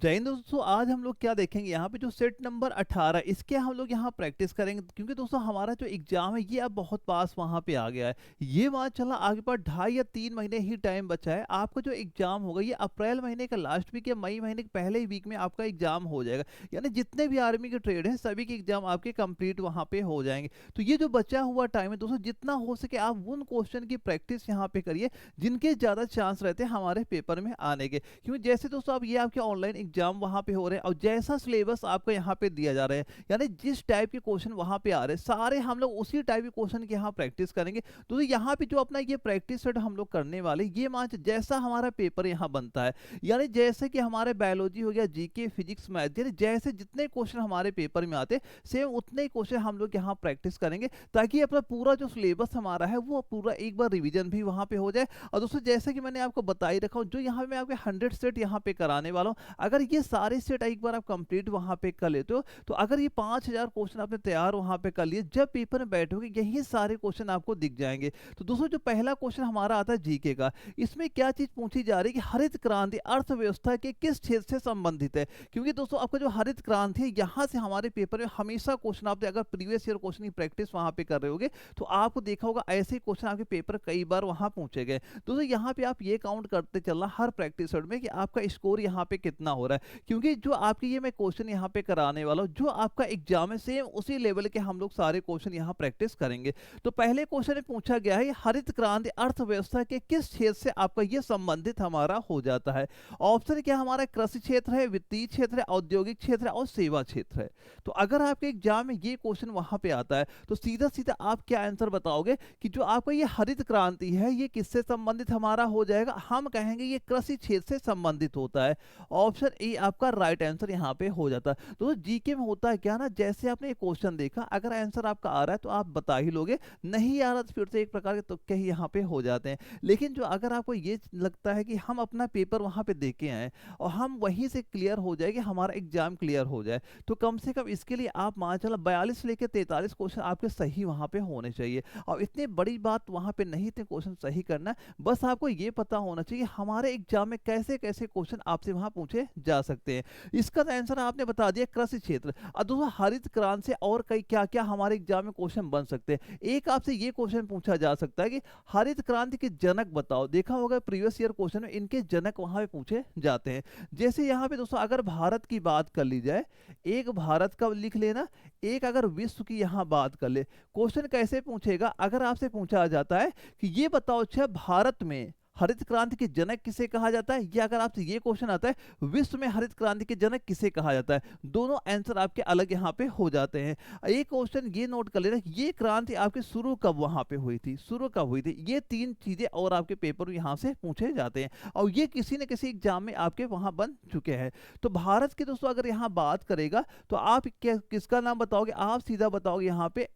जय हिंद दोस्तों, आज हम लोग क्या देखेंगे यहाँ पे जो सेट नंबर 18 इसके हम लोग यहाँ प्रैक्टिस करेंगे, क्योंकि दोस्तों हमारा जो एग्जाम है ये अब बहुत पास वहाँ पे आ गया है। ये बात चला आगे पर 2.5 या 3 महीने ही टाइम बचा है। आपका जो एग्जाम होगा ये अप्रैल महीने का लास्ट वीक या मई महीने के पहले ही वीक में आपका एग्जाम हो जाएगा। यानी जितने भी आर्मी के ट्रेड हैं सभी के एग्जाम आपके कंप्लीट वहाँ पे हो जाएंगे। तो ये जो बचा हुआ टाइम है दोस्तों, जितना हो सके आप उन क्वेश्चन की प्रैक्टिस यहाँ पे करिए जिनके ज़्यादा चांस रहते हैं हमारे पेपर में आने के। क्योंकि जैसे दोस्तों अब ये आपके ऑनलाइन एग्जाम वहाँ पे हो रहे हैं और जैसा सिलेबस आपको यहाँ पे दिया जा रहा है, यानी जिस टाइप के क्वेश्चन वहाँ पे आ रहे हैं सारे हम लोग उसी टाइप के क्वेश्चन की यहाँ प्रैक्टिस करेंगे। तो यहाँ पे जो अपना ये प्रैक्टिस सेट हम लोग करने वाले, ये मान जैसा हमारा पेपर यहाँ बनता है, यानी जैसे कि हमारे बायोलॉजी हो गया, जीके, फिजिक्स, मैथ, यानी जैसे जितने क्वेश्चन हमारे पेपर में आते सेम उतने क्वेश्चन हम लोग यहाँ प्रैक्टिस करेंगे, ताकि अपना पूरा जो सिलेबस हमारा है वो पूरा एक बार रिविजन भी वहाँ पे हो जाए। और दोस्तों जैसे कि मैंने आपको बता ही रखा हूँ, जो यहाँ पे मैं आपके 100 सेट यहाँ पे कराने वाला हूँ, अगर ये सारे सेट एक बार आप कंप्लीट वहाँ पे कर लेते हो तो अगर ये 5000 क्वेश्चन आपने तैयार वहाँ पे कर लिए, जब पेपर में बैठोगे यही सारे क्वेश्चन आपको दिख जाएंगे। तो दोस्तों जो पहला क्वेश्चन हमारा आता है जीके का, इसमें क्या चीज पूछी जा रही है कि हरित क्रांति अर्थव्यवस्था के किस क्षेत्र से संबंधित है। क्योंकि दोस्तों आपका जो हरित क्रांति है यहाँ से हमारे पेपर में हमेशा क्वेश्चन, आप अगर प्रीवियस ईयर क्वेश्चन की प्रैक्टिस वहाँ पे कर रहे होगे तो आपको देखा होगा ऐसे क्वेश्चन आपके पेपर कई बार वहाँ पूछे गए। दोस्तों यहाँ पे आप ये काउंट करते चलना हर प्रैक्टिस सेट में कि आपका स्कोर यहाँ पे कितना हो रहा है, क्योंकि जो आपके ये मैं क्वेश्चन यहाँ पे कराने वाला हूँ, जो आपका एग्जाम है सेम उसी लेवल के हम लोग सारे क्वेश्चन यहाँ प्रैक्टिस करेंगे। तो पहले क्वेश्चन में पूछा गया है हरित क्रांति अर्थव्यवस्था के किस क्षेत्र से आपका ये संबंधित हमारा हो जाता है। ऑप्शन क्या हमारा, कृषि क्षेत्र है, वित्तीय क्षेत्र है, औद्योगिक क्षेत्र है और सेवा क्षेत्र है। तो अगर आपके एग्जाम में ये क्वेश्चन वहां पे आता है तो सीधा सीधा आप क्या आंसर बताओगे कि जो आपका ये हरित क्रांति है ये किससे संबंधित हमारा हो जाएगा। हम कहेंगे ये कृषि क्षेत्र से संबंधित होता है। ऑप्शन ए आपका राइट आंसर यहाँ पे हो जाता है। तो जीके में होता है क्या ना, जैसे आपने एक क्वेश्चन देखा, अगर आंसर आपका आ रहा है तो आप बता ही लोगे, नहीं आ रहा तो फिर से एक प्रकार के तुक्के ही यहाँ पे हो जाते हैं। लेकिन जो अगर आपको ये लगता है कि हम अपना पेपर वहाँ पे दे के आए और हम वहीं से क्लियर हो जाए कि हमारा एग्जाम क्लियर हो जाए, तो कम से कम इसके लिए आप मान चलो 42 लेके 43 क्वेश्चन आपके सही वहाँ पे होने चाहिए। और इतनी बड़ी बात वहाँ पे नहीं थे क्वेश्चन सही करना, बस आपको ये पता होना चाहिए हमारे एग्जाम में कैसे कैसे क्वेश्चन आपसे वहाँ पूछे जा सकते हैं। इसका आंसर आपने बता दिया कृषि क्षेत्र। अब दोस्तों हरित क्रांति से और कई क्या क्या हमारे एग्जाम में क्वेश्चन बन सकते हैं। एक आपसे ये क्वेश्चन पूछा जा सकता है कि हरित क्रांति के जनक बताओ। देखा होगा प्रीवियस ईयर क्वेश्चन में इनके जनक वहां पे पूछे जाते हैं। जैसे यहाँ पे दोस्तों अगर भारत की बात कर ली जाए, एक भारत का लिख लेना, एक अगर विश्व की यहाँ बात कर ले। क्वेश्चन कैसे पूछेगा, अगर आपसे पूछा जाता है कि ये बताओ अच्छा भारत में हरित क्रांति के जनक किसे कहा जाता है, या अगर आपसे ये क्वेश्चन आता है विश्व में हरित क्रांति के जनक किसे कहा जाता है, दोनों आंसर आपके अलग यहाँ पे हो जाते हैं। एक क्वेश्चन ये नोट कर लेना, ये क्रांति आपके शुरू कब वहां पे हुई थी, शुरू कब हुई थी। ये तीन चीजें और आपके पेपर यहाँ से पूछे जाते हैं और ये किसी न किसी एग्जाम में आपके वहां बन चुके हैं। तो भारत के दोस्तों अगर यहाँ बात करेगा तो आप किसका नाम बताओगे, आप सीधा बताओगे यहाँ पे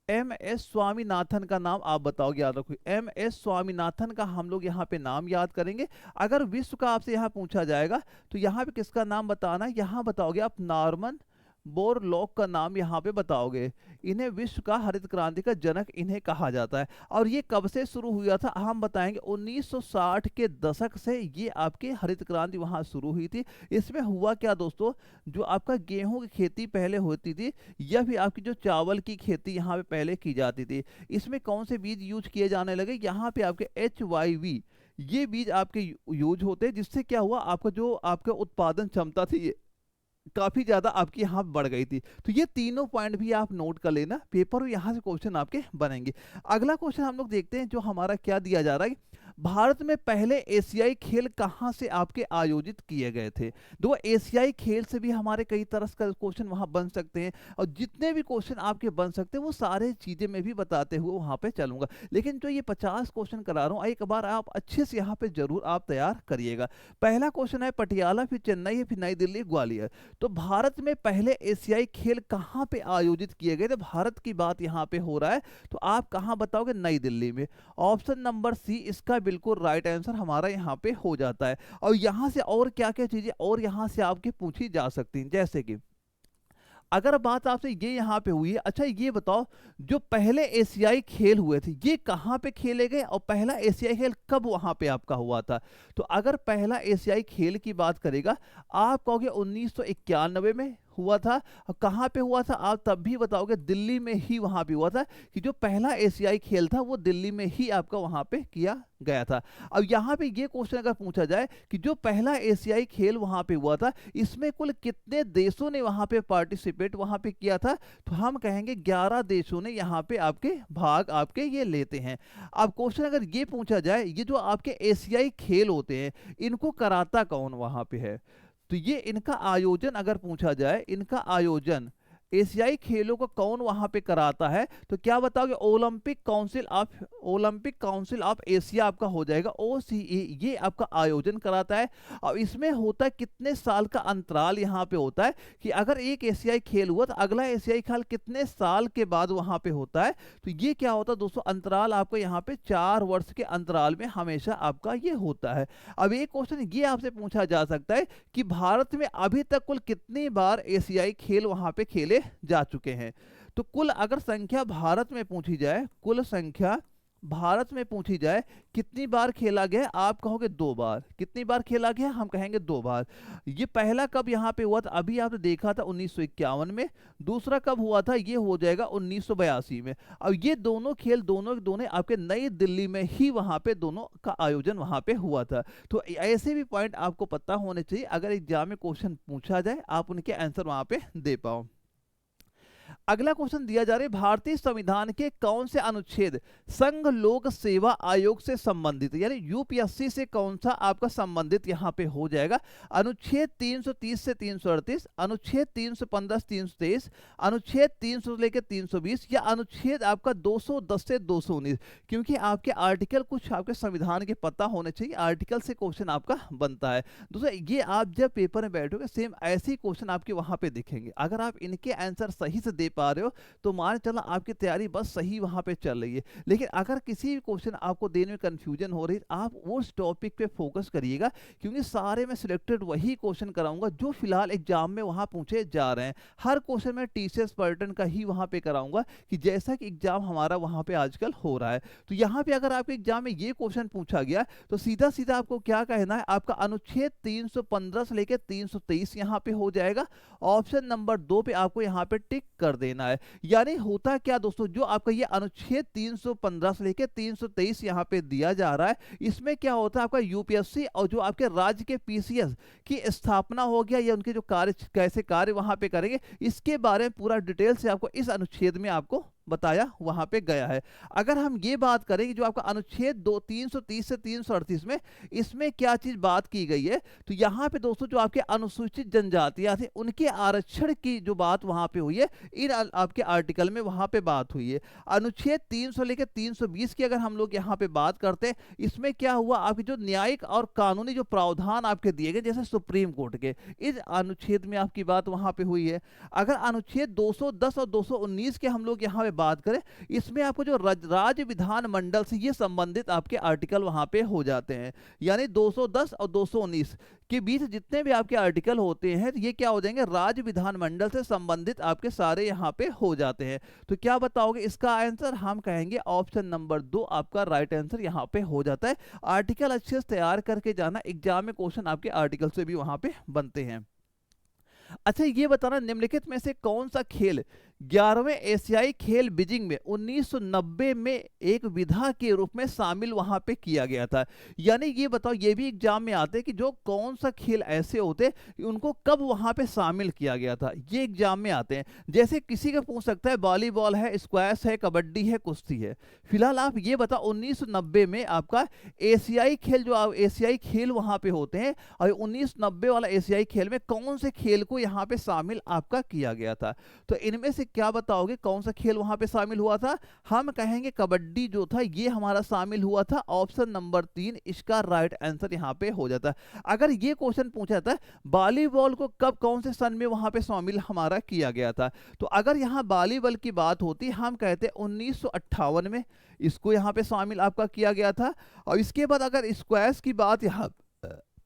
एम एस स्वामीनाथन का नाम आप बताओगे। याद रखो एम एस स्वामीनाथन का हम लोग यहाँ पे नाम याद करेंगे। अगर विश्व का आपसे यहाँ पूछा जाएगा तो यहाँ पे किसका नाम बताना है, यहाँ बताओगे आप नॉर्मन बोरलॉग का नाम यहाँ पे बताओगे। इन्हें विश्व का हरित क्रांति का जनक इन्हें कहा जाता है। और ये कब से शुरू हुआ था, हम बताएंगे 1960 के दशक से ये आपकी हरित क्रांति वहां शुरू हुई थी। इसमें हुआ क्या दोस्तों, जो आपका गेहूं की खेती पहले होती थी या फिर आपकी जो चावल की खेती यहाँ पे पहले की जाती थी, इसमें कौन से बीज यूज किए जाने लगे, यहाँ पे आपके HYV ये बीज आपके यूज होते हैं, जिससे क्या हुआ आपका जो आपका उत्पादन क्षमता थी काफी ज्यादा आपकी यहाँ बढ़ गई थी। तो ये तीनों पॉइंट भी आप नोट कर लेना, पेपर में यहाँ से क्वेश्चन आपके बनेंगे। अगला क्वेश्चन हम लोग देखते हैं जो हमारा क्या दिया जा रहा है, भारत में पहले एशियाई खेल कहाँ से आपके आयोजित किए गए थे। दो एशियाई खेल से भी हमारे कई तरह का क्वेश्चन वहां बन सकते हैं, और जितने भी क्वेश्चन आपके बन सकते हैं वो सारे चीजें मैं भी बताते हुए वहां पे चलूंगा। लेकिन जो ये 50 क्वेश्चन करा रहा हूँ एक बार आप अच्छे से यहाँ पे जरूर आप तैयार करिएगा। पहला क्वेश्चन है पटियाला, फिर चेन्नई, फिर नई दिल्ली, ग्वालियर। तो भारत में पहले एशियाई खेल कहाँ पे आयोजित किए गए थे, भारत की बात यहाँ पे हो रहा है, तो आप कहाँ बताओगे, नई दिल्ली में। ऑप्शन नंबर सी इसका बिल्कुल राइट आंसर हमारा यहाँ पे हो जाता है। और यहाँ से और क्या क्या चीजें और यहाँ से आपके पूछी जा सकती हैं, जैसे कि अगर बात आपसे ये यहाँ पे हुई है, अच्छा ये बताओ जो पहले एशियाई खेल हुए थे ये कहाँ पे खेले गए और पहला एशियाई खेल कब वहाँ पे आपका हुआ था? तो अगर पहला एशियाई खेल की बात करेगा, आप कहोगे 1991 में हुआ था। और कहाँ पे हुआ था आप तब भी बताओगे, दिल्ली में ही वहाँ पे हुआ था, कि जो पहला एशियाई खेल था वो दिल्ली में ही आपका वहाँ पे किया गया था। अब यहाँ पे ये क्वेश्चन अगर पूछा जाए कि जो पहला एशियाई खेल वहाँ पे हुआ था इसमें कुल कितने देशों ने वहाँ पे पार्टिसिपेट वहाँ पे किया था, तो हम कहेंगे 11 देशों ने यहाँ पे आपके भाग आपके ये लेते हैं। अब क्वेश्चन अगर ये पूछा जाए, ये जो आपके एशियाई खेल होते हैं इनको कराता कौन वहाँ पे है, तो ये इनका आयोजन अगर पूछा जाए, इनका आयोजन एशियाई खेलों को कौन वहां पे कराता है, तो क्या बताओगे? ओलंपिक काउंसिल ऑफ एशिया आपका हो जाएगा, OCE, ये आपका आयोजन कराता है। और इसमें होता है कितने साल का अंतराल यहाँ पे होता है, कि अगर एक एशियाई खेल हुआ तो अगला एशियाई खेल कितने साल के बाद वहां पे होता है, तो ये क्या होता है दोस्तों, अंतराल आपका यहाँ पे 4 वर्ष के अंतराल में हमेशा आपका ये होता है। अब एक क्वेश्चन ये आपसे पूछा जा सकता है कि भारत में अभी तक कुल कितनी बार एशियाई खेल वहां पे खेले जा चुके हैं, तो कुल अगर संख्या भारत में पूछी जाए, कुल संख्या भारत में पूछी जाए कितनी बार खेला गया, आप कहोगे 2 बार। कितनी बार खेला गया, हम कहेंगे 2 बार। ये पहला कब यहाँ पे हुआ था, अभी आपने देखा था 1951 में, दूसरा कब हुआ था, ये हो जाएगा 1982 में। अब ये दोनों खेल दोनों के दोनों आपके नई दिल्ली में ही वहां पे दोनों का आयोजन वहां पे हुआ था। तो ऐसे भी पॉइंट आपको पता होने चाहिए, अगर एग्जाम में क्वेश्चन पूछा जाए आप उनके आंसर वहां पे दे पाओ। अगला क्वेश्चन दिया जा रहा है, भारतीय संविधान के कौन से अनुच्छेद संघ लोक सेवा आयोग से संबंधित, यानी यूपीएससी से कौन सा आपका संबंधित यहां पे हो जाएगा? अनुच्छेद 330 से 338, अनुच्छेद 315 से 323, अनुच्छेद 300 से लेकर 320, या अनुच्छेद आपका 210 से 219? क्योंकि आपके आर्टिकल कुछ आपके संविधान के पता होने चाहिए, आर्टिकल से क्वेश्चन आपका बनता है। दोस्तों ये आप जब पेपर में बैठोगे सेम ऐसे ही क्वेश्चन आपके वहां पे दिखेंगे, अगर आप इनके आंसर सही से दे पा रहे हो तो मान चला आपकी तैयारी बस सही वहां पे चल रही है। लेकिन अगर किसी भी क्वेश्चन आपको देने में कंफ्यूजन हो रही है, आप उस टॉपिक पे फोकस करिएगा, क्योंकि सारे में सिलेक्टेड वही क्वेश्चन कराऊंगा जो फिलहाल एग्जाम में वहां पूछे जा रहे हैं। हर क्वेश्चन में टीसीएस पैटर्न का ही वहां पे कराऊंगा, कि जैसा कि एग्जाम हमारा वहां पे आजकल हो रहा है। तो यहाँ पे अगर आपके एग्जाम में ये क्वेश्चन पूछा गया तो सीधा सीधा आपको क्या कहना है, आपका अनुच्छेद 315 से लेकर 323 यहाँ पे हो जाएगा। ऑप्शन नंबर 2 पे आपको यहाँ पे टिक कर देना है। यानी होता क्या दोस्तों, जो आपका ये अनुच्छेद 315 से लेकर 323 यहाँ पे दिया जा रहा है, इसमें क्या होता है, आपका यूपीएससी और जो आपके राज्य के पीसीएस की स्थापना हो गया, या उनके जो कार्य कैसे कार्य वहां पे करेंगे, इसके बारे में पूरा डिटेल से आपको इस अनुच्छेद में आपको बताया वहां पे गया है। अगर हम ये बात करें कि जो आपका अनुच्छेद 330 से 338 में, इसमें क्या चीज बात की गई है, तो यहाँ पे दोस्तों जो आपके अनुसूचित जनजातियां थे उनके आरक्षण की जो बात वहां पे हुई है, इन आपके आर्टिकल में वहां पे बात हुई है। अनुच्छेद 300 लेकर 320 की अगर हम लोग यहाँ पे बात करते हैं, इसमें क्या हुआ, आपके जो न्यायिक और कानूनी जो प्रावधान आपके दिए गए जैसे सुप्रीम कोर्ट के, इस अनुच्छेद में आपकी बात वहां पे हुई है। अगर अनुच्छेद 210 और 219 के हम लोग यहाँ बात करें, इसमें आपको जो राज्य विधान मंडल से ये संबंधित आपके आर्टिकल वहां पे हो जाते हैं। यानी 210 और 219 के बीच जितने भी आपके आर्टिकल होते हैं, ये क्या हो जाएंगे, राज्य विधान मंडल से संबंधित आपके सारे यहाँ पे हो जाते हैं। तो क्या बताओगे इसका आंसर, हम कहेंगे ऑप्शन नंबर 2 आपका राइट आंसर यहाँ पे हो जाता है। आर्टिकल अच्छे से तैयार करके जाना, एग्जाम में क्वेश्चन आपके आर्टिकल से भी वहां पे बनते हैं। अच्छा ये बताना, निम्नलिखित में से कौन सा खेल 11वें एशियाई खेल बीजिंग में 1990 में एक विधा के रूप में शामिल वहां पे किया गया था? यानी ये बताओ, ये भी एग्जाम में आते हैं कि जो कौन सा खेल ऐसे होते कि उनको कब वहां पे शामिल किया गया था, ये एग्जाम में आते हैं। जैसे किसी का पूछ सकता है वॉलीबॉल है, स्क्वैश है, कबड्डी है, कुश्ती है। फिलहाल आप ये बताओ 1990 में आपका एशियाई खेल, जो एशियाई खेल वहां पे होते हैं, और 1990 वाला एशियाई खेल में कौन से खेल को यहाँ पे शामिल आपका किया गया था? तो इनमें से क्या बताओगे कौन सा खेल वहां पे शामिल हुआ था? हम कहेंगे कबड्डी जो था ये हमारा शामिल हुआ था। ऑप्शन नंबर 3 इसका राइट आंसर यहाँ पे हो जाता है। अगर ये क्वेश्चन पूछा था वॉलीबॉल को कब कौन से सन में वहां पे शामिल हमारा किया गया था, तो अगर यहाँ वॉलीबॉल की बात होती, हम कहते 1958 में इसको यहाँ पे शामिल आपका किया गया था। और इसके बाद अगर स्क्वैश की बात यहाँ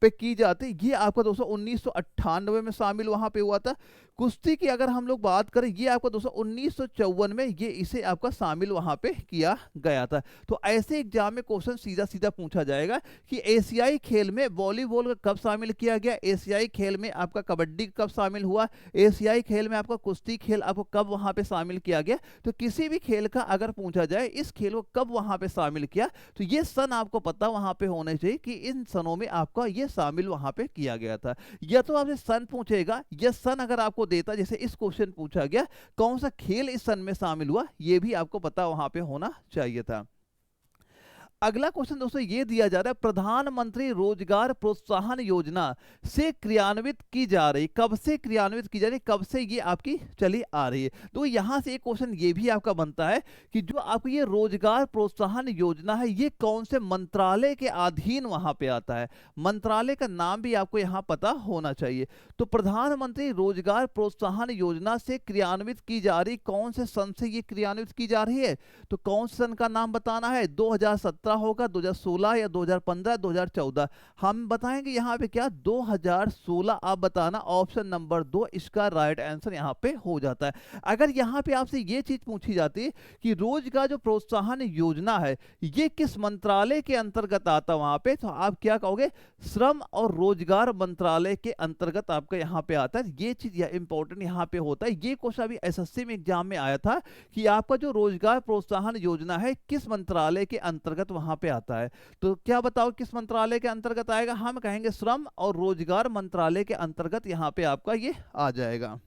पे की जाती, ये आपका दोस्तों 1998 में शामिल वहां पे हुआ था। कुश्ती की अगर हम लोग बात करें, ये आपका दोस्तों 1954 में ये इसे आपका शामिल वहां पे किया गया था। तो ऐसे एग्जाम में क्वेश्चन सीधा सीधा पूछा जाएगा कि एशियाई खेल में वॉलीबॉल कब शामिल किया गया, एशियाई खेल में आपका कबड्डी कब शामिल हुआ, एशियाई खेल में आपका कुश्ती खेल आपको कब वहां पे शामिल किया गया। तो किसी भी खेल का अगर पूछा जाए इस खेल को कब वहां पे शामिल किया, तो ये सन आपको पता वहां पे होने चाहिए कि इन सनों में आपका ये शामिल वहां पे किया गया था। या तो आपसे सन पूछेगा, या सन अगर आपको देता, जैसे इस क्वेश्चन पूछा गया कौन सा खेल इस सन में शामिल हुआ, ये भी आपको पता वहां पे होना चाहिए था। अगला क्वेश्चन दोस्तों ये दिया जा रहा है, प्रधानमंत्री रोजगार प्रोत्साहन योजना से क्रियान्वित की जा रही, कब से क्रियान्वित की जा रही, कब से ये आपकी चली आ रही है। तो यहां से एक क्वेश्चन ये भी आपका बनता है कि जो आपको ये रोजगार प्रोत्साहन योजना है, ये कौन से मंत्रालय के अधीन वहां पे आता है। मंत्रालय का नाम भी आपको यहां पता होना चाहिए। तो प्रधानमंत्री रोजगार प्रोत्साहन योजना से क्रियान्वित की जा रही, कौन से सन से ये क्रियान्वित की जा रही है, तो कौन से सन का नाम बताना है। 2017 होगा, 2016 या 2015, 2014। हम बताएंगे यहाँ पे क्या 2016 आप बताना, ऑप्शन नंबर 2 इसका राइट आंसर यहाँ पे हो जाता है। अगर यहाँ पे आपसे ये चीज पूछी जाती कि रोजगार जो प्रोत्साहन योजना है ये किस मंत्रालय के अंतर्गत आता वहां पे, तो आप क्या कहोगे, श्रम और रोजगार मंत्रालय के अंतर्गत आपका यहाँ पे आता है। ये चीज इंपॉर्टेंट यहाँ पे होता है। ये क्वेश्चन अभी एसएससी में एग्जाम में आया था कि आपका जो रोजगार प्रोत्साहन योजना है किस मंत्रालय के अंतर्गत वहां पे आता है। तो क्या बताओ किस मंत्रालय के अंतर्गत आएगा, हम कहेंगे श्रम और रोजगार मंत्रालय के अंतर्गत यहां पे आपका ये आ जाएगा।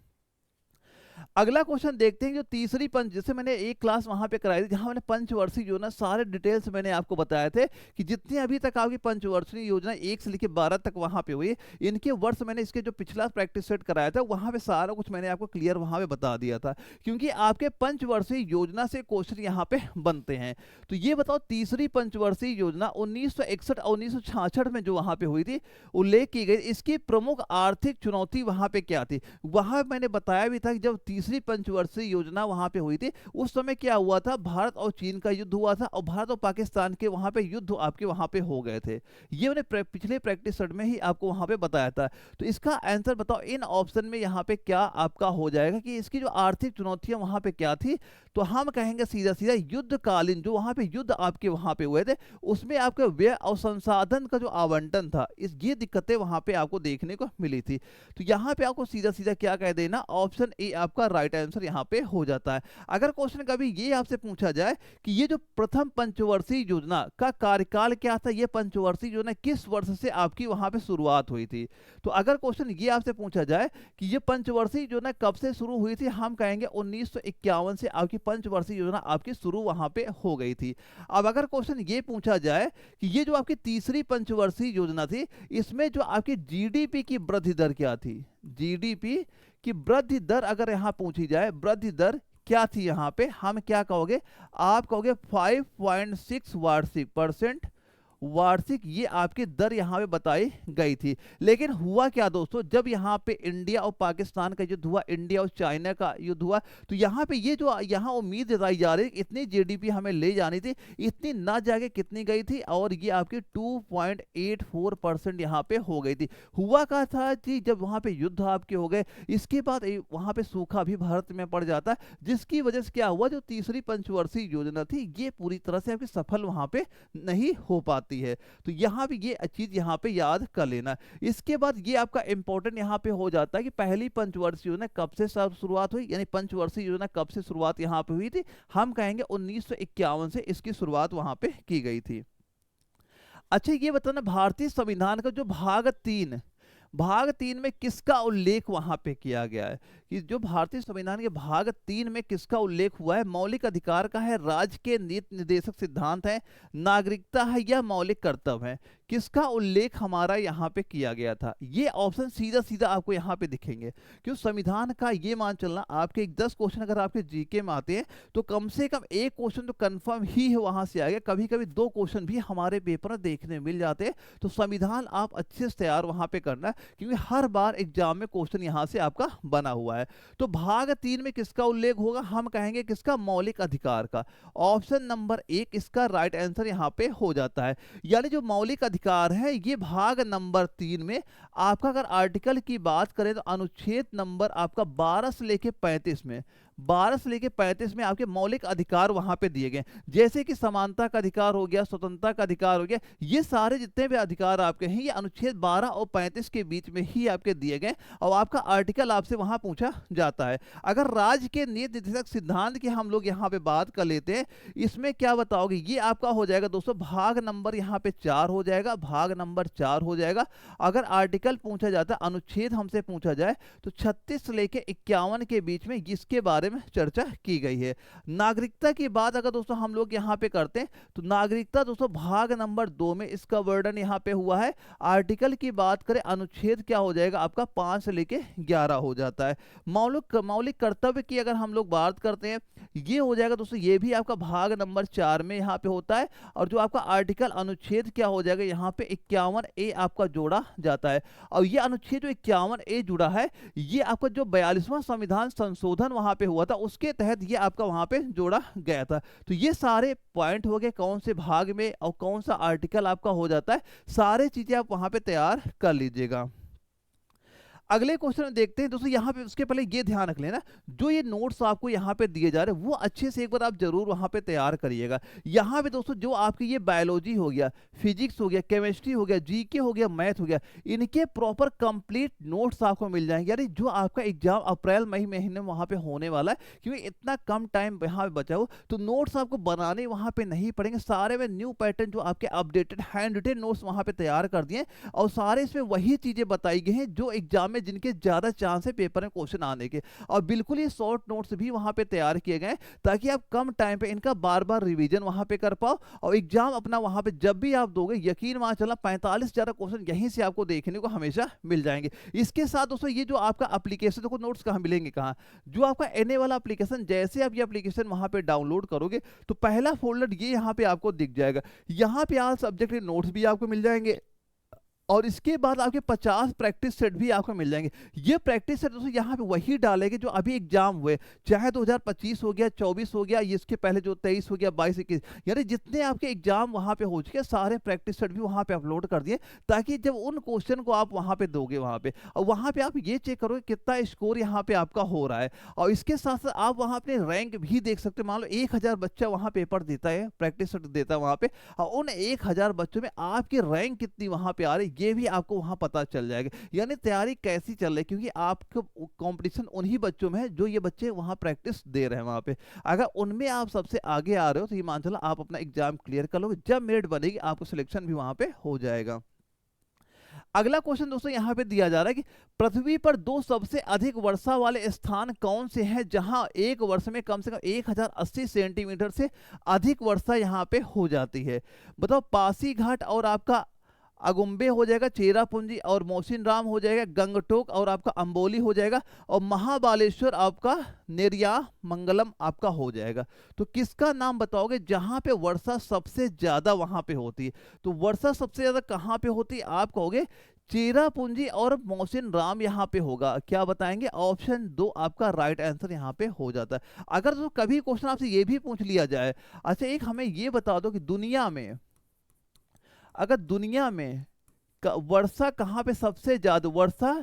अगला क्वेश्चन देखते हैं, जो तीसरी पंच, जैसे मैंने एक क्लास वहां पे कराई थी जहां मैंने पंचवर्षीय योजना सारे डिटेल्स मैंने आपको बताए थे कि जितनी अभी तक आपकी पंचवर्षीय योजना 1 से लेकर 12 तक वहां पे हुई, इनके वर्ष मैंने इसके जो पिछला प्रैक्टिस सेट कराया था वहां पे सारा कुछ मैंने आपको क्लियर वहां पे बता दिया था, क्योंकि आपके पंचवर्षीय योजना से क्वेश्चन यहाँ पे बनते हैं। तो ये बताओ तीसरी पंचवर्षीय योजना 1961 और 1966 में जो वहां पे हुई थी, उल्लेख की गई, इसकी प्रमुख आर्थिक चुनौती वहां पे क्या थी। वहां मैंने बताया भी था कि जब तीसरी पंचवर्षीय योजना वहां पे हुई थी उस समय क्या हुआ था, भारत और चीन का युद्ध हुआ था और भारत और पाकिस्तान के वहां पे युद्ध आपके वहां पे हो गए थे। ये मैंने पिछले प्रैक्टिस सेट में ही आपको वहां पे बताया था। तो इसका आंसर बताओ इन ऑप्शन में यहाँ पे क्या आपका हो जाएगा कि इसकी जो आर्थिक चुनौतियां वहां पे क्या थी। तो हम कहेंगे सीधा सीधा युद्धकालीन जो वहां पे युद्ध आपके वहां पे हुए थे उसमें आपके व्यय और संसाधन का जो आवंटन था, इस ये दिक्कतें वहां पे आपको देखने को मिली थी। तो यहाँ पे आपको सीधा सीधा क्या कह देना, ऑप्शन ए आपका राइट आंसर यहाँ पे हो जाता है। अगर क्वेश्चन कभी ये आपसे पूछा जाए कि ये जो प्रथम पंचवर्षीय योजना का कार्यकाल क्या था, ये पंचवर्षीय योजना किस वर्ष से आपकी वहां पे शुरुआत हुई थी, तो अगर क्वेश्चन ये आपसे पूछा जाए कि ये पंचवर्षीय योजना कब से शुरू हुई थी, हम कहेंगे 1951 से आपकी पंचवर्षीय योजना आपकी शुरू वहां पे हो गई थी। अब अगर क्वेश्चन ये पूछा जाए कि ये जो आपकी तीसरी पंचवर्षीय योजना थी इसमें जो आपकी जीडीपी की वृद्धि दर क्या थी, जीडीपी की वृद्धि दर अगर यहां पूछी जाए, वृद्धि दर क्या थी यहां पे, हम क्या कहोगे, आप कहोगे 5.6 वार्षिक परसेंट वार्षिक, ये आपकी दर यहां पे बताई गई थी। लेकिन हुआ क्या दोस्तों, जब यहां पे इंडिया और पाकिस्तान का युद्ध हुआ, इंडिया और चाइना का युद्ध हुआ, तो यहां पे ये जो यहां उम्मीद जताई जा रही है इतनी जीडीपी हमें ले जानी थी, इतनी ना जाके कितनी गई थी, और ये आपकी 2.84% यहां पे हो गई थी। हुआ क्या था कि जब वहां पे युद्ध आपके हो गए, इसके बाद वहां पे सूखा भी भारत में पड़ जाता है, जिसकी वजह से क्या हुआ, जो तीसरी पंचवर्षीय योजना थी ये पूरी तरह से आपकी सफल वहां पे नहीं हो पाती है। तो यहां भी ये चीज यहां पे याद कर लेना। इसके बाद ये आपका इंपॉर्टेंट यहां पे हो जाता है कि पहली पंचवर्षीय योजना कब से शुरुआत हुई, यानी पंचवर्षीय योजना कब से शुरुआत यहां पे हुई थी, हम कहेंगे 1951 से इसकी शुरुआत वहां पे की गई थी। अच्छा ये बताना, भारतीय संविधान का जो भाग 3 में किसका उल्लेख वहां पे किया गया है, कि जो भारतीय संविधान के भाग 3 में किसका उल्लेख हुआ है, मौलिक अधिकार का है, राज्य के नीति निर्देशक सिद्धांत है, नागरिकता है, या मौलिक कर्तव्य है, किसका उल्लेख हमारा यहाँ पे किया गया था। ये ऑप्शन सीधा सीधा आपको यहाँ पे दिखेंगे, क्यों संविधान का ये मान चलना आपके 10 क्वेश्चन अगर आपके जीके में आते हैं तो कम से कम एक क्वेश्चन तो कंफर्म ही वहां से आएगा, कभी कभी 2 क्वेश्चन भी हमारे पेपर में देखने मिल जाते हैं। तो संविधान आप अच्छे से तैयार वहां पे करना, क्योंकि हर बार एग्जाम में क्वेश्चन यहां से आपका बना हुआ है। तो भाग 3 में किसका उल्लेख होगा, हम कहेंगे किसका, मौलिक अधिकार का। ऑप्शन नंबर 1 इसका राइट आंसर यहां पे हो जाता है। यानी जो मौलिक अधिकार है ये भाग नंबर 3 में आपका, अगर आर्टिकल की बात करें तो अनुच्छेद नंबर आपका 12 से लेके 35 में, 12 से लेके 35 में आपके मौलिक अधिकार वहां पे दिए गए, जैसे कि समानता का अधिकार हो गया, स्वतंत्रता का अधिकार हो गया। ये सारे जितने भी अधिकार आपके हैं ये अनुच्छेद 12 और 35 के बीच में ही आपके दिए गए, और आपका आर्टिकल आपसे वहां पूछा जाता है। अगर राज्य के नीति निर्देशक सिद्धांत की हम लोग यहाँ पे बात कर लेते हैं, इसमें क्या बताओगे, ये आपका हो जाएगा दोस्तों भाग नंबर यहाँ पे 4 हो जाएगा, भाग नंबर 4 हो जाएगा। अगर आर्टिकल पूछा जाता है, अनुच्छेद हमसे पूछा जाए तो 36 से लेके 51 के बीच में इसके बारे में चर्चा की गई है। नागरिकता की बात अगर दोस्तों हम लोग यहाँ पे करते हैं तो नागरिकता दोस्तों भाग नंबर 2 में इसका वर्णन यहाँ पे हुआ है। आर्टिकल की बात करें, अनुच्छेद क्या हो जाएगा आपका 5 से लेके 11 हो जाता है। मौलिक कर्तव्य की अगर हम लोग बात करते हैं, ये हो जाएगा दोस्तों, ये भी आपका भाग नंबर 4 में यहाँ पे होता है। और जो आपका आर्टिकल अनुच्छेद क्या हो जाएगा यहाँ पे 51A आपका जोड़ा जाता है। और ये अनुच्छेद जो 51A जुड़ा है, ये आपका जो 42वां संविधान संशोधन वहां पे हुआ था उसके तहत ये आपका वहां पे जोड़ा गया था। तो ये सारे पॉइंट हो गए कौन से भाग में और कौन सा आर्टिकल आपका हो जाता है, सारे चीजें आप वहां पे तैयार कर लीजिएगा। अगले क्वेश्चन में देखते हैं दोस्तों, यहाँ पे उसके पहले ये ध्यान रख लेना, जो ये नोट्स आपको यहाँ पे दिए जा रहे हैं वो अच्छे से एक बार आप जरूर वहाँ पे तैयार करिएगा। यहाँ पे दोस्तों जो आपकी ये बायोलॉजी हो गया, फिजिक्स हो गया, केमिस्ट्री हो गया, जीके हो गया, मैथ हो गया, इनके प्रॉपर कंप्लीट नोट्स आपको मिल जाएंगे। यानी जो आपका एग्जाम अप्रैल मई महीने में वहाँ पे होने वाला है, क्योंकि इतना कम टाइम यहाँ पे बचा हो तो नोट्स आपको बनाने वहाँ पे नहीं पड़ेंगे। सारे में न्यू पैटर्न जो आपके अपडेटेड हैंड रिटेन नोट्स वहाँ पे तैयार कर दिए, और सारे इसमें वही चीजें बताई गई हैं जो एग्जाम में जिनके ज्यादा चांस है पेपर में क्वेश्चन आने के। और बिल्कुल ये शॉर्ट नोट्स भी वहां पे तैयार किए गए ताकि आप कम टाइम पे इनका बार बार रिवीजन वहां पे कर पाओ, और एग्जाम अपना वहां पे जब भी आप दोगे यकीन वहां चलना 45 ज्यादा क्वेश्चन यहीं से आपको देखने को हमेशा मिल जाएंगे। इसके साथ दोस्तों ये जो आपका एप्लीकेशन, देखो नोट्स कहाँ मिलेंगे, कहाँ, जो आपका एनए वाला एप्लीकेशन, जैसे आप ये एप्लीकेशन वहां पे डाउनलोड करोगे तो पहला फोल्डर ये यहाँ पे आपको दिख जाएगा। यहाँ पे आज सब्जेक्ट के नोट्स भी आपको मिल जाएंगे, और इसके बाद आपके 50 प्रैक्टिस सेट भी आपको मिल जाएंगे। ये प्रैक्टिस सेट दोस्तों यहाँ पे वही डालेंगे जो अभी एग्जाम हुए, चाहे 2025 हो गया, 24 हो गया, इसके पहले जो 23 हो गया, 22 21, यानी जितने आपके एग्जाम वहाँ पे हो चुके सारे प्रैक्टिस सेट भी वहाँ पे अपलोड कर दिए, ताकि जब उन क्वेश्चन को आप वहाँ पे दोगे वहाँ पे, और वहाँ पे आप ये चेक करोगे कितना स्कोर यहाँ पे आपका हो रहा है। और इसके साथ साथ आप वहाँ अपने रैंक भी देख सकते हो। मान लो 1000 बच्चा वहाँ पेपर देता है, प्रैक्टिस सेट देता है वहाँ पे, और उन 1000 बच्चों में आपकी रैंक कितनी वहाँ पे आ रही है ये भी आपको वहां पता चल जाएगा। यानी तैयारी कैसी चल रही है, क्योंकि आपका कंपटीशन उन्हीं बच्चों में है जो ये बच्चे वहां प्रैक्टिस दे रहे हैं वहां पे। अगर उनमें आप सबसे आगे आ रहे हो तो ये मान चलो आप अपना एग्जाम क्लियर कर लोगे, जब मेरिट बनेगी आपको सिलेक्शन भी वहां पे हो जाएगा। अगला क्वेश्चन दोस्तों यहाँ पे दिया जा रहा है कि पृथ्वी पर 2 सबसे अधिक वर्षा वाले स्थान कौन से हैं जहां एक वर्ष में कम से कम 1080 सेंटीमीटर से अधिक वर्षा यहाँ पे हो जाती है। बताओ, पासीघाट और आपका अगुम्बे हो जाएगा, चेरापूंजी और मोहसिन राम हो जाएगा, गंगटोक और आपका अंबोली हो जाएगा, और महाबालेश्वर आपका नेरिया मंगलम आपका हो जाएगा। तो किसका नाम बताओगे जहां पे वर्षा सबसे ज्यादा वहां पे होती है? तो वर्षा सबसे ज्यादा कहां पे होती है? आप कहोगे चेरापूंजी और मोहसिन राम यहाँ पे होगा। क्या बताएंगे? ऑप्शन 2 आपका राइट आंसर यहाँ पे हो जाता है। अगर तो कभी क्वेश्चन आपसे ये भी पूछ लिया जाए, अच्छा एक हमें ये बता दो कि दुनिया में, अगर दुनिया में वर्षा कहाँ पे सबसे ज्यादा, वर्षा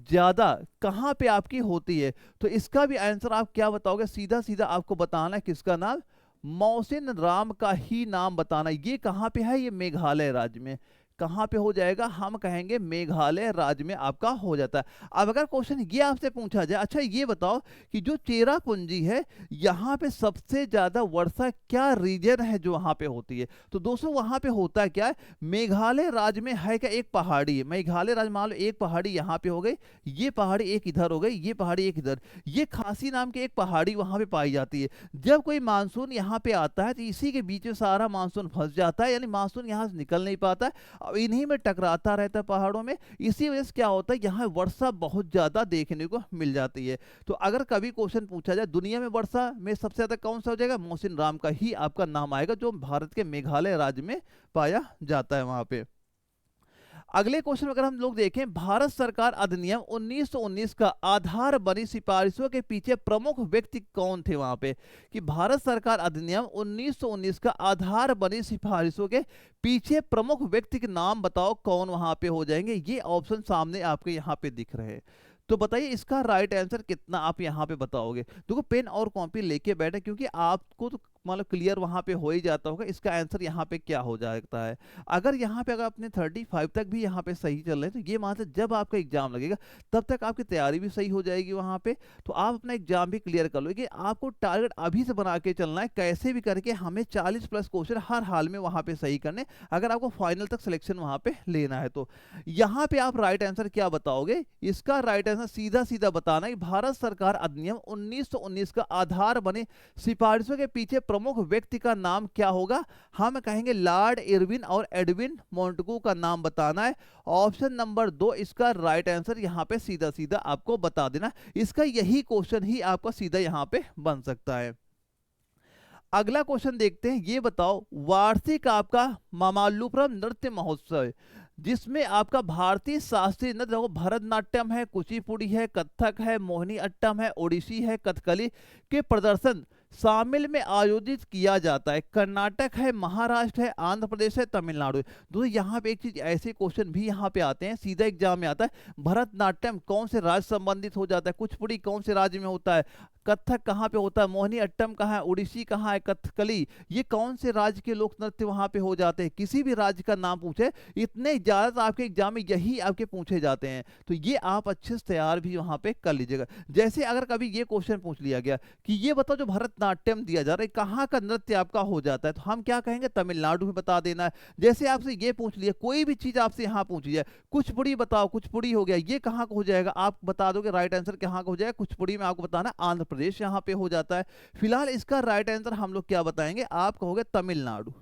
ज्यादा कहाँ पे आपकी होती है, तो इसका भी आंसर आप क्या बताओगे? सीधा सीधा आपको बताना है किसका नाम, मोहसिन राम का ही नाम बताना। ये कहाँ पे है? ये मेघालय राज्य में। कहाँ पे हो जाएगा? हम कहेंगे मेघालय राज्य में आपका हो जाता है। अब अगर क्वेश्चन ये आपसे पूछा जाए, अच्छा ये बताओ कि जो चेरापूंजी है यहाँ पे सबसे ज्यादा वर्षा क्या रीजन है जो वहां पे होती है? तो दोस्तों वहां पे होता क्या है, मेघालय राज्य में है क्या एक पहाड़ी है, मेघालय राज्य मान लो एक पहाड़ी यहाँ पे हो गई, ये पहाड़ी एक इधर हो गई, ये पहाड़ी एक इधर, ये खासी नाम की एक पहाड़ी वहां पे पाई जाती है। जब कोई मानसून यहाँ पे आता है तो इसी के बीच में सारा मानसून फंस जाता है, यानी मानसून यहाँ से निकल नहीं पाता है, अब इन्हीं में टकराता रहता है पहाड़ों में। इसी वजह से क्या होता है, यहाँ वर्षा बहुत ज्यादा देखने को मिल जाती है। तो अगर कभी क्वेश्चन पूछा जाए दुनिया में वर्षा में सबसे ज्यादा कौन सा हो जाएगा, मोहसिन राम का ही आपका नाम आएगा, जो भारत के मेघालय राज्य में पाया जाता है वहां पे। अगले क्वेश्चन में अगर हम लोग देखें, भारत सरकार अधिनियम 1919 का आधार बनी सिफारिशों के पीछे प्रमुख व्यक्ति कौन थे वहां पे, कि भारत सरकार अधिनियम 1919 का आधार बनी सिफारिशों के पीछे प्रमुख व्यक्ति के नाम बताओ कौन वहां पे हो जाएंगे। ये ऑप्शन सामने आपके यहाँ पे दिख रहे हैं, तो बताइए इसका राइट आंसर कितना आप यहाँ पे बताओगे। देखो पेन और कॉपी लेके बैठे, क्योंकि आपको तो मतलब क्लियर वहां पे हो ही जाता होगा इसका आंसर यहाँ पे क्या हो जाता है। अगर यहाँ पे अगर अपने 35 तक भी यहाँ पे सही चल रहे हैं, तो ये मान से जब आपका एग्जाम लगेगा तब तक आपकी तैयारी भी सही हो जाएगी वहां पे, तो आप अपना एग्जाम भी क्लियर कर लोगे। आपको टारगेट अभी से बना के चलना है, कैसे भी करके हमें 40+ क्वेश्चन हर हाल में वहां पे सही करने, अगर आपको फाइनल तक सिलेक्शन वहां पे लेना है। तो यहाँ पे आप राइट आंसर क्या बताओगे, इसका राइट आंसर सीधा सीधा बताना है, भारत सरकार अधिनियम 1919 का आधार बने सिफारिशों के पीछे प्रमुख व्यक्ति का नाम क्या होगा। हम कहेंगे लॉर्ड इरविन और एडविन मोंटेगू का नाम बताना है। ऑप्शन नंबर 2 इसका राइट आंसर यहां पे सीधा सीधा आपको बता देना, इसका यही क्वेश्चन ही आपका सीधा यहां पे बन सकता है। अगला क्वेश्चन देखते हैं, ये बताओ वार्षिक आपका मामल्लपुरम नृत्य महोत्सव जिसमें आपका भारतीय शास्त्रीय नृत्य देखो भरतनाट्यम है, कुचिपुड़ी है, कथक है, मोहिनी अट्टम है, ओडिसी है, कथकली के प्रदर्शन शामिल में आयोजित किया जाता है, कर्नाटक है, महाराष्ट्र है, आंध्र प्रदेश है, तमिलनाडु है। दोस्तों यहाँ पे एक चीज ऐसे क्वेश्चन भी यहाँ पे आते हैं, सीधा एग्जाम में आता है, भरतनाट्यम कौन से राज्य संबंधित हो जाता है, कुचिपुड़ी कौन से राज्य में होता है, कथक कहाँ पे होता है, मोहिनी अट्टम कहाँ है, ओडिसी कहाँ है, कथकली ये कौन से राज्य के लोक नृत्य वहां पे हो जाते हैं। किसी भी राज्य का नाम पूछे, इतने ज्यादा आपके एग्जाम में यही आपके पूछे जाते हैं, तो ये आप अच्छे से तैयार भी वहां पे कर लीजिएगा। जैसे अगर कभी ये क्वेश्चन पूछ लिया गया कि ये बताओ जो भरतनाट्यम दिया जा रहा है कहाँ का नृत्य आपका हो जाता है, तो हम क्या कहेंगे तमिलनाडु में बता देना है। जैसे आपसे ये पूछ लिया, कोई भी चीज आपसे यहाँ पूछ लिया, कुचिपुड़ी बताओ, कुचिपुड़ी हो गया, ये कहाँ का हो जाएगा, आप बता दोगे राइट आंसर कहाँ का हो जाएगा, कुचिपुड़ी में आपको बताना आंध्र प्रदेश यहाँ पे हो जाता है। फिलहाल इसका राइट आंसर हम लोग क्या बताएंगे, आप कहोगे तमिलनाडु,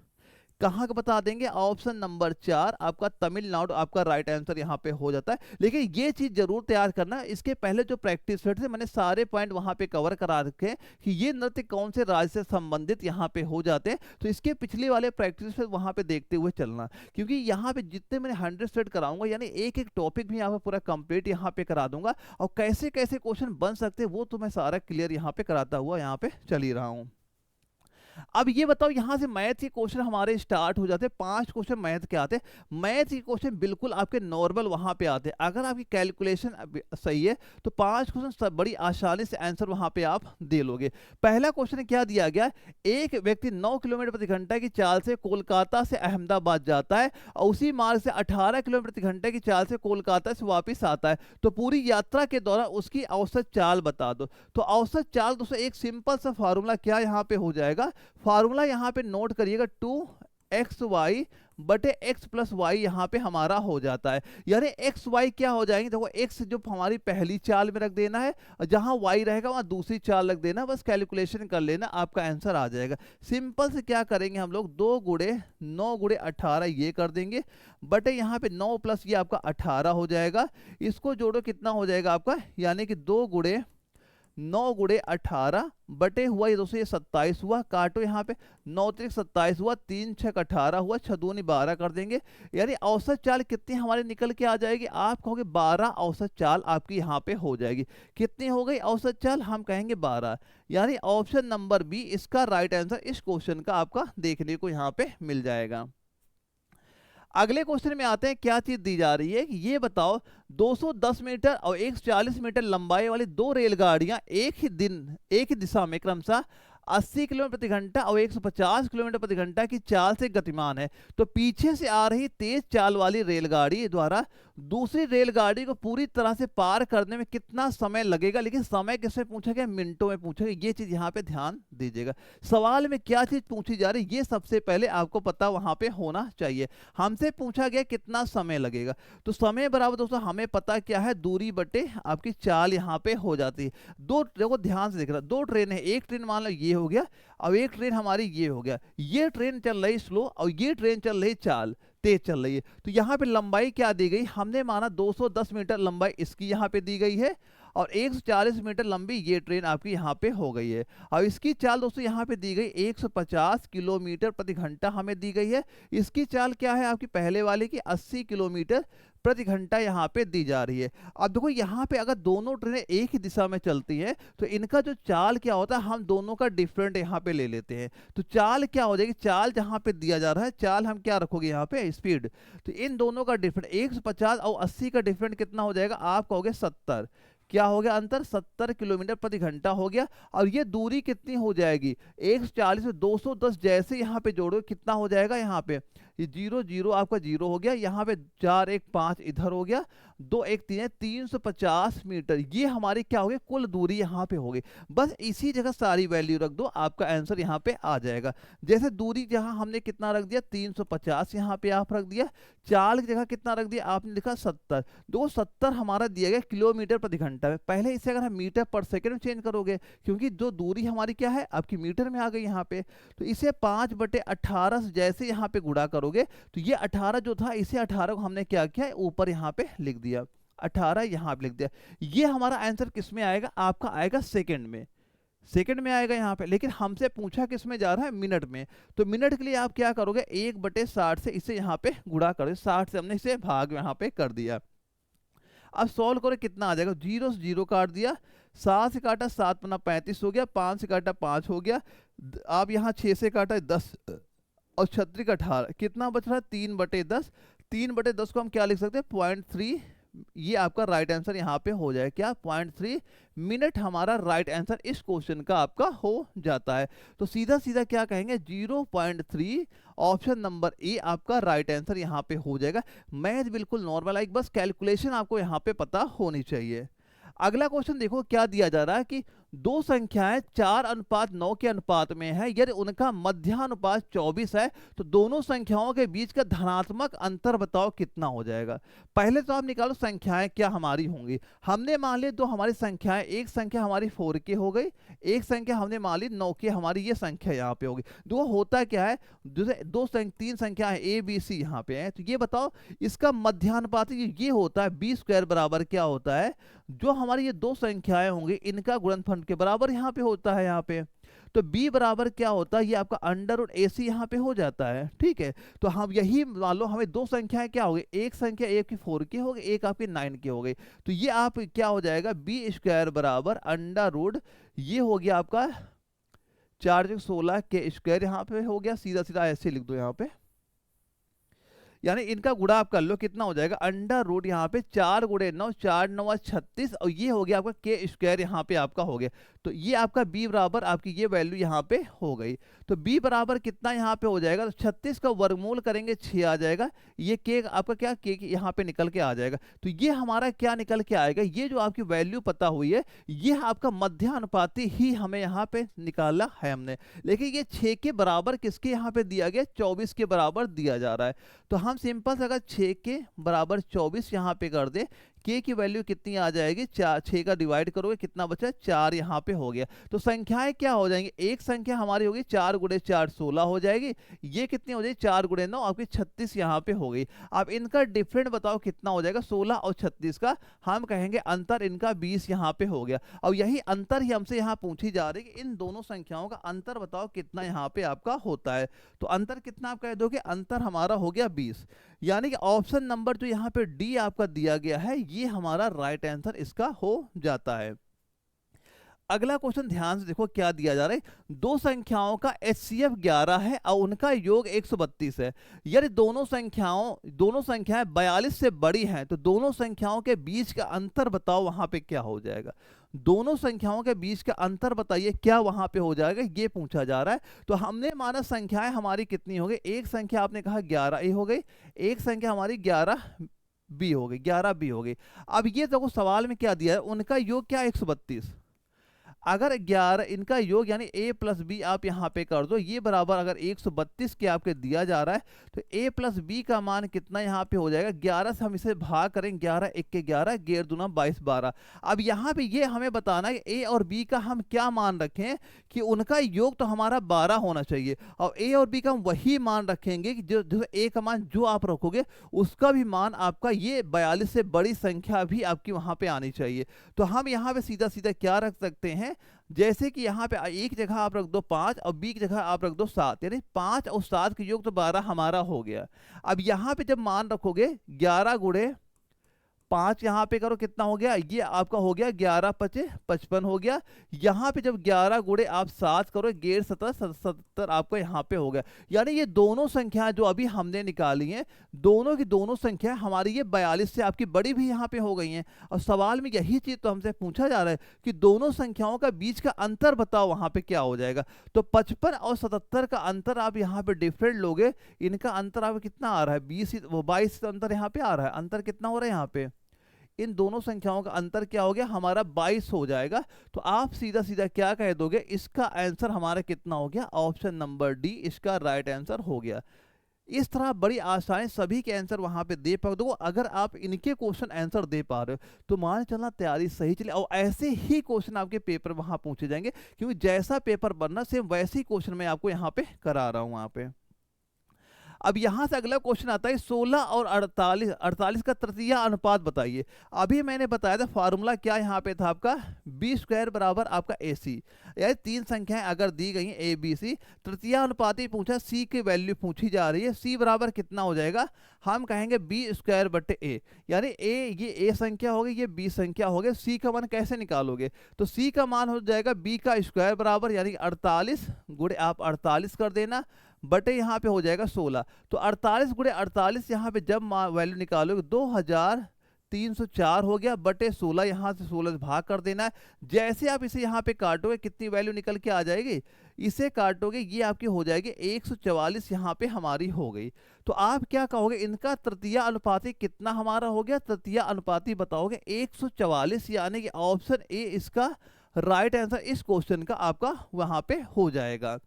कहां का बता देंगे, ऑप्शन नंबर 4 आपका तमिलनाडु आपका राइट आंसर यहां पे हो जाता है। लेकिन ये चीज जरूर तैयार करना, इसके पहले जो प्रैक्टिस सेट थे मैंने सारे पॉइंट वहां पे कवर करा रखे हैं कि ये नृत्य कौन से राज्य से संबंधित यहां पे हो जाते हैं, तो इसके पिछले वाले प्रैक्टिस सेट वहां पे देखते हुए चलना, क्योंकि यहाँ पे जितने मैंने 100 सेट कराऊंगा यानी एक एक टॉपिक भी यहाँ पे पूरा कंप्लीट यहाँ पे करा दूंगा, और कैसे कैसे क्वेश्चन बन सकते हैं वो तो मैं सारा क्लियर यहाँ पे कराता हुआ यहाँ पे चल ही रहा हूँ। अब ये बताओ यहां से मैथ के क्वेश्चन हमारे स्टार्ट हो जाते हैं, 5 क्वेश्चन मैथ के आते हैं। मैथ के क्वेश्चन बिल्कुल आपके नॉर्मल वहां पे आते हैं, अगर आपकी कैलकुलेशन सही है तो 5 क्वेश्चन बड़ी आसानी से आंसर वहां पे आप दे लोगे। पहला क्वेश्चन क्या दिया गया, एक व्यक्ति 9 किलोमीटर प्रति घंटा की चाल से कोलकाता से अहमदाबाद जाता है और उसी मार्ग से 18 किलोमीटर प्रति घंटे की चाल से कोलकाता से वापिस आता है, तो पूरी यात्रा के दौरान उसकी औसत चाल बता दो। तो औसत चाल दोस्तों एक सिंपल सा फार्मूला क्या यहाँ पे हो जाएगा, फार्मूला यहां पे नोट करिएगा 2xy बटे x प्लस वाई यहां पे हमारा हो जाता है। यानी एक्स वाई क्या हो जाएंगे, देखो x जो हमारी पहली चाल में रख देना है, जहां y रहेगा वहां दूसरी चाल रख देना, बस कैलकुलेशन कर लेना आपका आंसर आ जाएगा। सिंपल से क्या करेंगे हम लोग 2 गुणे 9 गुणे 18 ये कर देंगे, बटे यहाँ पे 9 प्लस ये आपका 18 हो जाएगा, इसको जोड़ो कितना हो जाएगा आपका, यानी कि 2 गुणे 9 गुणे 18 बटे हुआ ये दोस्तों ये 27 हुआ, काटो यहाँ पे 9 त्रिक 27 हुआ, 3 छक 18 हुआ, 6 दूनी 12 कर देंगे, यानी औसत चाल कितनी हमारे निकल के आ जाएगी, आप कहोगे 12 औसत चाल आपकी यहाँ पे हो जाएगी। कितनी हो गई औसत चाल, हम कहेंगे 12, यानी ऑप्शन नंबर बी इसका राइट आंसर इस क्वेश्चन का आपका देखने को यहाँ पे मिल जाएगा। अगले क्वेश्चन में आते हैं, क्या चीज दी जा रही है कि ये बताओ 210 मीटर और 140 मीटर लंबाई वाली 2 रेलगाड़ियां एक ही दिशा में क्रमशः 80 किलोमीटर प्रति घंटा और 150 किलोमीटर प्रति घंटा की चाल से गतिमान है, तो पीछे से आ रही तेज चाल वाली रेलगाड़ी द्वारा दूसरी रेलगाड़ी को पूरी तरह से पार करने में कितना समय लगेगा। लेकिन समय किससे पूछा गया, मिनटों में पूछा गया, ये चीज यहाँ पे ध्यान दीजिएगा। सवाल में क्या चीज पूछी जा रही है ये सबसे पहले आपको पता वहां पे होना चाहिए। हमसे पूछा गया कितना समय लगेगा, तो समय बराबर दोस्तों हमें पता क्या है, दूरी बटे आपकी चाल यहाँ पे हो जाती है। दो देखो ध्यान से देख रहा, 2 ट्रेन है, एक ट्रेन मान लो ये हो गया, अब एक ट्रेन हमारी ये हो गया, ये ट्रेन चल रही स्लो और ये ट्रेन चल रही चाल तेज चल रही है, तो यहाँ पे लंबाई क्या दी गई, हमने माना 210 मीटर लंबाई इसकी यहाँ पे दी गई है, और 140 मीटर लंबी ये ट्रेन आपकी यहाँ पे हो गई है। अब इसकी चाल दोस्तों यहाँ पे दी गई 150 किलोमीटर प्रति घंटा हमें दी गई है। इसकी चाल क्या है आपकी पहले वाले की 80 किलोमीटर प्रति घंटा यहाँ पे दी जा रही है। अब देखो यहाँ पे अगर दोनों ट्रेनें एक ही दिशा में चलती हैं तो इनका जो चाल क्या होता है, हम दोनों का डिफरेंट यहाँ पे ले लेते हैं। तो चाल क्या हो जाएगी, चाल जहाँ पे दिया जा रहा है, चाल हम क्या रखोगे यहाँ पे, स्पीड। तो इन दोनों का डिफरेंट 150 और 80 का डिफरेंट कितना हो जाएगा, आप कहोगे 70। क्या हो गया अंतर, 70 किलोमीटर प्रति घंटा हो गया। और ये दूरी कितनी हो जाएगी, 140 में 210 जैसे यहाँ पे जोड़ो कितना हो जाएगा, यहाँ पे ये 0 0 आपका 0 हो गया, यहाँ पे 4 1 5 इधर हो गया, 2 1 3 350 मीटर ये हमारी क्या होगी, कुल दूरी यहाँ पे होगी। बस इसी जगह सारी वैल्यू रख दो, आपका आंसर यहाँ पे आ जाएगा। जैसे दूरी जहाँ हमने कितना रख दिया 350, यहाँ पे आप रख दिया। चाल की जगह कितना रख दिया, आपने लिखा 70। दो 70 हमारा दिया गया किलोमीटर प्रति घंटा में। पहले इसे अगर हम मीटर पर सेकंड में चेंज करोगे, क्योंकि जो दूरी हमारी क्या है आपकी मीटर में आ गई यहाँ पे, तो इसे 5/18 जैसे यहाँ पे गुणा करोगे तो ये 18 जो था, इसे 18 को हमने क्या किया, ऊपर यहाँ पे लिख दिया, 18 यहाँ पे लिख दिया। ये हमारा आंसर किस में आएगा, आपका आएगा सेकंड में, सेकंड में आएगा यहाँ पे। लेकिन हमसे पूछा किस में जा रहा है, मिनट में। तो मिनट के लिए आप क्या करोगे, 1/60 से इसे यहाँ पे गुणा करोगे, 60 से हमने इसे भाग यहाँ पे कर दिया। अब सॉल्व करो कितना आ जाएगा, 0 से 0 काट दिया, 7 से काटा 7 पन्ना 35 हो गया, 5 से काटा 5 हो गया, आप यहाँ 6 से काटा 10 और 36 का 18, कितना बच रहा है 3/10। 3/10 को हम क्या लिख सकते हैं, 0.3। ये आपका राइट आंसर यहाँ पे हो जाए क्या, 0.3 मिनट हमारा राइट आंसर इस क्वेश्चन का आपका हो जाता है। तो सीधा सीधा क्या कहेंगे, 0.3 ऑप्शन नंबर ए आपका राइट आंसर यहाँ पे हो जाएगा। मैथ बिल्कुल नॉर्मल है, बस कैलकुलेशन आपको यहाँ पे पता होनी चाहिए। अगला क्वेश्चन देखो क्या दिया जा रहा है कि दो संख्याएं 4:9 के अनुपात में है, यदि उनका मध्यानुपात 24 है तो दोनों संख्याओं के बीच का धनात्मक अंतर बताओ कितना हो जाएगा। पहले तो आप निकालो संख्याएं क्या हमारी होंगी। हमने मान ली दो हमारी संख्याएं, एक संख्या हमारी 4 के हो गई, एक संख्या हमने मान ली 9 के, हमारी ये संख्या यहाँ पे होगी। दो होता क्या है, तीन संख्याएं ए बी सी यहाँ पे है, तो ये बताओ इसका मध्यानुपात ये होता है b² बराबर क्या होता है, जो हमारी ये दो संख्याएं होंगी इनका गुणनफल के बराबर यहाँ पे होता है। यहाँ पे तो b बराबर क्या होता है, ये आपका √AC यहाँ पे हो जाता है। ठीक है, तो हम यही मान लो हमें दो संख्याएं क्या हो गई, एक संख्या एक की 4 की हो गई, एक आपकी 9 की हो गई। तो ये आप क्या हो जाएगा, b² बराबर √ ये हो गया आपका 416 के स्क्वायर यहाँ पे हो गया, सीधा सीधा ऐसे लिख दो यहाँ पे, यानी इनका गुणा आप कर लो, कितना हो जाएगा √ यहाँ पे 4 × 9 4 9 36, और ये हो गया आपका k² यहाँ पे आपका हो गया। तो ये आपका b बराबर आपकी ये वैल्यू यहाँ पे हो गई। तो b बराबर कितना यहाँ पे हो जाएगा, तो 36 का वर्गमूल करेंगे 6 आ जाएगा, ये k आपका क्या k यहाँ पे निकल के आ जाएगा। तो ये हमारा क्या निकल के आएगा, ये जो आपकी वैल्यू पता हुई है ये आपका मध्यानुपाती ही हमें यहाँ पे निकाला है हमने। लेकिन ये 6 के बराबर किसके यहाँ पे दिया गया, 24 के बराबर दिया जा रहा है। तो हम सिंपल से अगर 6 के बराबर 24 यहाँ पे कर दे, k की वैल्यू कितनी आ जाएगी, 6 का डिवाइड करोगे कितना बचा, 4 यहाँ पे हो गया। तो संख्याएं क्या हो जाएंगी, एक संख्या हमारी होगी 4 × 4 16 हो जाएगी, ये कितनी हो जाएगी 4 × 9 आपकी 36 यहाँ पे हो गई। अब इनका डिफरेंट बताओ कितना हो जाएगा, 16 और 36 का हम कहेंगे अंतर इनका 20 यहाँ पे हो गया। और यही अंतर ही हमसे यहाँ पूछी जा रही है कि इन दोनों संख्याओं का अंतर बताओ कितना यहाँ पे आपका होता है। तो अंतर कितना आप कह दोगे, अंतर हमारा हो गया 20। यानी कि ऑप्शन नंबर जो यहाँ पे डी आपका दिया गया है ये हमारा राइट आंसर इसका हो जाता है। अगला क्वेश्चन ध्यान से देखो क्या दिया जा रहा है, दो संख्याओं का HCF 11 है और उनका योग 132 है। यदि दोनों संख्याएं 42 से बड़ी हैं तो दोनों संख्याओं के बीच का अंतर बताओ वहां पे क्या हो जाएगा। दोनों संख्याओं के बीच का अंतर बताइए क्या वहां पे हो जाएगा, ये पूछा जा रहा है। तो हमने माना संख्याएं हमारी कितनी हो गई, एक संख्या आपने कहा 11A हो गई, एक संख्या हमारी 11B हो गई, 11B हो गई। अब ये देखो सवाल में क्या दिया है, उनका योग क्या 132। अगर 11 इनका योग यानी a प्लस बी आप यहाँ पे कर दो, ये बराबर अगर 132 के आपके दिया जा रहा है तो a प्लस बी का मान कितना यहाँ पे हो जाएगा, 11 से हम इसे भाग करें, 11 1 के 11, 11 दूना 22 12। अब यहाँ पे ये हमें बताना है a और b का हम क्या मान रखें कि उनका योग तो हमारा 12 होना चाहिए, और a और b का हम वही मान रखेंगे कि जो a का मान जो आप रखोगे उसका भी मान आपका ये 42 से बड़ी संख्या भी आपकी वहां पे आनी चाहिए। तो हम यहाँ पे सीधा सीधा क्या रख सकते हैं, जैसे कि यहाँ पे एक जगह आप रख दो 5 और बी की जगह आप रख दो 7, यानी 5 और 7 के योग तो 12 हमारा हो गया। अब यहाँ पे जब मान रखोगे 11 गुणे 5 यहाँ पे करो कितना हो गया, ये आपका हो गया 11 5 55 हो गया। यहाँ पे जब 11 गुणे आप 7 करो 11 17 77 आपका यहाँ पे हो गया। यानी ये दोनों संख्या जो अभी हमने निकाली हैं, दोनों की दोनों संख्या हमारी ये 42 से आपकी बड़ी भी यहाँ पे हो गई हैं। और सवाल में यही चीज तो हमसे पूछा जा रहा है कि दोनों संख्याओं का बीच का अंतर बताओ वहां पे क्या हो जाएगा। तो 55 और 77 का अंतर आप यहाँ पे डिफरेंट लोगे, इनका अंतर आप कितना आ रहा है 20 22 अंतर यहाँ पे आ रहा है। अंतर कितना हो रहा है यहाँ पे, इन दोनों संख्याओं का अंतर क्या हो गया हमारा 22 हो जाएगा। तो आप सीधा सीधा क्या कह दोगे, इसका आंसर हमारा कितना हो गया, ऑप्शन नंबर डी इसका राइट आंसर हो गया। इस तरह बड़ी आसानी सभी के आंसर वहां पे दे पा दो। अगर आप इनके क्वेश्चन आंसर दे पा रहे हो तो मान चलना तैयारी सही चले, और ऐसे ही क्वेश्चन आपके पेपर वहां पूछे जाएंगे, क्योंकि जैसा पेपर बनना सेम वैसे ही क्वेश्चन मैं आपको यहाँ पे करा रहा हूँ वहां पे। अब यहां से अगला क्वेश्चन आता है 16 और 48 का तृतीय अनुपात बताइए। अभी मैंने बताया था फॉर्मूला क्या यहाँ पे था आपका, बी स्क्वायर बराबर आपका ए सी, यानी तीन संख्याएं अगर दी गई ए बी सी, तृतीय अनुपाती पूछा, सी की वैल्यू पूछी जा रही है, सी बराबर कितना हो जाएगा, हम कहेंगे बी स्क्वायर बटे ए, यानी ये ए संख्या हो गई, ये बी संख्या हो गई, सी का मान कैसे निकालोगे, तो सी का मान हो जाएगा बी का स्क्वायर बराबर यानी 48 गुणे आप 48 कर देना, बटे यहाँ पे हो जाएगा 16। तो 48 गुणे 48 यहाँ पे जब वैल्यू निकालोगे 2304 हो गया, बटे 16 यहाँ से 16 से भाग कर देना है। जैसे आप इसे यहाँ पे काटोगे कितनी वैल्यू निकल के आ जाएगी, इसे काटोगे ये आपकी हो जाएगी 144 यहाँ पे हमारी हो गई। तो आप क्या कहोगे, इनका तृतीय अनुपाती कितना हमारा हो गया, तृतीय अनुपाती बताओगे 144, यानी कि ऑप्शन ए इसका राइट आंसर इस क्वेश्चन का आपका वहां पे हो जाएगा।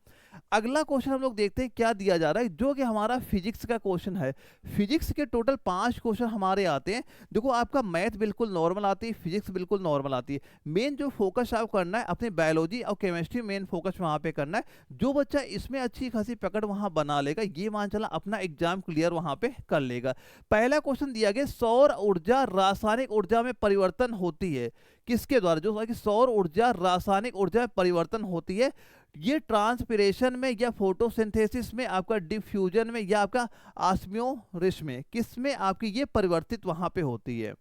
अगला क्वेश्चन हम लोग देखते हैं क्या दिया जा रहा है, जो कि हमारा फिजिक्स का क्वेश्चन है। फिजिक्स के टोटल 5 क्वेश्चन हमारे आते हैं। देखो आपका मैथ बिल्कुल नॉर्मल आती है, फिजिक्स बिल्कुल नॉर्मल आती है। मेन जो फोकस आप करना है अपनी बायोलॉजी और केमिस्ट्री मेन फोकस वहां पे करना है। जो बच्चा इसमें अच्छी खासी पकड़ वहां बना लेगा, ये मान चला अपना एग्जाम क्लियर वहां पे कर लेगा। पहला क्वेश्चन दिया गया, सौर ऊर्जा रासायनिक ऊर्जा में परिवर्तन होती है किसके द्वारा, जो कि सौर ऊर्जा रासायनिक ऊर्जा में परिवर्तन होती है, ये ट्रांसपिरेशन में या फोटोसिंथेसिस में, आपका डिफ्यूजन में, या आपका ऑस्मियोरिस में, किस में आपकी ये परिवर्तित वहां पे होती है।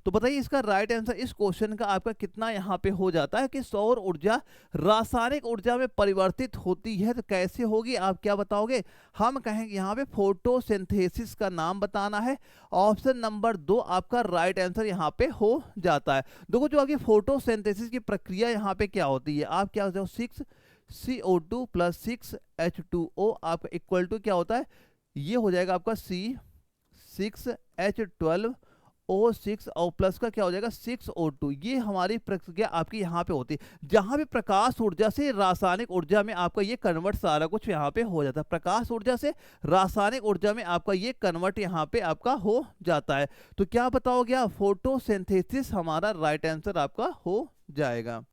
तो बताइए इसका राइट आंसर इस क्वेश्चन का आपका कितना यहाँ पे हो जाता है कि सौर ऊर्जा रासायनिक ऊर्जा में परिवर्तित होती है। तो कैसे होगी आप क्या बताओगे, हम कहेंगे यहाँ पे फोटोसिंथेसिस का नाम बताना है। ऑप्शन नंबर 2 आपका राइट आंसर यहाँ पे हो जाता है। देखो जो आपकी फोटोसिंथेसिस की प्रक्रिया यहाँ पे क्या होती है, आप क्या होते हो 6 CO2 + 6 H2O आपका इक्वल टू क्या होता है, ये हो जाएगा आपका C6H12O6 और प्लस का क्या हो जाएगा 6O2। ये हमारी प्रक्रिया आपकी यहाँ पे होती है, जहां भी प्रकाश ऊर्जा से रासायनिक ऊर्जा में आपका ये कन्वर्ट सारा कुछ यहाँ पे हो जाता है। प्रकाश ऊर्जा से रासायनिक ऊर्जा में आपका ये कन्वर्ट यहाँ पे आपका हो जाता है। तो क्या बताओगे आप, फोटोसिंथेसिस हमारा राइट आंसर आपका हो जाएगा।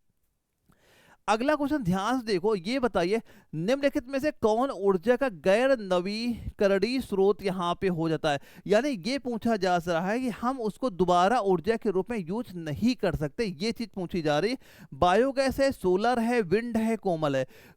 अगला क्वेश्चन ध्यान से देखो, ये बताइए निम्नलिखित में से कौन ऊर्जा का गैर नवीकरणीय स्रोत यहाँ पे हो जाता है। यानी ये पूछा जा रहा है कि हम उसको दोबारा ऊर्जा के रूप में यूज नहीं कर सकते, ये चीज पूछी जा रही है। बायोगैस है, सोलर है, विंड है,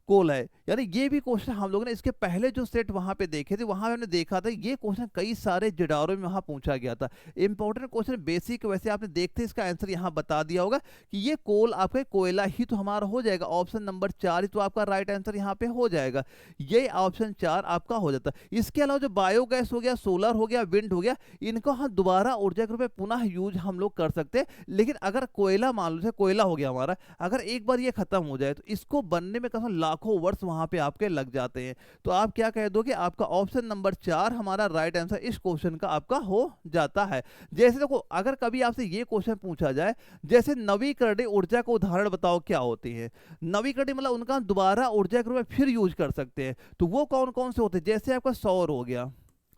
कोल है। यानी ये भी क्वेश्चन हम लोगों ने इसके पहले जो सेट वहां पे देखे थे, वहां हमने देखा था ये क्वेश्चन कई सारे जिडारों में वहां पूछा गया था। इंपॉर्टेंट क्वेश्चन बेसिक, वैसे आपने देखते इसका आंसर यहाँ बता दिया होगा कि ये कोल आपका कोयला ही तो हमारा हो जाएगा। जाएगा? ऑप्शन नंबर 4 ही तो आपका राइट आंसर यहाँ पे हो जाएगा। ये ऑप्शन 4 आपका हो जाता है। इसके अलावा जो बायोगैस हो गया, सोलर हो गया, विंड हो गया, इनको हम दोबारा ऊर्जा के रूप में पुनः यूज हम लोग कर सकते हैं। लेकिन अगर कोयला, मान लो जैसे कोयला हो गया हमारा, अगर एक बार ये खत्म हो जाए तो इसको बनने में कम से कम लाखों वर्ष वहां पे आपके लग जाते हैं। तो आप क्या कह दोगे? आपका ऑप्शन नंबर 4 हमारा राइट आंसर इस क्वेश्चन का आपका हो जाता है। जैसे देखो, अगर कभी आपसे ये क्वेश्चन पूछा जाए, जैसे नवीकरणीय ऊर्जा का उदाहरण बताओ क्या होती है? नवीकरणीय मतलब उनका दोबारा ऊर्जा के रूप में फिर यूज कर सकते हैं, तो वो कौन कौन से होते हैं? जैसे आपका सौर हो गया,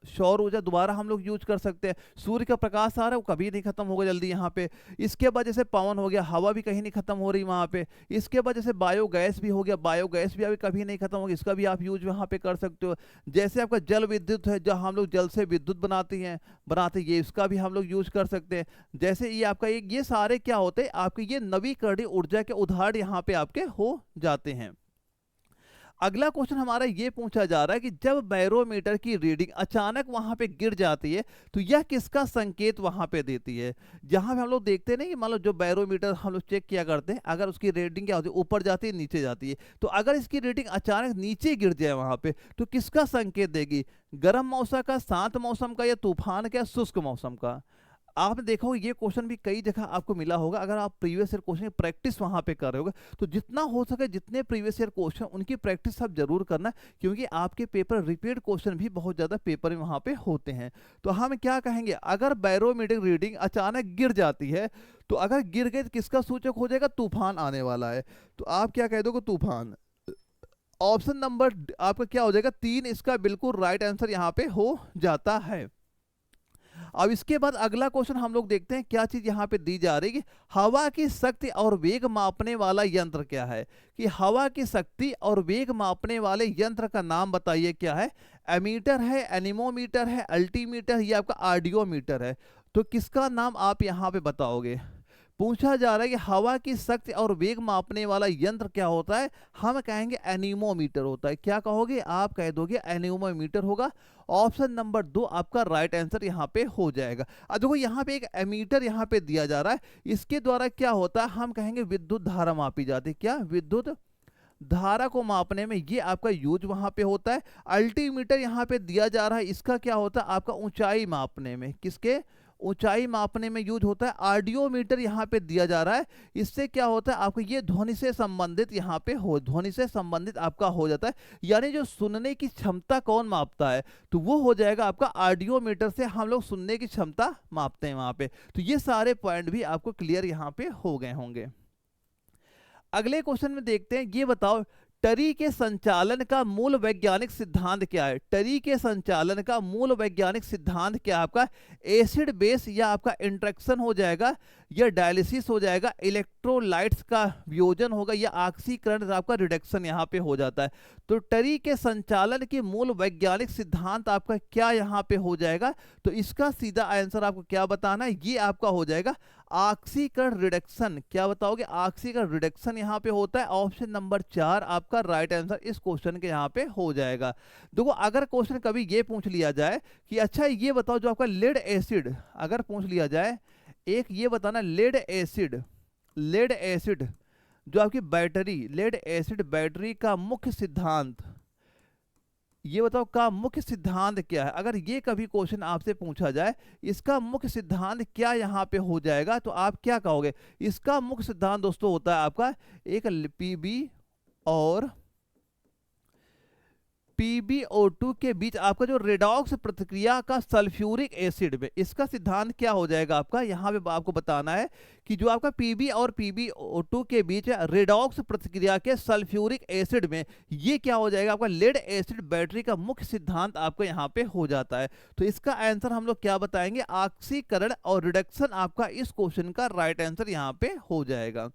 सौर ऊर्जा दोबारा हम लोग यूज कर सकते हैं। सूर्य का प्रकाश आ रहा है, वो कभी नहीं खत्म होगा जल्दी यहाँ पे। इसके बाद जैसे पवन हो गया, हवा भी कहीं नहीं खत्म हो रही वहाँ पे। इसके बाद जैसे बायोगैस भी हो गया, बायोगैस भी अभी कभी नहीं खत्म होगी, इसका भी आप यूज वहाँ पे कर सकते हो। जैसे आपका जल विद्युत है, जहाँ हम लोग जल से विद्युत बनाते ये, इसका भी हम लोग यूज कर सकते हैं। जैसे ये आपका ये सारे क्या होते हैं? आपके ये नवीकरणीय ऊर्जा के उदाहरण यहाँ पे आपके हो जाते हैं। अगला क्वेश्चन हमारा ये पूछा जा रहा है कि जब बैरोमीटर की रीडिंग अचानक वहां पे गिर जाती है तो यह किसका संकेत वहां पे देती है? जहां पे हम लोग देखते हैं ना कि मान लो जो बैरोमीटर हम लोग चेक किया करते हैं, अगर उसकी रीडिंग क्या होती है, ऊपर जाती है नीचे जाती है, तो अगर इसकी रीडिंग अचानक नीचे गिर जाए वहां पे, तो किसका संकेत देगी? गर्म मौसम का, शांत मौसम का, या तूफान का, शुष्क मौसम का? आपने देखा होगा ये क्वेश्चन भी कई जगह आपको मिला होगा। अगर आप प्रीवियस ईयर क्वेश्चन की प्रैक्टिस वहां पे कर रहे होगे, तो जितना हो सके जितने प्रीवियस ईयर क्वेश्चन उनकी प्रैक्टिस आप जरूर करना, क्योंकि आपके पेपर रिपीट क्वेश्चन भी बहुत ज्यादा पेपर में वहां पे होते हैं। तो हम क्या कहेंगे? अगर बैरोमीटर रीडिंग अचानक गिर जाती है, तो अगर गिर गई तो किसका सूचक हो जाएगा? तूफान आने वाला है। तो आप क्या कह दोगे? तूफान। ऑप्शन नंबर आपका क्या हो जाएगा? 3 इसका बिल्कुल राइट आंसर यहाँ पे हो जाता है। अब इसके बाद अगला क्वेश्चन हम लोग देखते हैं, क्या चीज यहाँ पे दी जा रही है कि हवा की शक्ति और वेग मापने वाला यंत्र क्या है? कि हवा की शक्ति और वेग मापने वाले यंत्र का नाम बताइए क्या है? एमीटर है, एनीमोमीटर है, अल्टीमीटर, या आपका आर्डियोमीटर है? तो किसका नाम आप यहाँ पे बताओगे? पूछा जा रहा है कि हवा की शक्ति और वेग मापने वाला यंत्र क्या होता है? हम कहेंगे एनीमोमीटर होता है। क्या कहोगे? आप कह दोगे एनीमोमीटर होगा। ऑप्शन नंबर 2 आपका राइट आंसर यहाँ पे हो जाएगा। अब देखो यहाँ पे एक एमीटर यहाँ पे दिया जा रहा है, इसके द्वारा क्या होता है? हम कहेंगे विद्युत धारा मापी जाती है। क्या? विद्युत धारा को मापने में ये आपका यूज वहां पे होता है। अल्टीमीटर यहाँ पे दिया जा रहा है, इसका क्या होता है? आपका ऊंचाई मापने में, किसके? ऊंचाई मापने में यूज होता है। आर्डियोमीटर यहाँ पे दिया जा रहा है, इससे क्या होता है? आपको ये ध्वनि से संबंधित यहाँ पे ध्वनि से संबंधित आपका हो जाता है, यानी जो सुनने की क्षमता कौन मापता है, तो वो हो जाएगा आपका आर्डियोमीटर से हम लोग सुनने की क्षमता मापते हैं वहां पे। तो ये सारे पॉइंट भी आपको क्लियर यहाँ पे हो गए होंगे। अगले क्वेश्चन में देखते हैं, ये बताओ टरी के संचालन का मूल वैज्ञानिक सिद्धांत क्या है? टरी के संचालन का मूल वैज्ञानिक सिद्धांत क्या है आपका? एसिड बेस, या आपका इंट्रैक्शन हो जाएगा, या डायलिसिस हो जाएगा, इलेक्ट्रोलाइट्स का वियोजन होगा, या ऑक्सीकरण, आपका रिडक्शन यहाँ पे हो जाता है। तो टरी के संचालन के मूल वैज्ञानिक सिद्धांत आपका क्या यहाँ पे हो जाएगा? तो इसका सीधा आंसर आपको क्या बताना है? ये आपका हो जाएगा ऑक्सीकरण रिडक्शन। क्या बताओगे? ऑक्सीकरण रिडक्शन यहाँ पे होता है। ऑप्शन नंबर 4 आपका राइट आंसर इस क्वेश्चन के यहाँ पे हो जाएगा। देखो, अगर क्वेश्चन कभी ये पूछ लिया जाए कि अच्छा ये बताओ, जो आपका लेड एसिड अगर पूछ लिया जाए, एक ये बताना, लेड एसिड जो आपकी बैटरी, लेड एसिड बैटरी का मुख्य सिद्धांत, ये बताओ का मुख्य सिद्धांत क्या है? अगर ये कभी क्वेश्चन आपसे पूछा जाए, इसका मुख्य सिद्धांत क्या यहाँ पे हो जाएगा, तो आप क्या कहोगे? इसका मुख्य सिद्धांत दोस्तों होता है आपका एक पीबी और PbO2 के बीच आपका जो रेडॉक्स प्रतिक्रिया का सल्फ्यूरिक एसिड में, इसका सिद्धांत क्या हो जाएगा आपका? यहाँ पे आपको बताना है कि जो आपका Pb और PbO2 के बीच रेडॉक्स प्रतिक्रिया के सल्फ्यूरिक एसिड में, ये क्या हो जाएगा आपका? लेड एसिड बैटरी का मुख्य सिद्धांत आपको यहाँ पे हो जाता है। तो इसका आंसर हम लोग क्या बताएंगे? ऑक्सीकरण और रिडक्शन आपका इस क्वेश्चन का राइट आंसर यहाँ पे हो जाएगा।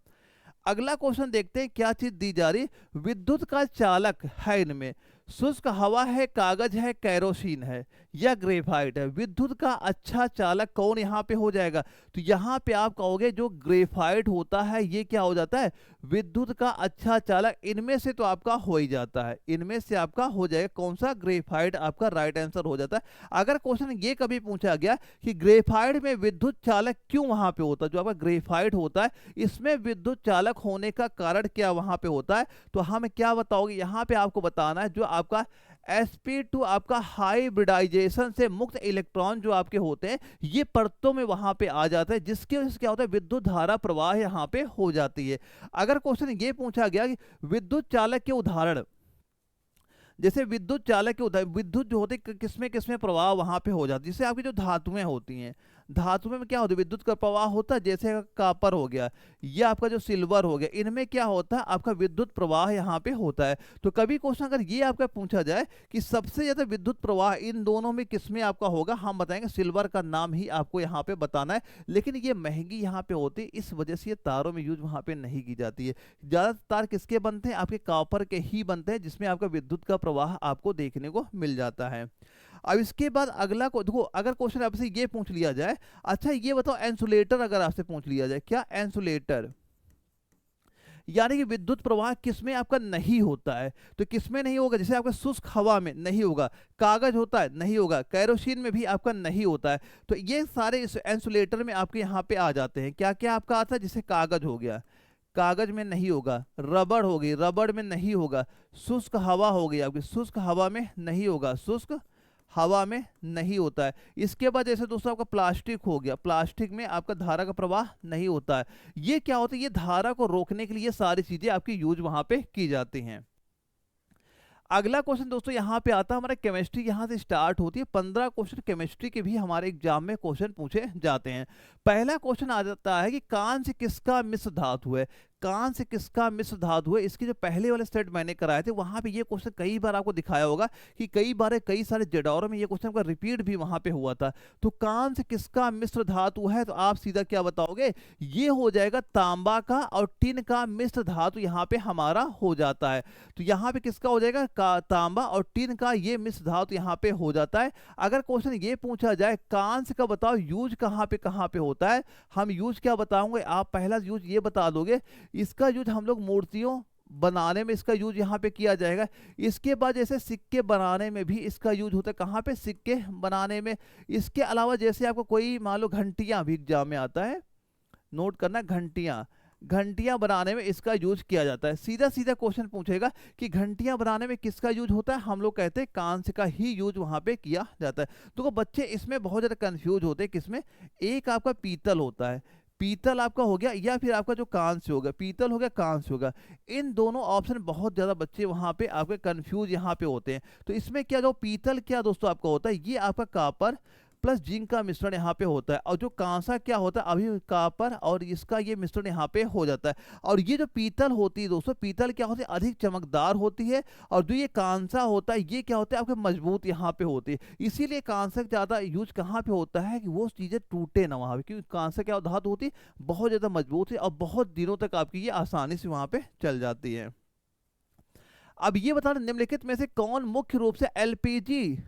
अगला क्वेश्चन देखते हैं, क्या चीज दी जा रही? विद्युत का चालक है इनमें शुष्क हवा है, कागज है, केरोसिन है या ग्रेफाइट है, विद्युत का अच्छा चालक कौन यहाँ पे हो जाएगा? तो यहाँ पे आप कहोगे जो ग्रेफाइट होता है ये क्या हो जाता है? विद्युत का अच्छा चालक। इनमें से तो आपका हो ही जाता है, इनमें से आपका हो जाएगा कौन सा? ग्रेफाइट आपका राइट आंसर हो जाता है। अगर क्वेश्चन ये कभी पूछा गया कि ग्रेफाइट में विद्युत चालक क्यों वहां पे होता है, जो आपका ग्रेफाइट होता है इसमें विद्युत चालक होने का कारण क्या वहां पे होता है, तो हम क्या बताओगे? यहाँ पे आपको बताना है जो आपका sp2 आपका हाइब्रिडाइजेशन से मुक्त इलेक्ट्रॉन जो आपके होते हैं ये परतों में वहां पे आ जाता है, जिसके वजह से क्या होता है? विद्युत धारा प्रवाह यहाँ पे हो जाती है। अगर क्वेश्चन ये पूछा गया कि विद्युत चालक के उदाहरण, जैसे विद्युत चालक के उदाहरण, विद्युत जो होते किसमें किसमें प्रवाह वहां पे हो जाती है, जैसे आपकी जो धातुएं होती हैं, धातु में क्या होता है? विद्युत का प्रवाह होता है, जैसे कॉपर हो गया या आपका जो सिल्वर हो गया, इनमें क्या होता है? आपका विद्युत प्रवाह यहाँ पे होता है। तो कभी क्वेश्चन अगर ये आपका पूछा जाए कि सबसे ज्यादा विद्युत प्रवाह इन दोनों में किसमें आपका होगा, हम बताएंगे सिल्वर का नाम ही आपको यहाँ पे बताना है। लेकिन ये महंगी यहाँ पे होती है, इस वजह से ये तारों में यूज वहाँ पे नहीं की जाती है। ज्यादातर तार किसके बनते हैं? आपके कॉपर के ही बनते हैं, जिसमें आपका विद्युत का प्रवाह आपको देखने को मिल जाता है। अब इसके बाद अगला को देखो, अगर क्वेश्चन आपसे ये पूछ लिया जाए, अच्छा ये बताओ इंसुलेटर अगर आपसे पूछ लिया जाए, क्या इंसुलेटर यानी कि विद्युत प्रवाह किसमें आपका नहीं होता है? तो किसमें नहीं होगा? जैसे आपका शुष्क हवा में नहीं होगा, कागज होता है नहीं होगा, केरोसिन में भी आपका नहीं होता है। तो ये सारे इस इंसुलेटर में आपके यहाँ पे आ जाते हैं। क्या क्या आपका आता है? जैसे कागज हो गया, कागज में नहीं होगा, रबड़ हो गई, रबड़ में नहीं होगा, शुष्क हवा हो गई आपकी, शुष्क हवा में नहीं होगा, शुष्क हवा में नहीं होता है। इसके बाद जैसे दोस्तों आपका प्लास्टिक हो गया, प्लास्टिक में आपका धारा का प्रवाह नहीं होता है। ये क्या होता है? ये धारा को रोकने के लिए सारी चीजें आपकी यूज वहां पे की जाती हैं। अगला क्वेश्चन दोस्तों यहाँ पे आता है हमारा केमिस्ट्री, यहाँ से स्टार्ट होती है। 15 क्वेश्चन केमिस्ट्री के भी हमारे एग्जाम में क्वेश्चन पूछे जाते हैं। पहला क्वेश्चन आ जाता है कि कांस्य किसका मिश्र धातु है? कांस्य किसका मिश्र धातु है? इसके जो पहले वाले सेट मैंने कराए थे वहां पे ये क्वेश्चन कई बार आपको दिखाया होगा कि कई बार कई सारे जडौरों में ये क्वेश्चन का रिपीट भी वहां पे हुआ था। तो कांस्य किसका मिश्र धातु है? तो आप सीधा क्या बताओगे? ये हो जाएगा तांबा का और टिन का मिश्र धातु यहाँ पे हमारा हो जाता है। तो यहाँ पे किसका हो जाएगा? तांबा और टिन का ये मिश्र धातु यहाँ पे हो जाता है। अगर क्वेश्चन ये पूछा जाए कांस्य का बताओ यूज कहाँ पे होता है, हम यूज क्या बताओगे? आप पहला यूज ये बता दोगे, इसका यूज हम लोग मूर्तियों बनाने में इसका यूज यहाँ पे किया जाएगा। इसके बाद जैसे सिक्के बनाने में भी इसका यूज होता है, कहाँ पे? सिक्के बनाने में। इसके अलावा जैसे आपको कोई मान लो घंटियां भी एग्जाम में आता है, नोट करना, घंटियां, घंटियां बनाने में इसका यूज किया जाता है। सीधा सीधा क्वेश्चन पूछेगा कि घंटियां बनाने में किसका यूज होता है, हम लोग कहते हैं कांस्य का ही यूज वहां पे किया जाता है। तो बच्चे इसमें बहुत ज्यादा कंफ्यूज होते हैं, किसमें? एक आपका पीतल होता है, पीतल आपका हो गया, या फिर आपका जो कांस्य होगा, पीतल हो गया, कांस्य होगा। इन दोनों ऑप्शन बहुत ज्यादा बच्चे वहां पे आपके कंफ्यूज यहाँ पे होते हैं। तो इसमें क्या, जो पीतल क्या दोस्तों आपका होता है, ये आपका कॉपर प्लस जिंक का मिश्रण यहाँ पे होता है। और जो कांसा क्या होता है, अभी कॉपर और इसका ये मिश्रण यहाँ पे हो जाता है। और ये जो पीतल होती है दोस्तों, पीतल क्या होती है? अधिक चमकदार होती है। और जो ये कांसा होता है ये क्या होता है? आपके मजबूत यहाँ पे होती है। इसीलिए कांसा ज्यादा यूज कहाँ पे होता है कि वो चीजें टूटे ना वहां पे, क्योंकि कांसा क्या धातु होती है? बहुत ज्यादा मजबूत है और बहुत दिनों तक आपकी ये आसानी से वहां पे चल जाती है। अब ये बताना, निम्नलिखित में से कौन मुख्य रूप से एलपीजी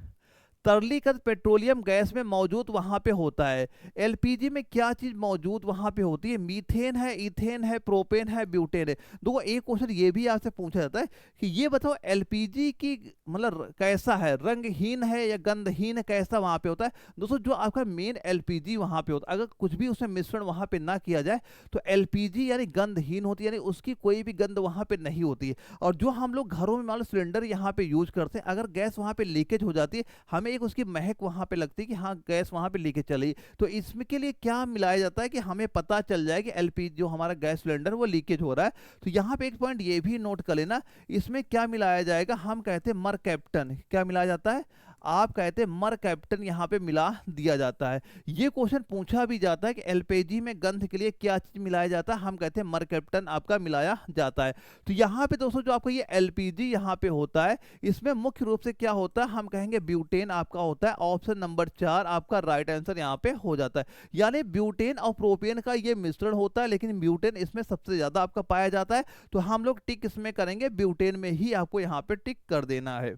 तरलीकृत पेट्रोलियम गैस में मौजूद वहां पे होता है? एलपीजी में क्या चीज मौजूद वहां पे होती है? मीथेन है, इथेन है, प्रोपेन है, ब्यूटेन है। देखो एक क्वेश्चन ये भी आपसे पूछा जाता है कि ये बताओ एलपीजी की मतलब कैसा है, रंगहीन है या गंधहीन है, कैसा वहां पे होता है? दोस्तों जो आपका मेन एलपीजी वहां पे होता है, अगर कुछ भी उसमें मिश्रण वहां पे ना किया जाए तो एलपीजी यानी गंधहीन होती है, यानी उसकी कोई भी गंध वहां पे नहीं होती है। और जो हम लोग घरों में मान लो सिलेंडर यहाँ पे यूज करते हैं, अगर गैस वहां पे लीकेज हो जाती है, हमें एक उसकी महक वहां पे लगती है कि हाँ गैस वहां पे लीकेज चली। तो इसमें के लिए क्या मिलाया जाता है कि हमें पता चल जाए कि एलपीजी जो हमारा गैस सिलेंडर वो लीकेज हो रहा है। तो यहाँ पे एक पॉइंट ये भी नोट कर लेना, इसमें क्या मिलाया जाएगा? हम कहते हैं मरकैप्टन। क्या मिलाया जाता है? आप कहते हैं मरकैप्टन यहाँ पे मिला दिया जाता है। ये क्वेश्चन पूछा भी जाता है कि एलपीजी में गंध के लिए क्या चीज मिलाया जाता है, हम कहते हैं मरकैप्टन आपका मिलाया जाता है। तो यहाँ पे दोस्तों जो आपका ये एलपीजी यहाँ पे होता है, इसमें मुख्य रूप से क्या होता है, हम कहेंगे ब्यूटेन आपका होता है। ऑप्शन नंबर 4 आपका राइट आंसर यहाँ पे हो जाता है। यानी ब्यूटेन और प्रोपेन का ये मिश्रण होता है, लेकिन ब्यूटेन इसमें सबसे ज्यादा आपका पाया जाता है। तो हम लोग टिक इसमें करेंगे, ब्यूटेन में ही आपको यहाँ पे टिक कर देना है।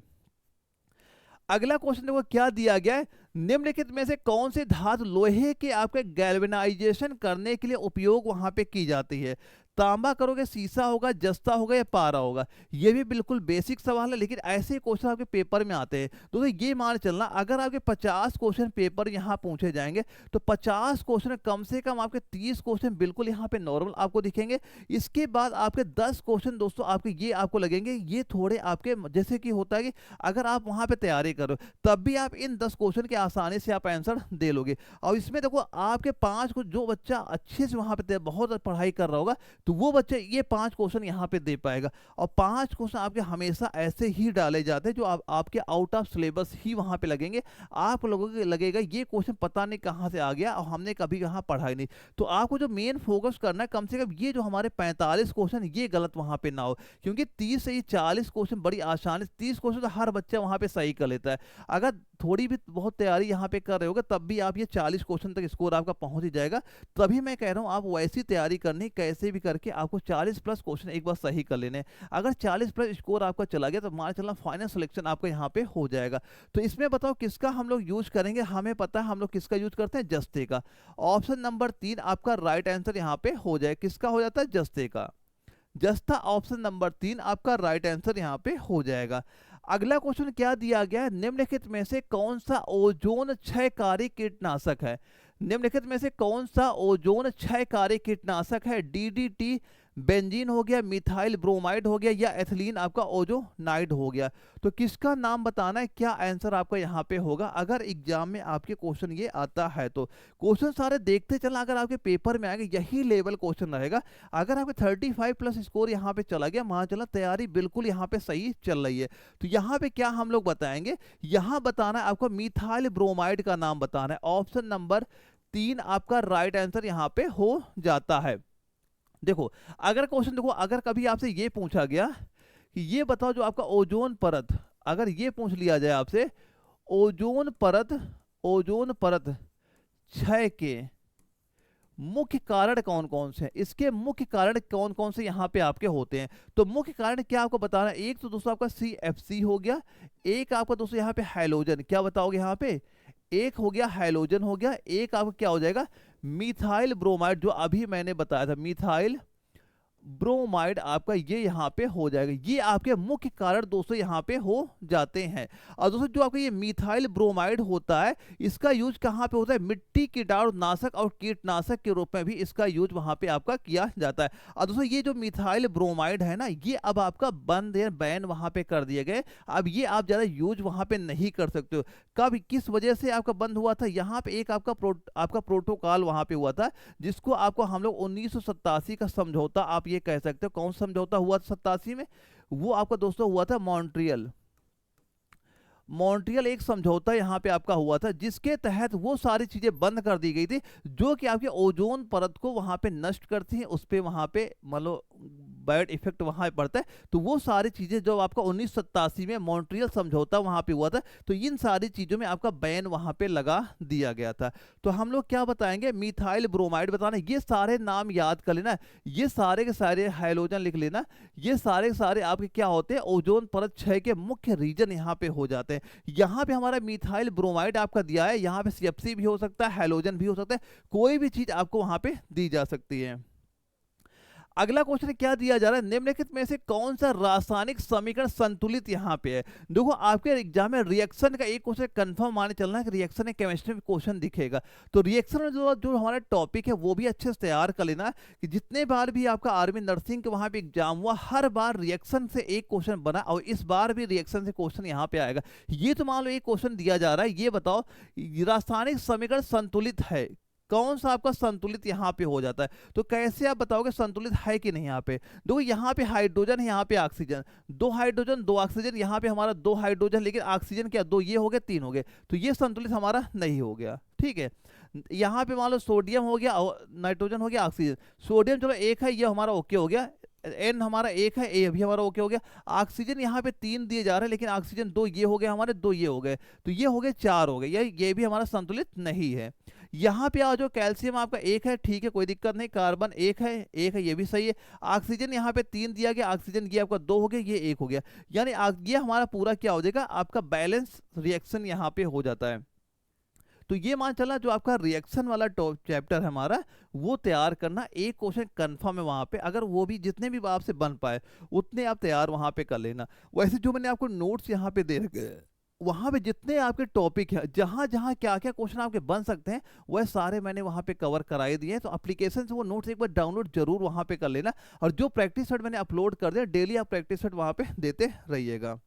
अगला क्वेश्चन देखो क्या दिया गया है, निम्नलिखित में से कौन सी धातु लोहे के आपके गैल्वेनाइजेशन करने के लिए उपयोग वहां पे की जाती है। तांबा करोगे, शीशा होगा, जस्ता होगा या पारा होगा। ये भी बिल्कुल बेसिक सवाल है, लेकिन ऐसे क्वेश्चन आपके पेपर में आते हैं। दोस्तों ये मान चलना, अगर आपके 50 क्वेश्चन पेपर यहाँ पूछे जाएंगे तो 50 क्वेश्चन कम से कम आपके 30 क्वेश्चन बिल्कुल यहाँ पे नॉर्मल आपको दिखेंगे। इसके बाद आपके 10 क्वेश्चन दोस्तों आपके ये आपको लगेंगे ये थोड़े आपके, जैसे कि होता है कि अगर आप वहां पे तैयारी करो तब भी आप इन 10 क्वेश्चन के आसानी से आप आंसर दे लोगे। और इसमें देखो आपके 5 को जो बच्चा अच्छे से वहां पे बहुत पढ़ाई कर रहा होगा तो वो बच्चे ये 5 क्वेश्चन यहाँ पे दे पाएगा। और 5 क्वेश्चन आपके हमेशा ऐसे ही डाले जाते हैं जो आपके आउट ऑफ सिलेबस ही वहां पे लगेंगे। आप लोगों को लगेगा ये क्वेश्चन पता नहीं कहाँ से आ गया और हमने कभी यहाँ पढ़ा ही नहीं। तो आपको जो मेन फोकस करना है, कम से कम ये जो हमारे 45 क्वेश्चन ये गलत वहां पे ना हो, क्योंकि 30 से 40 क्वेश्चन बड़ी आसानी, 30 क्वेश्चन तो हर बच्चा वहां पे सही कर लेता है। अगर थोड़ी भी बहुत तैयारी यहाँ पे कर रहे होगे तब भी आप ये 40 क्वेश्चन तक स्कोर आपका पहुंच ही जाएगा। तभी मैं कह रहा हूँ आप वैसी तैयारी करनी, कैसे भी करके आपको 40 प्लस क्वेश्चन एक बार सही कर लेने। अगर 40 प्लस स्कोर आपका चला गया तो मान चलना फाइनल सिलेक्शन आपका यहाँ पे हो जाएगा। तो इसमें बताओ किसका हम लोग यूज करेंगे, हमें पता है हम लोग किसका यूज करते हैं, जस्ते का। ऑप्शन नंबर 3 आपका राइट आंसर यहाँ पे हो जाए, किसका हो जाता है, जस्ते का। जस्ता ऑप्शन नंबर 3 आपका राइट आंसर यहाँ पे हो जाएगा। अगला क्वेश्चन क्या दिया गया है, निम्नलिखित में से कौन सा ओजोन क्षयकारी कीटनाशक है। निम्नलिखित में से कौन सा ओजोन क्षयकारी कीटनाशक है। डीडीटी, बेंजीन हो गया, मिथाइल ब्रोमाइड हो गया या एथिलीन आपका ओजोनाइड हो गया। तो किसका नाम बताना है, क्या आंसर आपका यहाँ पे होगा अगर एग्जाम में आपके क्वेश्चन ये आता है तो। क्वेश्चन सारे देखते चलना, अगर आपके पेपर में आएंगे यही लेवल क्वेश्चन रहेगा। अगर आपके 35 प्लस स्कोर यहाँ पे चला गया, मान चला तैयारी बिल्कुल यहाँ पे सही चल रही है। तो यहाँ पे क्या हम लोग बताएंगे, यहाँ बताना है आपको मिथाइल ब्रोमाइड का नाम बताना है। ऑप्शन नंबर 3 आपका राइट आंसर यहाँ पे हो जाता है। देखो अगर क्वेश्चन देखो, अगर कभी आपसे ये पूछा गया कि ये बताओ जो आपका ओजोन परत, अगर ये पूछ लिया जाए आपसे ओजोन परत क्षय के मुख्य कारण कौन कौन से हैं, इसके मुख्य कारण कौन कौन से यहाँ पे आपके होते हैं। तो मुख्य कारण क्या आपको बताना है, एक तो दोस्तों आपका CFC हो गया, एक आपका दोस्तों यहाँ पे हैलोजन, क्या बताओगे यहाँ पे, एक हो गया हैलोजन हो गया, एक आपका क्या हो जाएगा, मिथाइल ब्रोमाइड, जो अभी मैंने बताया था मिथाइल ब्रोमाइड आपका ये यहाँ पे हो जाएगा। ये आपके मुख्य कारण दोस्तों यहाँ पे हो जाते हैं। और दोस्तों जो आपका ये मिथाइल ब्रोमाइड होता है इसका यूज कहाँ पे होता है, मिट्टी कीटाणुनाशक और कीटनाशक के रूप में भी इसका यूज वहाँ पे आपका किया जाता है। और दोस्तों ये जो मिथाइल ब्रोमाइड है ना, ये अब आपका बंद या बैन वहाँ पे कर दिए गए। अब ये आप ज़्यादा यूज वहाँ पे नहीं कर सकते हो। कब किस वजह से आपका बंद हुआ था, यहाँ पे एक आपका प्रोटोकॉल वहाँ पे हुआ था जिसको आपको हम लोग 1987 का समझौता आप ये कह सकते हो। कौन समझौता हुआ था 87 में, वो आपका दोस्तों हुआ था मॉन्ट्रियल एक समझौता यहाँ पे आपका हुआ था, जिसके तहत वो सारी चीजें बंद कर दी गई थी जो कि आपके ओजोन परत को वहां पे नष्ट करती हैं, उस पे वहां पे मान लो बैड इफेक्ट वहां पड़ता है। तो वो सारी चीजें जो आपका 1987 में मॉन्ट्रियल समझौता वहां पे हुआ था, तो इन सारी चीजों में आपका बैन वहां पे लगा दिया गया था। तो हम लोग क्या बताएंगे, मिथाइल ब्रोमाइड बताना। ये सारे नाम याद कर लेना, ये सारे के सारे हाइड्रोजन लिख लेना, ये सारे के सारे आपके क्या होते हैं, ओजोन परत क्षय के मुख्य रीजन यहाँ पे हो जाते हैं। यहाँ पे हमारा मिथाइल ब्रोमाइड आपका दिया है, यहाँ पे CFC भी हो सकता है, हैलोजन भी हो सकता है, कोई भी चीज आपको वहां पे दी जा सकती है। अगला क्वेश्चन क्या दिया जा रहा है, निम्नलिखित में से कौन सा रासायनिक समीकरण संतुलित यहाँ पे है। देखो आपके एग्जाम में रिएक्शन का एक क्वेश्चन कंफर्म माने चलना है कि रिएक्शन है, केमिस्ट्री में क्वेश्चन दिखेगा। तो रिएक्शन में जो हमारा टॉपिक है वो भी अच्छे से तैयार कर लेना कि जितने बार भी आपका आर्मी नर्सिंग के वहां पे एग्जाम हुआ हर बार रिएक्शन से एक क्वेश्चन बना, और इस बार भी रिएक्शन से क्वेश्चन यहाँ पे आएगा। ये तो मान लो एक क्वेश्चन दिया जा रहा है, ये बताओ रासायनिक समीकरण संतुलित है, कौन सा आपका संतुलित यहाँ पे हो जाता है। तो कैसे आप बताओगे संतुलित है कि नहीं। यहाँ पे देखो, यहाँ पे हाइड्रोजन है, यहाँ पे ऑक्सीजन, 2 हाइड्रोजन 2 ऑक्सीजन, यहाँ पे हमारा 2 हाइड्रोजन, लेकिन ऑक्सीजन क्या 2, ये हो गए 3 हो गए, तो ये संतुलित हमारा नहीं हो गया। ठीक है, यहाँ पे मान लो सोडियम हो गया, नाइट्रोजन हो गया, ऑक्सीजन, सोडियम चलो 1 है, ये हमारा ओके हो गया, N हमारा 1 है, A भी हमारा ओके हो गया। ऑक्सीजन यहाँ पे 3 दिए जा रहे हैं, लेकिन ऑक्सीजन 2 ये हो गए हमारे, 2 ये हो गए, तो ये हो गए 4 हो गए, ये भी हमारा संतुलित नहीं है। यहाँ पे आ जाओ, कैल्शियम आपका 1 है, ठीक है कोई दिक्कत नहीं, कार्बन 1 है, 1 है ये भी सही है। ऑक्सीजन यहाँ पे 3 दिया गया, ऑक्सीजन ये आपका 2 हो गया, ये 1 हो गया। यानी ये हमारा पूरा क्या हो जाएगा, आपका बैलेंस रिएक्शन यहाँ पे हो जाता है। तो ये मान चला जो आपका रिएक्शन वाला टॉप चैप्टर है हमारा, वो तैयार करना, एक क्वेश्चन कंफर्म है वहां पे, अगर वो भी जितने भी आपसे बन पाए उतने आप तैयार वहां पे कर लेना। वैसे जो मैंने आपको नोट्स यहाँ पे दे रखे हैं, वहां पे जितने आपके टॉपिक है, जहां जहां क्या क्या क्वेश्चन आपके बन सकते हैं, वह सारे मैंने वहां पे कवर कराए दिए हैं। तो एप्लीकेशन से वो नोट्स एक बार डाउनलोड जरूर वहां पे कर लेना, और जो प्रैक्टिस सेट मैंने अपलोड कर दिया, डेली आप प्रैक्टिस सेट वहां पे देते रहिएगा।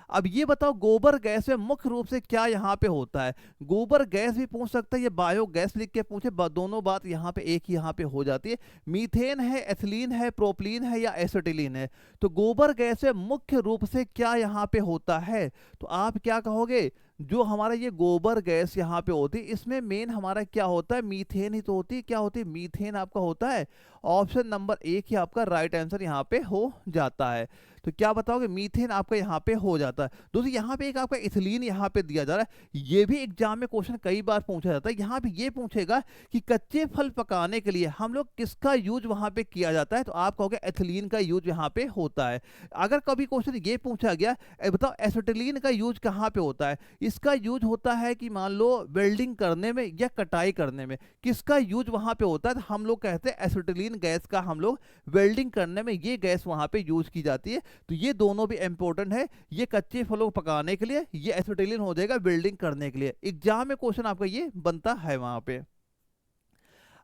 अब ये बताओ, गोबर गैस में मुख्य रूप से क्या यहाँ पे होता है। गोबर गैस भी पूछ सकता है, ये बायोगैस लिख के पूछे, दोनों बात यहाँ पे एक ही यहाँ पे हो जाती है। मीथेन है, एथिलीन है, प्रोपलीन है, या एसिटिलीन है। तो गोबर गैस में मुख्य रूप से क्या यहाँ पे होता है, तो आप क्या कहोगे, जो हमारा ये गोबर गैस यहाँ पे होती है, इसमें मेन हमारा क्या होता है, मीथेन ही तो होती है। क्या होती है, मीथेन आपका होता है। ऑप्शन नंबर 1 ही आपका राइट आंसर यहाँ पे हो जाता है। तो क्या बताओगे, मीथेन आपका यहाँ पे हो जाता है। दोस्तों यहाँ पे एक आपका इथिलीन यहाँ पे दिया जा रहा है, ये भी एग्जाम में क्वेश्चन कई बार पूछा जाता है। यहाँ पे ये पूछेगा कि कच्चे फल पकाने के लिए हम लोग किसका यूज वहां पे किया जाता है, तो आप कहोगे एथिलीन का यूज यहाँ पे होता है। अगर कभी क्वेश्चन ये पूछा गया, बताओ एसिटिलीन का यूज कहाँ पे होता है, इसका यूज होता है कि मान लो वेल्डिंग करने में या कटाई करने में, किसका यूज वहां पे होता है, तो हम लोग कहते हैं एसिटिलीन गैस का, हम लोग वेल्डिंग करने में ये गैस वहां पे यूज की जाती है। तो ये दोनों भी इंपॉर्टेंट है, ये कच्चे फलों को पकाने के लिए, ये एसिटिलीन हो जाएगा वेल्डिंग करने के लिए। एग्जाम में क्वेश्चन आपका ये बनता है वहां पे।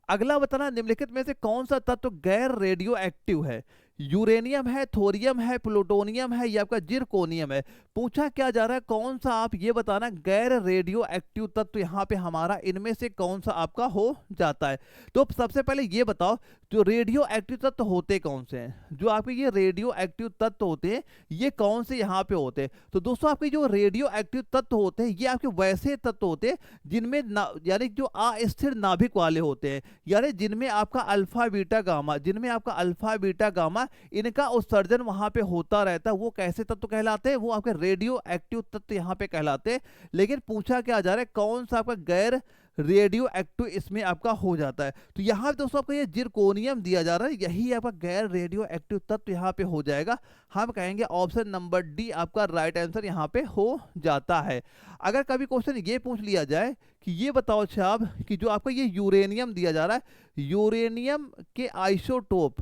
अगला बताना, निम्नलिखित में से कौन सा तत्व गैर रेडियो एक्टिव है। यूरेनियम है, थोरियम है, प्लूटोनियम है, या आपका जिरकोनियम है। पूछा क्या जा रहा है, कौन सा आप ये बताना गैर रेडियो एक्टिव तत्व यहाँ पे हमारा इनमें से कौन सा आपका हो जाता है। तो सबसे पहले ये बताओ, जो रेडियो एक्टिव तत्व होते कौन से हैं, जो आपके ये रेडियो एक्टिव तत्व होते हैं, ये कौन से यहाँ पे होते हैं। तो दोस्तों आपके जो रेडियो एक्टिव तत्व होते हैं, ये आपके वैसे तत्व होते हैं जिनमें यानी जो अस्थिर नाभिक वाले होते हैं, यानी जिनमें आपका अल्फा बीटा गामा, जिनमें आपका अल्फा बीटा गामा इनका उत्सर्जन वहां पे होता रहता है, वो कैसे तत्व कहलाते हैं, वो आपके रेडियो एक्टिव तत्व यहाँ पे कहलाते हैं। लेकिन पूछा क्या जा रहा है, कौन सा आपका गैर रेडियो एक्टिव इसमें आपका हो जाता है। तो यहाँ पे दोस्तों आपका ये जिरकोनियम दिया जा रहा है, यही आपका गैर रेडियो एक्टिव तत्व यहाँ पे हो जाएगा। हम कहेंगे ऑप्शन नंबर डी आपका राइट आंसर यहाँ पे हो जाता है। अगर कभी क्वेश्चन ये पूछ लिया जाए कि ये बताओ साहब कि जो आपका ये यूरेनियम दिया जा रहा है, यूरेनियम के आइसोटोप,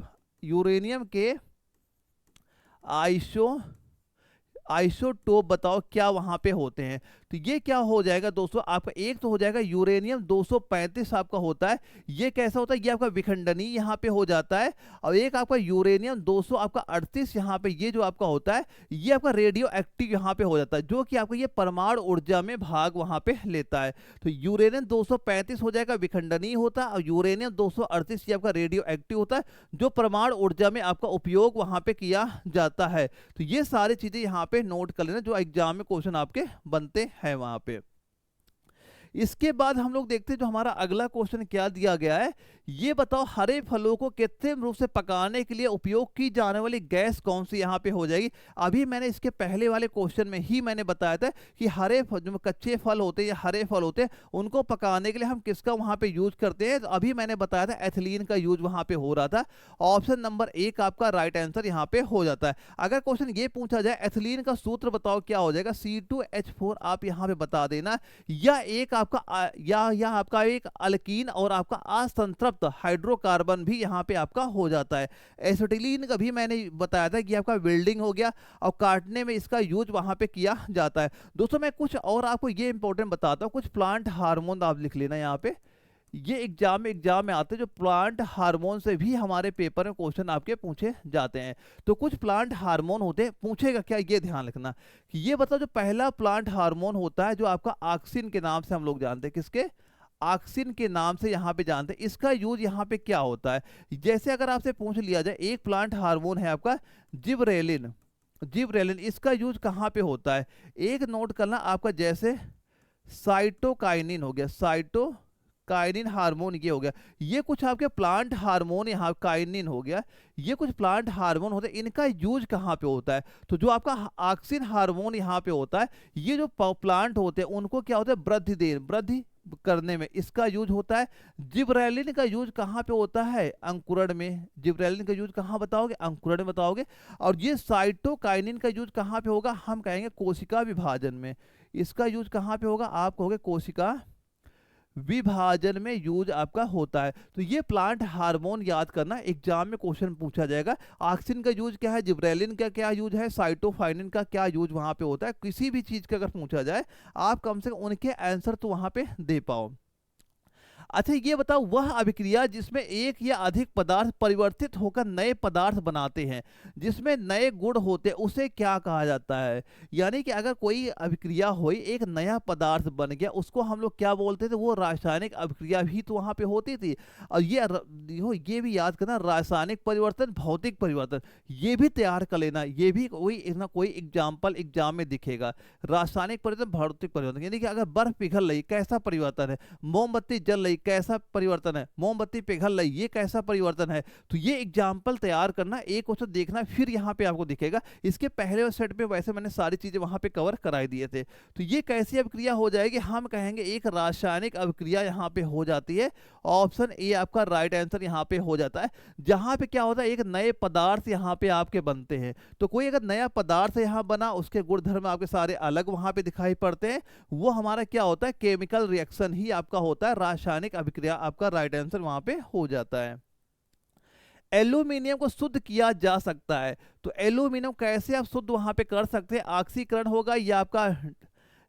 यूरेनियम के आइसोटोप बताओ क्या वहां पे होते हैं। तो ये क्या हो जाएगा दोस्तों, आपका एक तो हो जाएगा यूरेनियम 235 आपका होता है, ये कैसा होता है, ये आपका विखंडनीय यहाँ पे हो जाता है। और एक आपका यूरेनियम 200 आपका 38 यहाँ पे, ये जो आपका होता है, ये आपका रेडियो एक्टिव यहाँ पे हो जाता है, जो कि आपका ये परमाणु ऊर्जा में भाग वहां पे लेता है। तो यूरेनियम 235 हो जाएगा विखंडनीय होता है, और यूरेनियम 238 ये आपका रेडियो एक्टिव होता है, जो परमाणु ऊर्जा में आपका उपयोग वहां पे किया जाता है। तो ये सारी चीजें यहाँ पे नोट कर लेना, जो एग्जाम में क्वेश्चन आपके बनते हैं वहां पे। इसके बाद हम लोग देखते हैं जो हमारा अगला क्वेश्चन क्या दिया गया है, ये बताओ हरे फलों को कृत्रिम रूप से पकाने के लिए उपयोग की जाने वाली गैस कौन सी यहाँ पे हो जाएगी। अभी मैंने इसके पहले वाले क्वेश्चन में ही मैंने बताया था कि हरे जो कच्चे फल होते हैं या हरे फल होते हैं, उनको पकाने के लिए हम किसका वहां पे यूज करते हैं। तो अभी मैंने बताया था एथिलीन का यूज वहां पे हो रहा था। ऑप्शन नंबर 1 आपका राइट आंसर यहाँ पे हो जाता है। अगर क्वेश्चन ये पूछा जाए एथिलीन का सूत्र बताओ क्या हो जाएगा, C2H4 आप यहाँ पे बता देना, या एक आपका या आपका एक अल्कीन और आपका असंतृप्त हाइड्रोकार्बन भी यहाँ पे आपका हो जाता है। एसिटिलीन का भी मैंने बताया था कि आपका वेल्डिंग हो गया, और काटने में इसका यूज वहां पे किया जाता है। दोस्तों मैं कुछ और आपको ये इंपॉर्टेंट बताता हूँ, कुछ प्लांट हार्मोन आप लिख लेना यहाँ पे, ये एग्जाम में आते हैं, जो प्लांट हार्मोन से भी हमारे पेपर में क्वेश्चन आपके पूछे जाते हैं। तो कुछ प्लांट हार्मोन होते हैं, पूछेगा क्या ये ध्यान रखना कि ये बताओ जो पहला प्लांट हार्मोन होता है, जो आपका ऑक्सिन के नाम से हम लोग जानते हैं, किसके, ऑक्सिन के नाम से यहाँ पे जानते हैं, इसका यूज यहाँ पे क्या होता है। जैसे अगर आपसे पूछ लिया जाए, एक प्लांट हार्मोन है आपका जिबरेलिन, इसका यूज कहाँ पे होता है, एक नोट करना आपका, जैसे साइटोकाइनिन हो गया, काइनिन हार्मोन ये हो गया, ये कुछ आपके प्लांट हार्मोन, यहाँ काइनिन हो गया, ये कुछ प्लांट हार्मोन होते हैं, इनका यूज कहाँ पे होता है। तो जो आपका ऑक्सिन हार्मोन यहाँ पे होता है, ये जो प्लांट होते हैं उनको क्या होता है, वृद्धि करने में इसका यूज होता है। जिब्रेलिन का यूज कहाँ पे होता है? अंकुरण में। जिब्रेलिन का यूज कहाँ बताओगे? अंकुरण में बताओगे। और ये साइटोकाइनिन का यूज कहाँ पे होगा? हम कहेंगे कोशिका विभाजन में। इसका यूज कहाँ पे होगा? आप कहोगे कोशिका विभाजन में यूज आपका होता है। तो ये प्लांट हार्मोन याद करना, एग्जाम में क्वेश्चन पूछा जाएगा। ऑक्सिन का यूज क्या है? जिब्रेलिन का क्या यूज है? साइटोकाइनिन का क्या यूज वहां पे होता है? किसी भी चीज का अगर पूछा जाए, आप कम से कम उनके आंसर तो वहां पे दे पाओ। अच्छा ये बताओ, वह अभिक्रिया जिसमें एक या अधिक पदार्थ परिवर्तित होकर नए पदार्थ बनाते हैं, जिसमें नए गुण होते हैं, उसे क्या कहा जाता है? यानी कि अगर कोई अभिक्रिया हुई, एक नया पदार्थ बन गया, उसको हम लोग क्या बोलते थे? वो रासायनिक अभिक्रिया भी तो वहां पे होती थी। और ये भी याद करना, रासायनिक परिवर्तन, भौतिक परिवर्तन, ये भी तैयार कर लेना। ये भी कोई ना कोई एग्जाम्पल एग्जाम में दिखेगा। रासायनिक परिवर्तन, भौतिक परिवर्तन, यानी कि अगर बर्फ पिघल रही, कैसा परिवर्तन है? मोमबत्ती जल रही, कैसा परिवर्तन है? मोमबत्ती पिघल रही, ये कैसा परिवर्तन है? तो ये एग्जाम्पल तैयार करना, एक क्वेश्चन देखना, फिर यहाँ पे आपको दिखेगा। इसके पहले सेट पे वैसे मैंने सारी चीजें वहां पे कवर कराई दिए थे। तो ये कैसी अभिक्रिया हो जाएगी? हम कहेंगे एक रासायनिक अभिक्रिया यहाँ पे हो जाती है। ऑप्शन ए आपका राइट आंसर यहाँ पे हो जाता है। जहां पे क्या होता है? एक नए पदार्थ यहाँ पे आपके बनते हैं। तो कोई अगर नया पदार्थ यहाँ बना, उसके गुणधर्म आपके सारे अलग वहां पे दिखाई पड़ते हैं, वो हमारा क्या होता है? केमिकल रिएक्शन ही आपका होता है। रासायनिक अभिक्रिया आपका राइट आंसर वहां पे हो जाता है। एल्यूमिनियम को शुद्ध किया जा सकता है, तो एल्यूमिनियम कैसे आप शुद्ध वहां पे कर सकते हैं? ऑक्सीकरण होगा,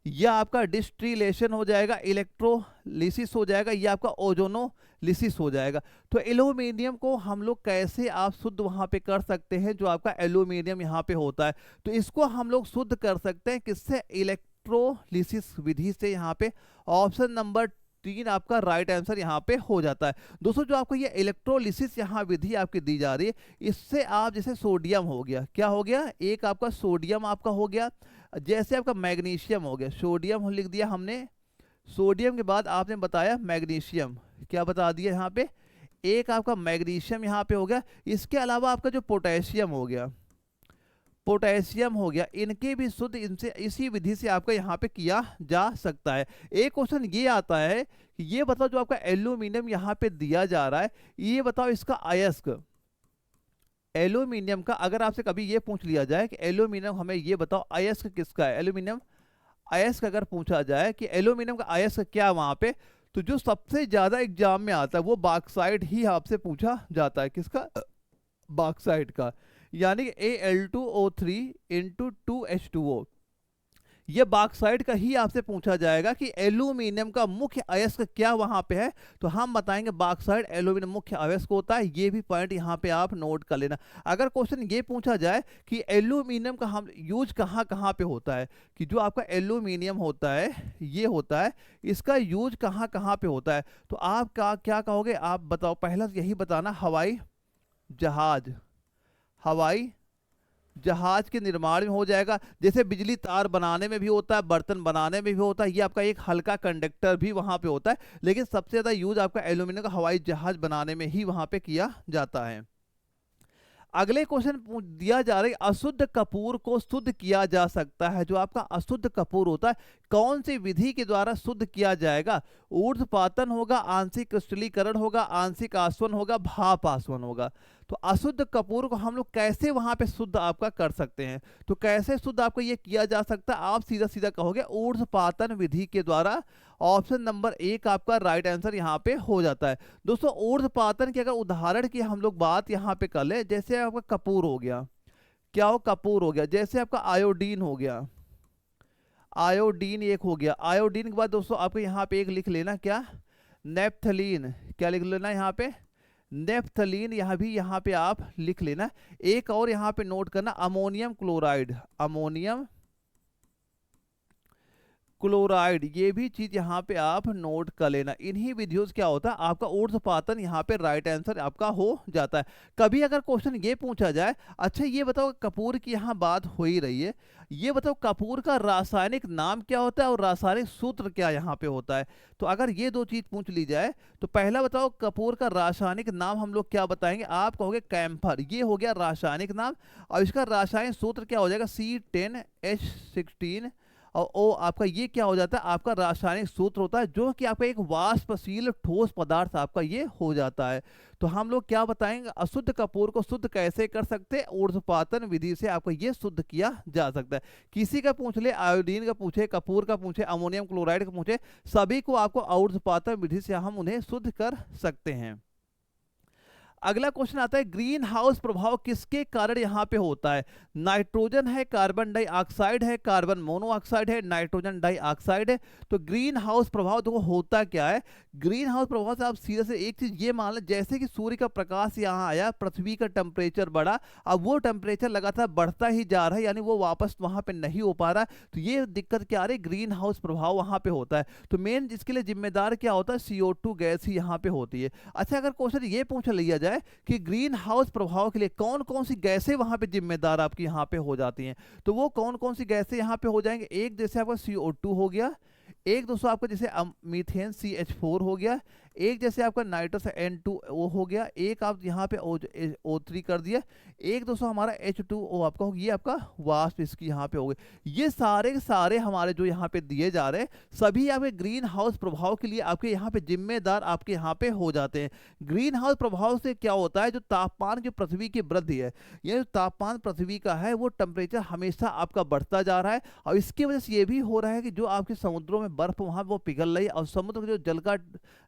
या आपका डिस्टिलेशन हो जाएगा, इलेक्ट्रोलिसिस हो जाएगा, या आपका ओजोनोलिसिस हो जाएगा। तो एल्यूमिनियम को हम लोग कैसे आप शुद्ध वहां पे कर सकते हैं? जो आपका एल्यूमिनियम यहाँ पे होता है, तो इसको हम लोग शुद्ध कर सकते हैं किससे? इलेक्ट्रोलिसिस विधि से। यहाँ पे ऑप्शन नंबर 3 आपका राइट आंसर यहाँ पे हो जाता है। दोस्तों जो आपको ये इलेक्ट्रोलिसिस यहाँ विधि आपकी दी जा रही है, इससे आप जैसे सोडियम हो गया, क्या हो गया? एक आपका सोडियम आपका हो गया, जैसे आपका मैग्नीशियम हो गया। सोडियम लिख दिया हमने, सोडियम के बाद आपने बताया मैग्नीशियम, क्या बता दिया यहाँ पे? एक आपका मैग्नीशियम यहाँ पे हो गया। इसके अलावा आपका जो पोटेशियम हो गया, पोटेशियम हो गया, इनके भी शुद्ध इनसे इसी विधि से आपका यहाँ पे किया जा सकता है। एक क्वेश्चन ये आता है कि ये बताओ, जो आपका एल्यूमिनियम यहाँ पे दिया जा रहा है, ये बताओ इसका अयस्क, एल्यूमिनियम का अगर आपसे कभी ये पूछ लिया जाए कि एल्यूमिनियम, हमें ये बताओ अयस्क किसका है? एल्यूमिनियम अयस्क अगर पूछा जाए कि एल्यूमिनियम का अयस्क क्या वहां पे, तो जो सबसे ज्यादा एग्जाम में आता है वो बॉक्साइट ही आपसे पूछा जाता है। किसका? बॉक्साइट का। यानी Al2O3 इंटू 2H2O, ये बॉक्साइट का ही आपसे पूछा जाएगा कि एल्यूमिनियम का मुख्य अयस्क क्या वहां पे है, तो हम बताएंगे बॉक्साइट एल्यूमिनियम मुख्य अयस्क होता है। ये भी पॉइंट यहाँ पे आप नोट कर लेना। अगर क्वेश्चन ये पूछा जाए कि एल्यूमिनियम का हम यूज कहाँ कहाँ पे होता है, कि जो आपका एल्यूमिनियम होता है, ये होता है, इसका यूज कहाँ कहाँ पे होता है, तो आप क्या कहोगे? आप बताओ, पहला यही बताना, हवाई जहाज, हवाई जहाज के निर्माण में हो जाएगा। जैसे बिजली तार बनाने में भी होता है, बर्तन बनाने में भी होता है, ये आपका एक हल्का कंडक्टर भी वहां पे होता है, लेकिन सबसे ज्यादा यूज आपका एल्यूमिनियम का हवाई जहाज बनाने में ही वहां पे किया जाता है। अगले क्वेश्चन दिया जा रहा है, अशुद्ध कपूर को शुद्ध किया जा सकता है। जो आपका अशुद्ध कपूर होता है, कौन सी विधि के द्वारा शुद्ध किया जाएगा? ऊर्ध्वपातन होगा, आंशिक क्रिस्टलीकरण होगा, आंशिक आसवन होगा, भाप आसवन होगा। तो अशुद्ध कपूर को हम लोग कैसे वहां पे शुद्ध आपका कर सकते हैं? तो कैसे शुद्ध आपको ये किया जा सकता है? आप सीधा सीधा कहोगे ऊर्ध्वपातन विधि के द्वारा। ऑप्शन नंबर 1 आपका राइट आंसर यहाँ पे हो जाता है। दोस्तों ऊर्ध्वपातन की अगर उदाहरण की हम लोग बात यहाँ पे कर ले, जैसे आपका कपूर हो गया, क्या हो? कपूर हो गया। जैसे आपका आयोडीन हो गया, आयोडीन एक हो गया। आयोडीन के बाद दोस्तों आपको यहाँ पे एक लिख लेना, क्या? नेप्थलीन, क्या लिख लेना यहाँ पे? नेप्थलीन, यहाँ पे आप लिख लेना। एक और यहाँ पे नोट करना, अमोनियम क्लोराइड, अमोनियम क्लोराइड, ये भी चीज यहाँ पे आप नोट कर लेना। इन्हीं विधियों से क्या होता है? आपका ऊर्ध्वपातन यहाँ पे राइट आंसर आपका हो जाता है। कभी अगर क्वेश्चन ये पूछा जाए, अच्छा ये बताओ, कपूर की यहाँ बात हो ही रही है, ये बताओ कपूर का रासायनिक नाम क्या होता है और रासायनिक सूत्र क्या यहाँ पे होता है? तो अगर ये दो चीज पूछ ली जाए, तो पहला बताओ कपूर का रासायनिक नाम हम लोग क्या बताएंगे? आप कहोगे कैम्फर, ये हो गया रासायनिक नाम। और इसका रासायनिक सूत्र क्या हो जाएगा? C10H16 और ओ आपका ये क्या हो जाता है, आपका रासायनिक सूत्र होता है, जो कि आपका एक वाष्पशील ठोस पदार्थ आपका ये हो जाता है। तो हम लोग क्या बताएंगे, अशुद्ध कपूर को शुद्ध कैसे कर सकते हैं, ऊर्ध्वपातन विधि से आपको ये शुद्ध किया जा सकता है। किसी का पूछ ले, आयोडीन का पूछे, कपूर का पूछे, अमोनियम क्लोराइड का पूछे, सभी को आपको ऊर्ध्वपातन विधि से हम उन्हें शुद्ध कर सकते हैं। अगला क्वेश्चन आता है, ग्रीन हाउस प्रभाव किसके कारण यहाँ पे होता है। नाइट्रोजन है, कार्बन डाइऑक्साइड है, कार्बन मोनोऑक्साइड है, नाइट्रोजन डाइऑक्साइड है। तो ग्रीन हाउस प्रभाव देखो होता क्या है। ग्रीन हाउस प्रभाव से आप सीधे से एक चीज ये मान लें, जैसे कि सूर्य का प्रकाश यहाँ आया, पृथ्वी का टेम्परेचर बढ़ा, अब वो टेम्परेचर लगातार बढ़ता ही जा रहा है, यानी वो वापस वहां पे नहीं हो पा रहा है। तो ये दिक्कत क्या आ रही है, ग्रीन हाउस प्रभाव वहां पे होता है। तो मेन जिसके लिए जिम्मेदार क्या होता है, CO2 गैस ही यहाँ पे होती है। अच्छा, अगर क्वेश्चन ये पूछ लिया जाए कि ग्रीन हाउस प्रभाव के लिए कौन कौन सी गैसें वहां पे जिम्मेदार आपकी यहाँ पे हो जाती हैं, तो वो कौन कौन सी गैसें यहाँ पे हो जाएंगे। एक जैसे आपका CO2 हो गया, एक दोस्तों आपका जैसे मीथेन CH4 हो गया, एक जैसे आपका नाइट्रस N2O हो गया, एक आप यहाँ पे O3 कर दिया, एक दोस्तों हमारा H2O आपका हो, ये आपका वाष्प इसकी यहाँ पे हो गई। ये सारे के सारे हमारे जो यहाँ पे दिए जा रहे हैं, सभी आपके ग्रीन हाउस प्रभाव के लिए आपके यहाँ पे जिम्मेदार आपके यहाँ पे हो जाते हैं। ग्रीन हाउस प्रभाव से क्या होता है, जो तापमान की पृथ्वी की वृद्धि है, ये जो तापमान पृथ्वी का है, वो टेम्परेचर हमेशा आपका बढ़ता जा रहा है, और इसकी वजह से ये भी हो रहा है कि जो आपके समुद्रों में बर्फ वहाँ वो पिघल रही है, और समुद्र का जो जल का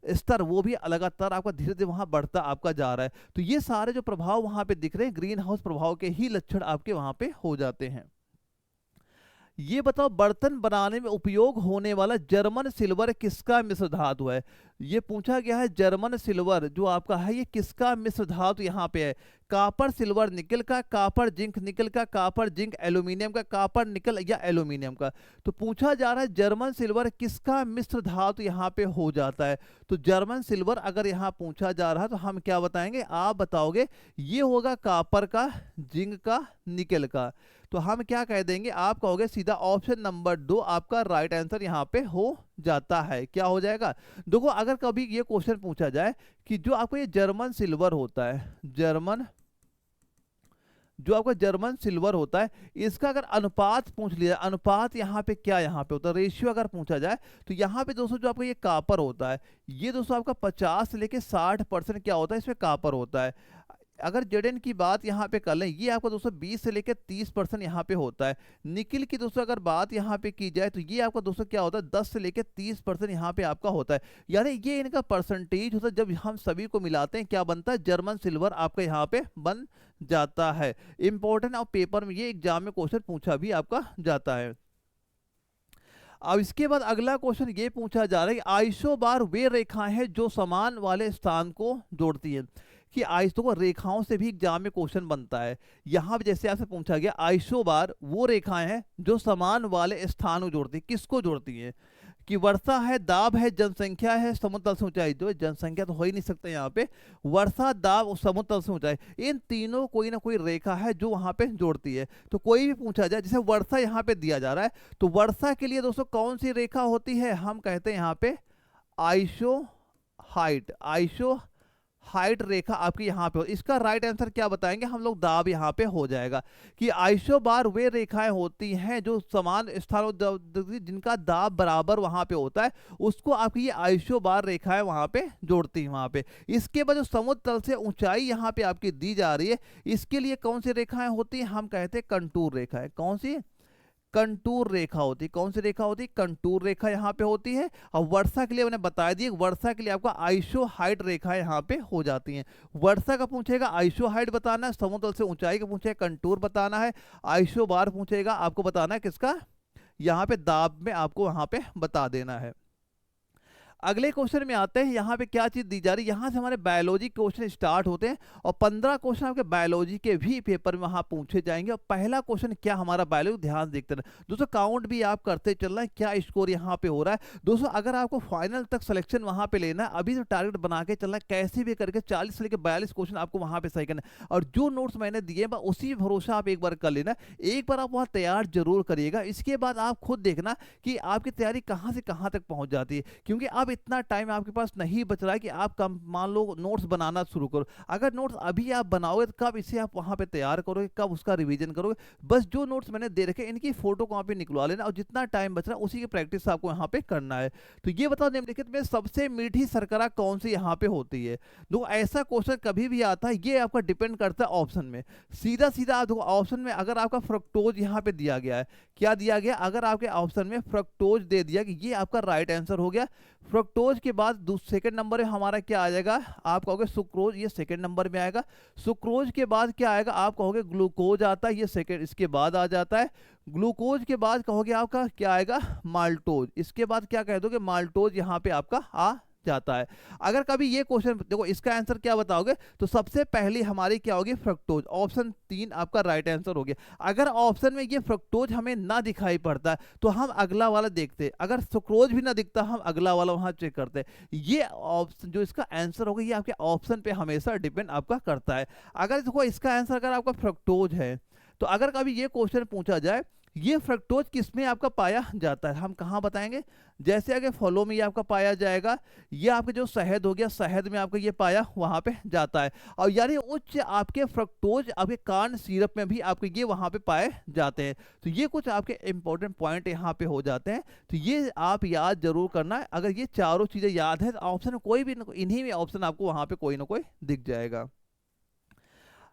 स्तर वो भी लगातार आपका धीरे धीरे वहां बढ़ता आपका जा रहा है। तो ये सारे जो प्रभाव वहां पे दिख रहे हैं, ग्रीन हाउस प्रभाव के ही लक्षण आपके वहां पे हो जाते हैं। ये बताओ, बर्तन बनाने में उपयोग होने वाला जर्मन सिल्वर किसका मिश्र धातु है। ये पूछा गया है, जर्मन सिल्वर जो आपका है ये किसका मिश्र धातु यहाँ पे है। कापर सिल्वर निकल का, कापर जिंक निकल का, कापर जिंक एल्यूमिनियम का, कापर निकल या एल्यूमिनियम का। तो पूछा जा रहा है जर्मन सिल्वर किसका मिश्र धातु यहाँ पे हो जाता है। तो जर्मन सिल्वर अगर यहाँ पूछा जा रहा है तो हम क्या बताएंगे, आप बताओगे ये होगा कापर का, जिंक का, निकल का। तो हम क्या कह देंगे, आप कहोगे सीधा ऑप्शन नंबर 2 आपका राइट आंसर यहाँ पे हो जाता है। क्या हो जाएगा, देखो अगर कभी ये क्वेश्चन पूछा जाए कि जो आपको ये जर्मन सिल्वर होता है, जो आपका जर्मन सिल्वर होता है, इसका अगर अनुपात पूछ लिया, अनुपात यहाँ पे क्या यहाँ पे होता है, रेशियो अगर पूछा जाए, तो यहाँ पे दोस्तों जो आपका ये कापर होता है, ये दोस्तों आपका 50 से लेके 60% क्या होता है, इसमें कापर होता है। अगर जेडन की बात यहाँ पे कर लें, ये आपका दोस्तों 20 से लेकर 30% यहाँ पे होता है। निकिल की दोस्तों अगर बात यहाँ पे की जाए, तो ये आपका दोस्तों क्या होता है, 10 से लेकर 30% यहाँ पे आपका होता है। यानी ये इनका परसेंटेज होता है, जब हम सभी को मिलाते हैं क्या बनता है, जर्मन सिल्वर आपका यहाँ पे बन जाता है। इंपॉर्टेंट और पेपर में ये एग्जाम में क्वेश्चन पूछा भी आपका जाता है। अब इसके बाद अगला क्वेश्चन ये पूछा जा रहा है कि आइसोबार वे रेखाएं हैं जो समान वाले स्थान को जोड़ती है। कि आइसो को रेखाओं से भी एग्जाम में क्वेश्चन बनता है। यहां भी जैसे आपसे पूछा गया, आइसोबार वो रेखाएं हैं जो समान वाले स्थान को जोड़ती है। किसको जोड़ती है, कि वर्षा है, दाब है, जनसंख्या है, समुद्र तल से ऊंचाई। जो जनसंख्या तो हो ही नहीं सकता यहाँ पे, वर्षा, दाब और समुद्र तल से ऊंचाई, इन तीनों कोई ना कोई रेखा है जो वहां पे जोड़ती है। तो कोई भी पूछा जाए, जैसे वर्षा यहाँ पे दिया जा रहा है, तो वर्षा के लिए दोस्तों कौन सी रेखा होती है, हम कहते हैं यहाँ पे आइसो हाइट रेखा आपकी यहाँ पे हो। इसका राइट आंसर क्या बताएंगे हम लोग, दाब यहाँ पे हो जाएगा। कि आइसोबार वे रेखाएं होती हैं जो समान स्थानों जिनका दाब बराबर वहां पे होता है, उसको आपकी ये आइसोबार रेखाएं वहां पे जोड़ती हैं वहां पे। इसके बाद जो समुद्र तल से ऊंचाई यहाँ पे आपकी दी जा रही है, इसके लिए कौन सी रेखाएं होती हैं, हम कहते हैं कंटूर रेखाएं। कौन सी, कंटूर रेखा होती है। कौन सी रेखा होती है, कंटूर रेखा यहाँ पे होती है। और वर्षा के लिए मैंने बता दिया, वर्षा के लिए आपका आइसो हाइट रेखा यहाँ पे हो जाती हैं। वर्षा का पूछेगा आइसो हाइट बताना है, समुद्र से ऊंचाई का पूछेगा कंटूर बताना है, आइसो बार पूछेगा आपको बताना है किसका, यहाँ पे दाब में आपको वहां पे बता देना है। अगले क्वेश्चन में आते हैं, यहाँ पे क्या चीज दी जा रही है, यहाँ से हमारे बायोलॉजी क्वेश्चन स्टार्ट होते हैं और 15 क्वेश्चन आपके बायोलॉजी के भी पेपर में वहां पूछे जाएंगे। और पहला क्वेश्चन क्या हमारा बायोलॉजी, ध्यान देखते हैं दोस्तों, काउंट भी आप करते चल रहे हैं, क्या स्कोर यहाँ पे हो रहा है। दोस्तों अगर आपको फाइनल तक सिलेक्शन वहां पे लेना है, अभी तो टारगेट बना के चलना है, कैसे भी करके 40 से लेकर 42 क्वेश्चन आपको वहां पे सही करना है। और जो नोट्स मैंने दिए हैं उसी भरोसा आप एक बार कर लेना, एक बार आप वहां तैयार जरूर करिएगा। इसके बाद आप खुद देखना कि आपकी तैयारी कहाँ से कहाँ तक पहुंच जाती है, क्योंकि आप इतना टाइम आपके पास नहीं बच रहा है कि आप कम मान लो नोट्स बनाना शुरू करो। अगर नोट्स अभी आप बनाओगे तो कब इसे आप वहाँ पे तैयार करोगे, कब उसका रिवीजन करोगे? बस जो नोट्स मैंने दे रखे इनकी फोटो कॉपी निकलवा लेना और जितना टाइम बच रहा है उसी की प्रैक्टिस आपको यहाँ पे करना है। तो ये बताओ निम्नलिखित में सबसे मीठी शर्करा कौन सी यहाँ पे होती है? देखो ऐसा क्वेश्चन कभी भी आता है, ये आपका डिपेंड करता है ऑप्शन में। सीधा सीधा आप देखो ऑप्शन में अगर आपका फ्रक्टोज यहाँ पे दिया गया है, क्या दिया गया? अगर आपके ऑप्शन में फ्रक्टोज दे दिया कि ये आपका राइट आंसर हो गया। फ्रक्टोज के बाद सेकंड नंबर में हमारा क्या आ जाएगा? आप कहोगे सुक्रोज, ये सेकंड नंबर में आएगा। सुक्रोज के बाद क्या आएगा? आप कहोगे ग्लूकोज आता है, ये सेकंड इसके बाद आ जाता है। ग्लूकोज के बाद कहोगे आपका क्या आएगा? माल्टोज। इसके बाद क्या कह दोगे? माल्टोज यहाँ पे आपका आ जाता है। अगर कभी ये क्वेश्चन देखो इसका आंसर क्या बताओगे तो सबसे पहली हमारी क्या होगी? फ्रक्टोज। ऑप्शन 3 आपका राइट आंसर हो गया। अगर ऑप्शन में ये फ्रक्टोज हमें ना दिखाई पड़ता तो हम अगला वाला देखते, अगर सुक्रोज भी ना दिखता हम अगला वाला वहां चेक करते। ये ऑप्शन जो इसका आंसर होगा ये आपके ऑप्शन पे हमेशा डिपेंड आपका करता है। अगर देखो इसका आंसर अगर आपका फ्रक्टोज है तो अगर कभी ये क्वेश्चन पूछा जाए ये फ्रक्टोज किसमें आपका पाया जाता है, हम कहाँ बताएंगे? जैसे आगे फलों में ये आपका पाया जाएगा, ये आपके जो शहद हो गया शहद में आपका ये पाया वहाँ पे जाता है। और यानी उच्च आपके फ्रक्टोज आपके कार्न सिरप में भी आपके ये वहाँ पे पाए जाते हैं। तो ये कुछ आपके इंपॉर्टेंट पॉइंट यहाँ पे हो जाते हैं, तो ये आप याद जरूर करना है। अगर ये चारों चीज़ें याद है तो ऑप्शन कोई भी इन्हीं में ऑप्शन आपको वहाँ पे कोई ना कोई दिख जाएगा।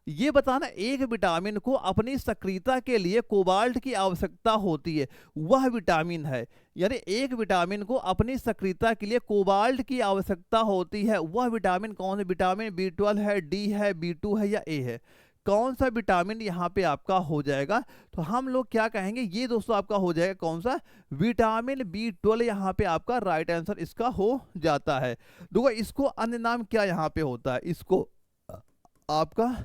ये बताना एक विटामिन को अपनी सक्रियता के लिए कोबाल्ट की आवश्यकता होती है, वह विटामिन है। यानी एक विटामिन को अपनी सक्रियता के लिए कोबाल्ट की आवश्यकता होती है, वह विटामिन कौन है? विटामिन B12 है, डी है, B2 है या ए है? कौन सा विटामिन यहाँ पे आपका हो जाएगा? तो हम लोग क्या कहेंगे, ये दोस्तों आपका हो जाएगा कौन सा? विटामिन B12 यहाँ पे आपका राइट आंसर इसका हो जाता है। देखो इसको अन्य नाम क्या यहाँ पे होता है? इसको आपका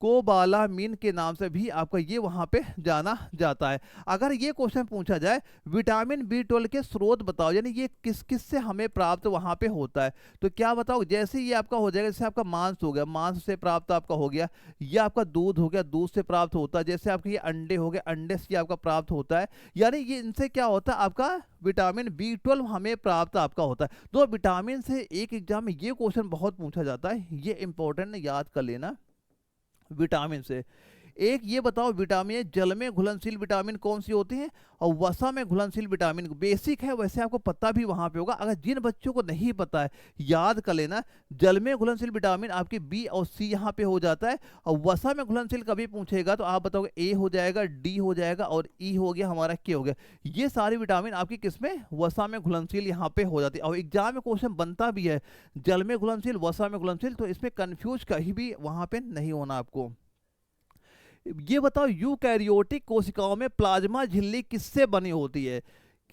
कोबालामिन के नाम से भी आपका ये वहां पे जाना जाता है। अगर ये क्वेश्चन पूछा जाए विटामिन B12 के स्रोत बताओ, यानी ये किस किस से हमें प्राप्त वहां पे होता है, तो क्या बताओ? जैसे ये आपका हो जाएगा, जैसे आपका मांस हो गया, मांस से प्राप्त आपका हो गया। ये आपका दूध हो गया, दूध से प्राप्त होता है। जैसे आपके ये अंडे हो गए, अंडे से आपका प्राप्त होता है। यानी ये इनसे क्या होता है? आपका विटामिन B12 हमें प्राप्त आपका होता है। तो विटामिन से एक एग्जाम में ये क्वेश्चन बहुत पूछा जाता है, ये इंपॉर्टेंट याद कर लेना। विटामिन से एक ये बताओ, विटामिन जल में घुलनशील विटामिन कौन सी होती है और वसा में घुलनशील विटामिन? बेसिक है, वैसे आपको पता भी वहां पे होगा। अगर जिन बच्चों को नहीं पता है याद कर लेना, जल में घुलनशील विटामिन आपकी B और C यहाँ पे हो जाता है। और वसा में घुलनशील कभी पूछेगा तो आप बताओगे A हो जाएगा, D हो जाएगा और E हो गया, हमारा K हो गया। ये सारी विटामिन आपकी किसमें? वसा में घुलनशील यहाँ पे हो जाती है। और एग्जाम में क्वेश्चन बनता भी है जल में घुलनशील, वसा में घुलनशील, तो इसमें कंफ्यूज कहीं भी वहां पे नहीं होना आपको। ये बताओ यूकैरियोटिक कोशिकाओं में प्लाज्मा झिल्ली किससे बनी होती है?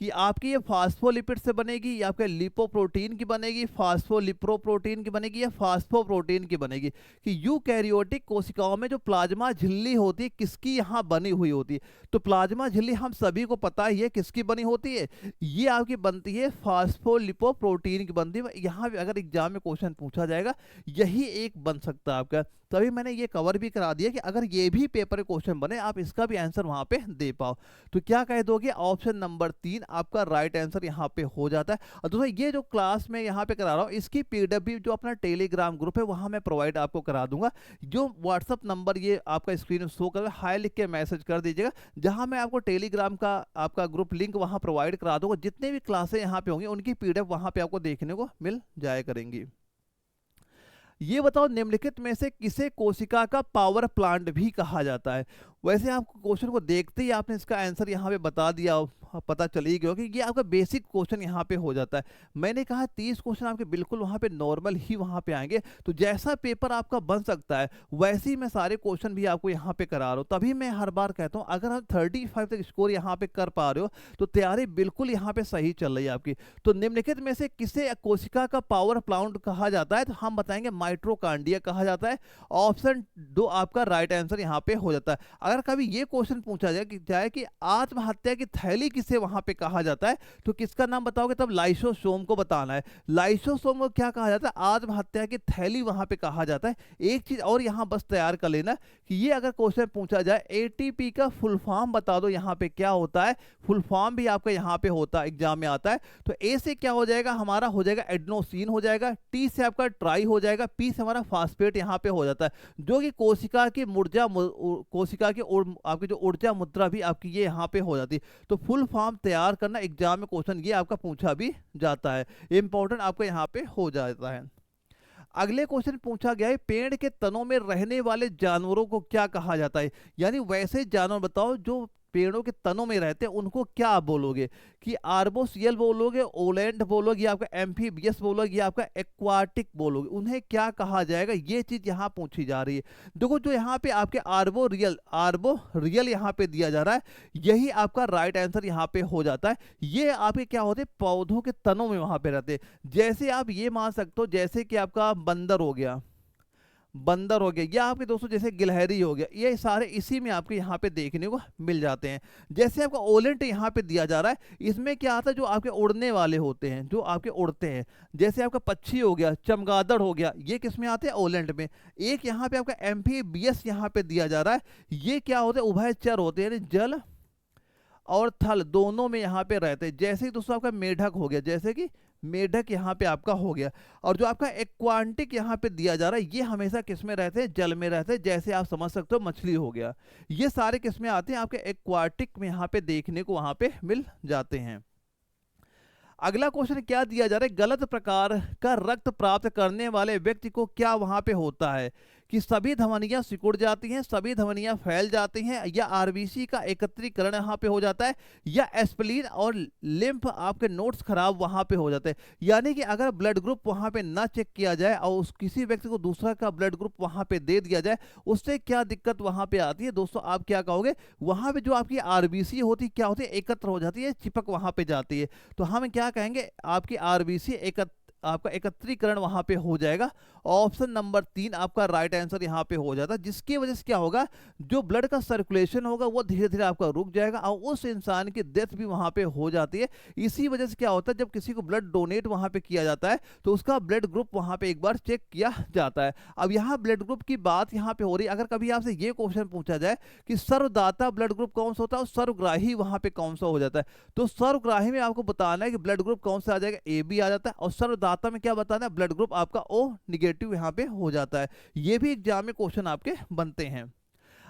कि आपकी ये फास्फोलिपिड से बनेगी या आपके लिपोप्रोटीन की बनेगी, फास्फोलिप्रोप्रोटीन की बनेगी या फास्फोप्रोटीन की बनेगी? कि यूकैरियोटिक कोशिकाओं में जो प्लाज्मा झिल्ली होती है किसकी यहाँ बनी हुई होती है? तो प्लाज्मा झिल्ली हम सभी को पता ही है किसकी बनी होती है, ये आपकी बनती है फास्फोलिपोप्रोटीन की बनती है। यहाँ भी अगर एग्जाम में क्वेश्चन पूछा जाएगा यही एक बन सकता है आपका। तभी मैंने ये कवर भी करा दिया कि अगर ये भी पेपर क्वेश्चन बने आप इसका भी आंसर वहां पे दे पाओ। तो क्या कह दोगे? ऑप्शन नंबर 3 आपका राइट आंसर यहाँ पे हो जाता है। और दोस्तों ये जो क्लास में यहाँ पे करा रहा हूँ इसकी पीडब्ल्यू जो अपना टेलीग्राम ग्रुप है वहां मैं प्रोवाइड आपको करा दूंगा। जो व्हाट्सअप नंबर ये आपका स्क्रीन में शो कर हाई लिख के मैसेज कर दीजिएगा, जहां मैं आपको टेलीग्राम का आपका ग्रुप लिंक वहां प्रोवाइड करा दूंगा। जितने भी क्लासें यहाँ पे होंगी उनकी पीडीएफ वहां पे आपको देखने को मिल जाया करेंगी। ये बताओ निम्नलिखित में से किसे कोशिका का पावर प्लांट भी कहा जाता है? वैसे आपको क्वेश्चन को देखते ही आपने इसका आंसर यहाँ पे बता दिया, पता चल ही गया कि ये आपका बेसिक क्वेश्चन यहाँ पे हो जाता है। मैंने कहा 30 क्वेश्चन आपके बिल्कुल वहाँ पे नॉर्मल ही वहाँ पे आएंगे, तो जैसा पेपर आपका बन सकता है वैसे ही मैं सारे क्वेश्चन भी आपको यहाँ पे करा रहा हूँ। तभी मैं हर बार कहता हूँ अगर आप 35 तक स्कोर यहाँ पे कर पा रहे हो तो तैयारी बिल्कुल यहाँ पे सही चल रही है आपकी। तो निम्नलिखित में से किसे कोशिका का पावर प्लांट कहा जाता है? तो हम बताएंगे माइट्रोकांडिया कहा जाता है। ऑप्शन 2 आपका राइट आंसर यहाँ पे हो जाता है। अगर कभी ये क्वेश्चन पूछा जाए कि आत्महत्या की थैली किसे वहां पे कहा जाता है, तो किसका नाम बताओगे? तब लाइसोसोम को बताना है। लाइसोसोम को क्या कहा जाता है? आत्महत्या की थैली वहां पे कहा जाता है। एक चीज और यहाँ बस तैयार कर लेना कि ये अगर क्वेश्चन पूछा जाए एटीपी का फुल फॉर्म बता दो यहाँ पे क्या होता है, फुल फॉर्म भी आपका यहाँ पे होता है, एग्जाम में आता है। तो ए से क्या हो जाएगा? हमारा हो जाएगा एडेनोसिन हो जाएगा, टी से आपका ट्राई हो जाएगा, पी से हमारा फास्फेट यहाँ पे हो जाता है, जो कि कोशिका की कोशिका की आपकी जो ऊर्जा मुद्रा भी आपकी ये यहाँ पे हो जाती है। तो फुल फॉर्म तैयार करना, एग्जाम में क्वेश्चन ये आपका पूछा भी जाता है, इंपॉर्टेंट आपका यहाँ पे हो जाता है। अगले क्वेश्चन पूछा गया है पेड़ के तनों में रहने वाले जानवरों को क्या कहा जाता है? यानी वैसे जानवर बताओ जो पेड़ों के तनों में रहते हैं, उनको क्या आप बोलोगे? कि आर्बोसियल बोलोगे, ओलैंड बोलोगे, या आपका एम्फीबियस बोलोगे, या आपका एक्वाटिक बोलोगे? उन्हें क्या कहा जाएगा? ये चीज यहाँ पूछी जा रही है। देखो जो यहाँ पे आपके आर्बोरियल यहाँ पे दिया जा रहा है, यही आपका राइट आंसर यहाँ पे हो जाता है। ये आपके क्या होते हैं? पौधों के तनों में वहां पे रहते हैं। जैसे आप ये मान सकते हो, जैसे कि आपका बंदर हो गया, या आपके दोस्तों जैसे गिलहरी हो गया, ये सारे इसी में आपके यहाँ पे देखने को मिल जाते हैं। जैसे आपका ओलेंट यहाँ पे दिया जा रहा है, इसमें क्या आता है? जो आपके उड़ने वाले होते हैं, जो आपके उड़ते हैं, जैसे आपका पक्षी हो गया, चमगादड़ हो गया, ये किस में आते हैं? ओलेंट में। एक यहाँ पे आपका एम्फीबियस यहाँ पे दिया जा रहा है, ये क्या होते हैं? उभयचर होते हैं, यानी जल और थल दोनों में यहाँ पे रहते हैं। जैसे कि दोस्तों आपका मेढक हो गया, जैसे कि मेढक यहाँ पे आपका हो गया। और जो आपका एक्वांटिक यहाँ पे दिया जा रहा है, ये हमेशा किस में रहते हैं? जल में रहते हैं। जैसे आप समझ सकते हो मछली हो गया, ये सारे किस में आते हैं? आपके एक्वाटिक में यहाँ पे देखने को वहां पे मिल जाते हैं। अगला क्वेश्चन क्या दिया जा रहा है? गलत प्रकार का रक्त प्राप्त करने वाले व्यक्ति को क्या वहां पे होता है? कि सभी धमनियां सिकुड़ जाती हैं, सभी धमनियां फैल जाती हैं, या आरबीसी का एकत्रीकरण यहाँ पे हो जाता है, या एस्प्लीन और लिम्फ आपके नोट्स खराब वहां पे हो जाते हैं। यानी कि अगर ब्लड ग्रुप वहां पे ना चेक किया जाए और उस किसी व्यक्ति को दूसरा का ब्लड ग्रुप वहां पे दे दिया जाए, उससे क्या दिक्कत वहां पे आती है? दोस्तों आप क्या कहोगे? वहां पे जो आपकी आरबीसी होती क्या होती है? एकत्र हो जाती है, चिपक वहां पे जाती है। तो हम क्या कहेंगे? आपकी आरबीसी आपका एकत्रीकरण वहां पे हो जाएगा। ऑप्शन नंबर 3 आपका राइट आंसर यहाँ पे हो जाता है, जिसकी वजह से क्या होगा? जो ब्लड का सर्कुलेशन होगा वो धीरे धीरे आपका रुक जाएगा और उस इंसान की डेथ भी वहां पे हो जाती है। इसी वजह से क्या होता है? जब किसी को ब्लड डोनेट वहां पे किया जाता है, तो उसका ब्लड ग्रुप वहां पे एक बार चेक किया जाता है। अब यहाँ ब्लड ग्रुप की बात यहाँ पे हो रही है। अगर कभी आपसे ये क्वेश्चन पूछा जाए कि सर्वदाता ब्लड ग्रुप कौन सा होता है और सर्वग्राही वहां पे कौन सा हो जाता है, तो सर्वग्राही में आपको बताना है कि ब्लड ग्रुप कौन सा आ जाएगा? ए बी आ जाता है। और सर्वदाता में क्या बताना है? ब्लड ग्रुप आपका ओ निगेटिव यहाँ पे हो जाता है। ये भी एग्जाम में क्वेश्चन आपके बनते हैं।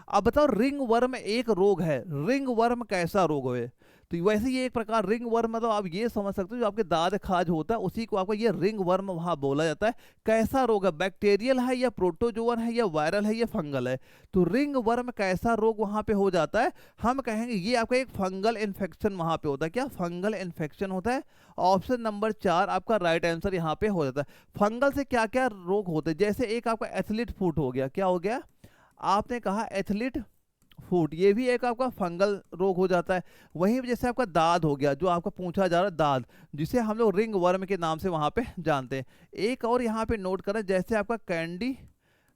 अब बताओ रिंग वर्म एक रोग है, रिंग वर्म कैसा रोग है? तो वैसे ये एक प्रकार रिंग वर्म, मतलब आप ये समझ सकते हो जो आपके दाद खाज होता है उसी को आपका ये रिंग वर्म वहां बोला जाता है। कैसा रोग है? बैक्टीरियल है या प्रोटोजोअन है या वायरल है या फंगल है? तो रिंग वर्म कैसा रोग वहां पे हो जाता है? हम कहेंगे ये आपका एक फंगल इन्फेक्शन वहां पे होता है। क्या? फंगल इन्फेक्शन होता है। ऑप्शन नंबर 4 आपका राइट आंसर यहाँ पे हो जाता है। फंगल से क्या क्या रोग होते हैं? जैसे एक आपका एथलीट फुट हो गया, क्या हो गया? आपने कहा एथलीट फूट, ये भी एक आपका फंगल रोग हो जाता है। वहीं जैसे आपका दाद हो गया, जो आपका पूछा जा रहा है दाद, जिसे हम लोग रिंग वर्म के नाम से वहां पे जानते हैं। एक और यहाँ पे नोट करें, जैसे आपका कैंडी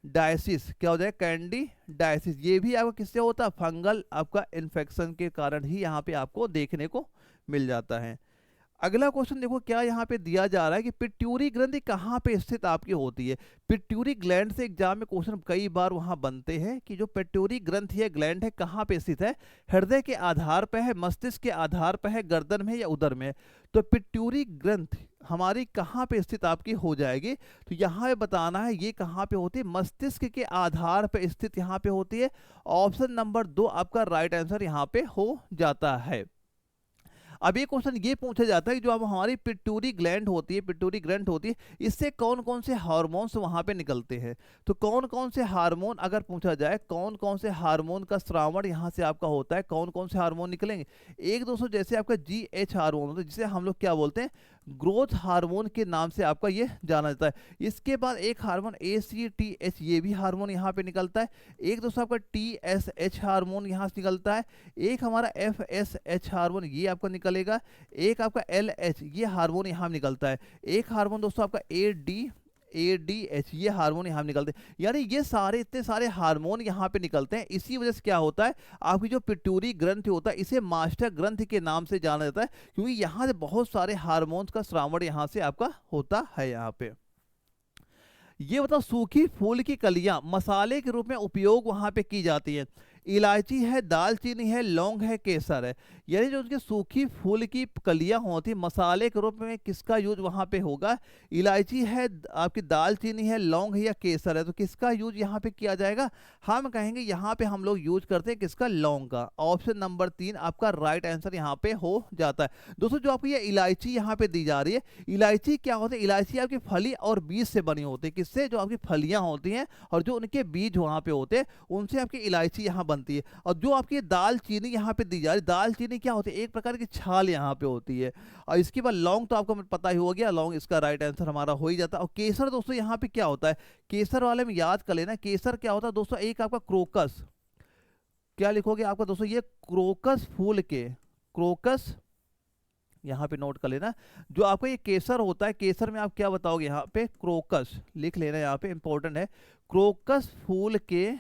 डायसिस, क्या हो जाएगा? कैंडी डायसिस, ये भी आपका किससे होता है? फंगल आपका इन्फेक्शन के कारण ही यहाँ पे आपको देखने को मिल जाता है। अगला क्वेश्चन देखो क्या यहाँ पे दिया जा रहा है कि पिट्यूरी ग्रंथि कहाँ पे स्थित आपकी होती है? पिट्यूरी ग्लैंड से एग्जाम में क्वेश्चन कई बार वहां बनते हैं कि जो पिट्यूरी ग्रंथि है, ग्लैंड है, कहाँ पे स्थित है? हृदय के आधार पर है, मस्तिष्क के आधार पर है, गर्दन में या उदर में? तो पिट्यूरी ग्रंथि हमारी कहाँ पे स्थित आपकी हो जाएगी? तो यहाँ पे बताना है ये कहाँ पे होती है? मस्तिष्क के आधार पर स्थित यहाँ पे होती है। ऑप्शन नंबर 2 आपका राइट आंसर यहाँ पे हो जाता है। अब ये क्वेश्चन ये पूछा जाता है कि जो अब हमारी पिट्यूरी ग्लैंड होती है, पिट्यूरी ग्रंथि होती है, इससे कौन कौन से हार्मोन्स वहां पे निकलते हैं? तो कौन कौन से हार्मोन अगर पूछा जाए, कौन कौन से हार्मोन का स्रावण यहाँ से आपका होता है, कौन कौन से हार्मोन निकलेंगे? एक दोस्तों जैसे आपका GH हार्मोन होता है, जिसे हम लोग क्या बोलते हैं? ग्रोथ हार्मोन के नाम से आपका ये जाना जाता है। इसके बाद एक हार्मोन ACTH, ये भी हार्मोन यहाँ पे निकलता है। एक दोस्तों आपका TSH हार्मोन यहाँ से निकलता है। एक हमारा FSH हार्मोन ये आपका निकलेगा। एक आपका LH ये हार्मोन यहाँ निकलता है। एक हार्मोन दोस्तों आपका ADH, ये हार्मोन यहाँ निकलते हैं। यानी ये सारे इतने सारे हार्मोन यहाँ पे निकलते हैं। इसी वजह से क्या होता है, आपकी जो पिट्यूटरी ग्रंथि होता है इसे मास्टर ग्रंथि के नाम से जाना जाता है, क्योंकि यहाँ से बहुत सारे हार्मोन्स का श्रावण यहाँ से आपका होता है। यहाँ पे ये बताओ, सूखी फूल की कलियां मसाले के रूप में उपयोग वहां पे की जाती है। इलायची है, दालचीनी है, लौंग है, केसर है। यानी जो उसके सूखी फूल की कलियां होती है मसाले के रूप में किसका यूज वहां पे होगा, इलायची है, आपकी दालचीनी है, लौंग है या केसर है, तो किसका यूज यहाँ पे किया जाएगा, हम कहेंगे यहाँ पे हम लोग यूज करते हैं किसका, लौंग का। ऑप्शन नंबर 3 आपका राइट आंसर यहाँ पे हो जाता है। दोस्तों जो आपकी ये इलायची यहाँ पे दी जा रही है, इलायची क्या होती है, इलायची आपकी फली और बीज से बनी होती है। किससे, जो आपकी फलियां होती हैं और जो उनके बीज वहां पे होते हैं उनसे आपकी इलायची यहाँ बनती है। और जो आपकी दालचीनी यहाँ पे दी जा रही है, दालचीनी क्या होती है, एक प्रकार की छाल यहाँ पे होती है। और इसके बाद लौंग तो आपको पता ही हो गया, लौंग इसका राइट आंसर हमारा हो ही जाता है। और केसर दोस्तों यहाँ पे क्या होता है, केसर वाले में याद कर लेना, केसर क्या होता है दोस्तों, एक आपका क्रोकस, क्या लिखोगे आपका दोस्तों, ये क्रोकस फूल के, क्रोकस यहाँ पे नोट कर लेना। जो आपका ये केसर होता है, केसर में आप क्या बताओगे, यहाँ पे क्रोकस लिख लेना, यहाँ पे इंपॉर्टेंट है। क्रोकस फूल के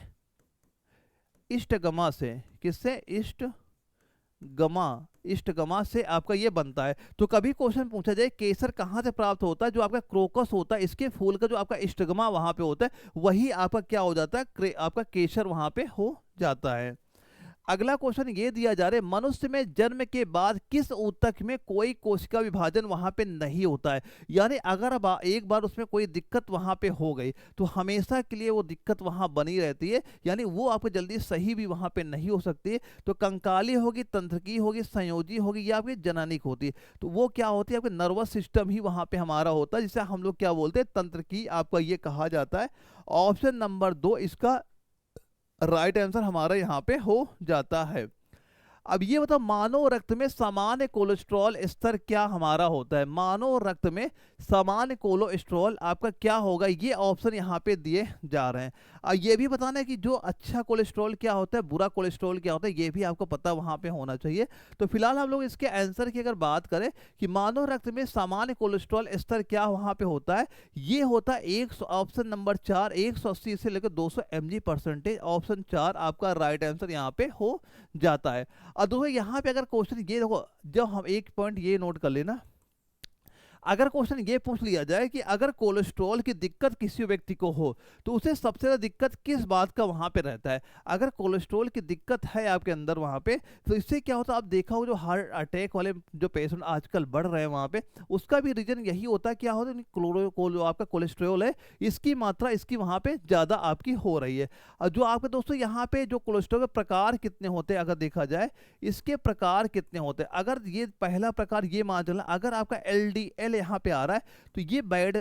इष्टगमा से, किससे, इष्टगमा, इष्टगमा से आपका ये बनता है। तो कभी क्वेश्चन पूछा जाए केसर कहाँ से प्राप्त होता है, जो आपका क्रोकस होता है इसके फूल का जो आपका इष्टगमा वहां पे होता है वही आपका क्या हो जाता है, आपका केसर वहां पे हो जाता है। अगला क्वेश्चन ये दिया जा रहा है, मनुष्य में जन्म के बाद किस ऊतक में कोई कोशिका विभाजन वहां पे नहीं होता है। यानी अगर अब एक बार उसमें कोई दिक्कत वहां पे हो गई तो हमेशा के लिए वो दिक्कत वहां बनी रहती है, यानी वो आपको जल्दी सही भी वहां पे नहीं हो सकती है। तो कंकाली होगी, तंत्रिकी होगी, संयोजी होगी या आपकी जननिक होती है। तो वो क्या होती है, आपके नर्वस सिस्टम ही वहां पे हमारा होता है, जिसे हम लोग क्या बोलते हैं, तंत्रिकी आपका ये कहा जाता है। ऑप्शन नंबर 2 इसका राइट आंसर हमारा यहाँ पे हो जाता है। अब ये बताओ, मानव रक्त में सामान्य कोलेस्ट्रॉल स्तर क्या हमारा होता है, मानव रक्त में सामान्य कोलेस्ट्रॉल आपका क्या होगा, ये ऑप्शन यहाँ पे दिए जा रहे हैं। ये भी बताना है कि जो अच्छा कोलेस्ट्रॉल क्या होता है, बुरा कोलेस्ट्रॉल क्या होता है, ये भी आपको पता वहाँ पे होना चाहिए। तो फिलहाल हम लोग इसके आंसर की अगर बात करें कि मानव रक्त में सामान्य कोलेस्ट्रॉल स्तर क्या वहाँ पे होता है, ये होता है 100, ऑप्शन नंबर 4 180 से लेकर 200 mg/। ऑप्शन 4 आपका राइट आंसर यहाँ पे हो जाता है। और दोस्तों यहाँ पे अगर क्वेश्चन ये देखो, जब हम एक पॉइंट ये नोट कर लेना, अगर क्वेश्चन ये पूछ लिया जाए कि अगर कोलेस्ट्रॉल की दिक्कत किसी व्यक्ति को हो तो उसे सबसे ज़्यादा दिक्कत किस बात का वहाँ पे रहता है, अगर कोलेस्ट्रॉल की दिक्कत है आपके अंदर वहाँ पे, तो इससे क्या होता है, आप देखा हो जो हार्ट अटैक वाले जो पेशेंट आजकल बढ़ रहे हैं वहाँ पे, उसका भी रीजन यही होता है, क्या होता है, जो आपका कोलेस्ट्रॉल है इसकी मात्रा इसकी वहाँ पे ज़्यादा आपकी हो रही है। और जो आपके दोस्तों यहाँ पे जो कोलेस्ट्रॉल के प्रकार कितने होते हैं अगर देखा जाए, इसके प्रकार कितने होते हैं, अगर ये पहला प्रकार ये मान चलना, अगर आपका LDL यहाँ पे आ रहा है तो ये बैड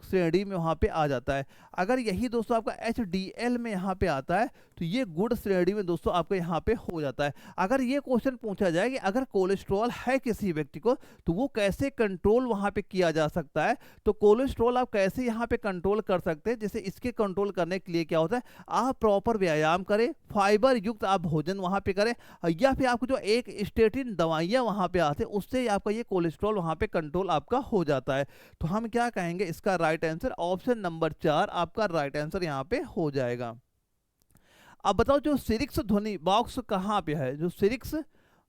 श्रेणी में वहां पे आ जाता है। अगर यही दोस्तों आपका HDL में यहाँ पे आता है तो ये गुड श्रेणी में दोस्तों आपका यहाँ पे हो जाता है। अगर ये क्वेश्चन पूछा जाए कि अगर कोलेस्ट्रॉल है किसी व्यक्ति को तो वो कैसे कंट्रोल वहां पे किया जा सकता है, तो कोलेस्ट्रॉल आप कैसे यहाँ पे कंट्रोल कर सकते हैं, जैसे इसके कंट्रोल करने के लिए क्या होता है, आप प्रॉपर व्यायाम करें, फाइबर युक्त आप भोजन वहां पे करें, या फिर आपको जो एक स्टेटिन दवाइयां वहां पे आते हैं उससे आपका ये कोलेस्ट्रॉल वहां पे कंट्रोल आपका हो जाता है। तो हम क्या कहेंगे, इसका राइट आंसर ऑप्शन नंबर 4 आपका राइट आंसर यहाँ पे हो जाएगा। अब बताओ, जो सिरिक्स ध्वनि बॉक्स कहाँ पे है, जो सिरिक्स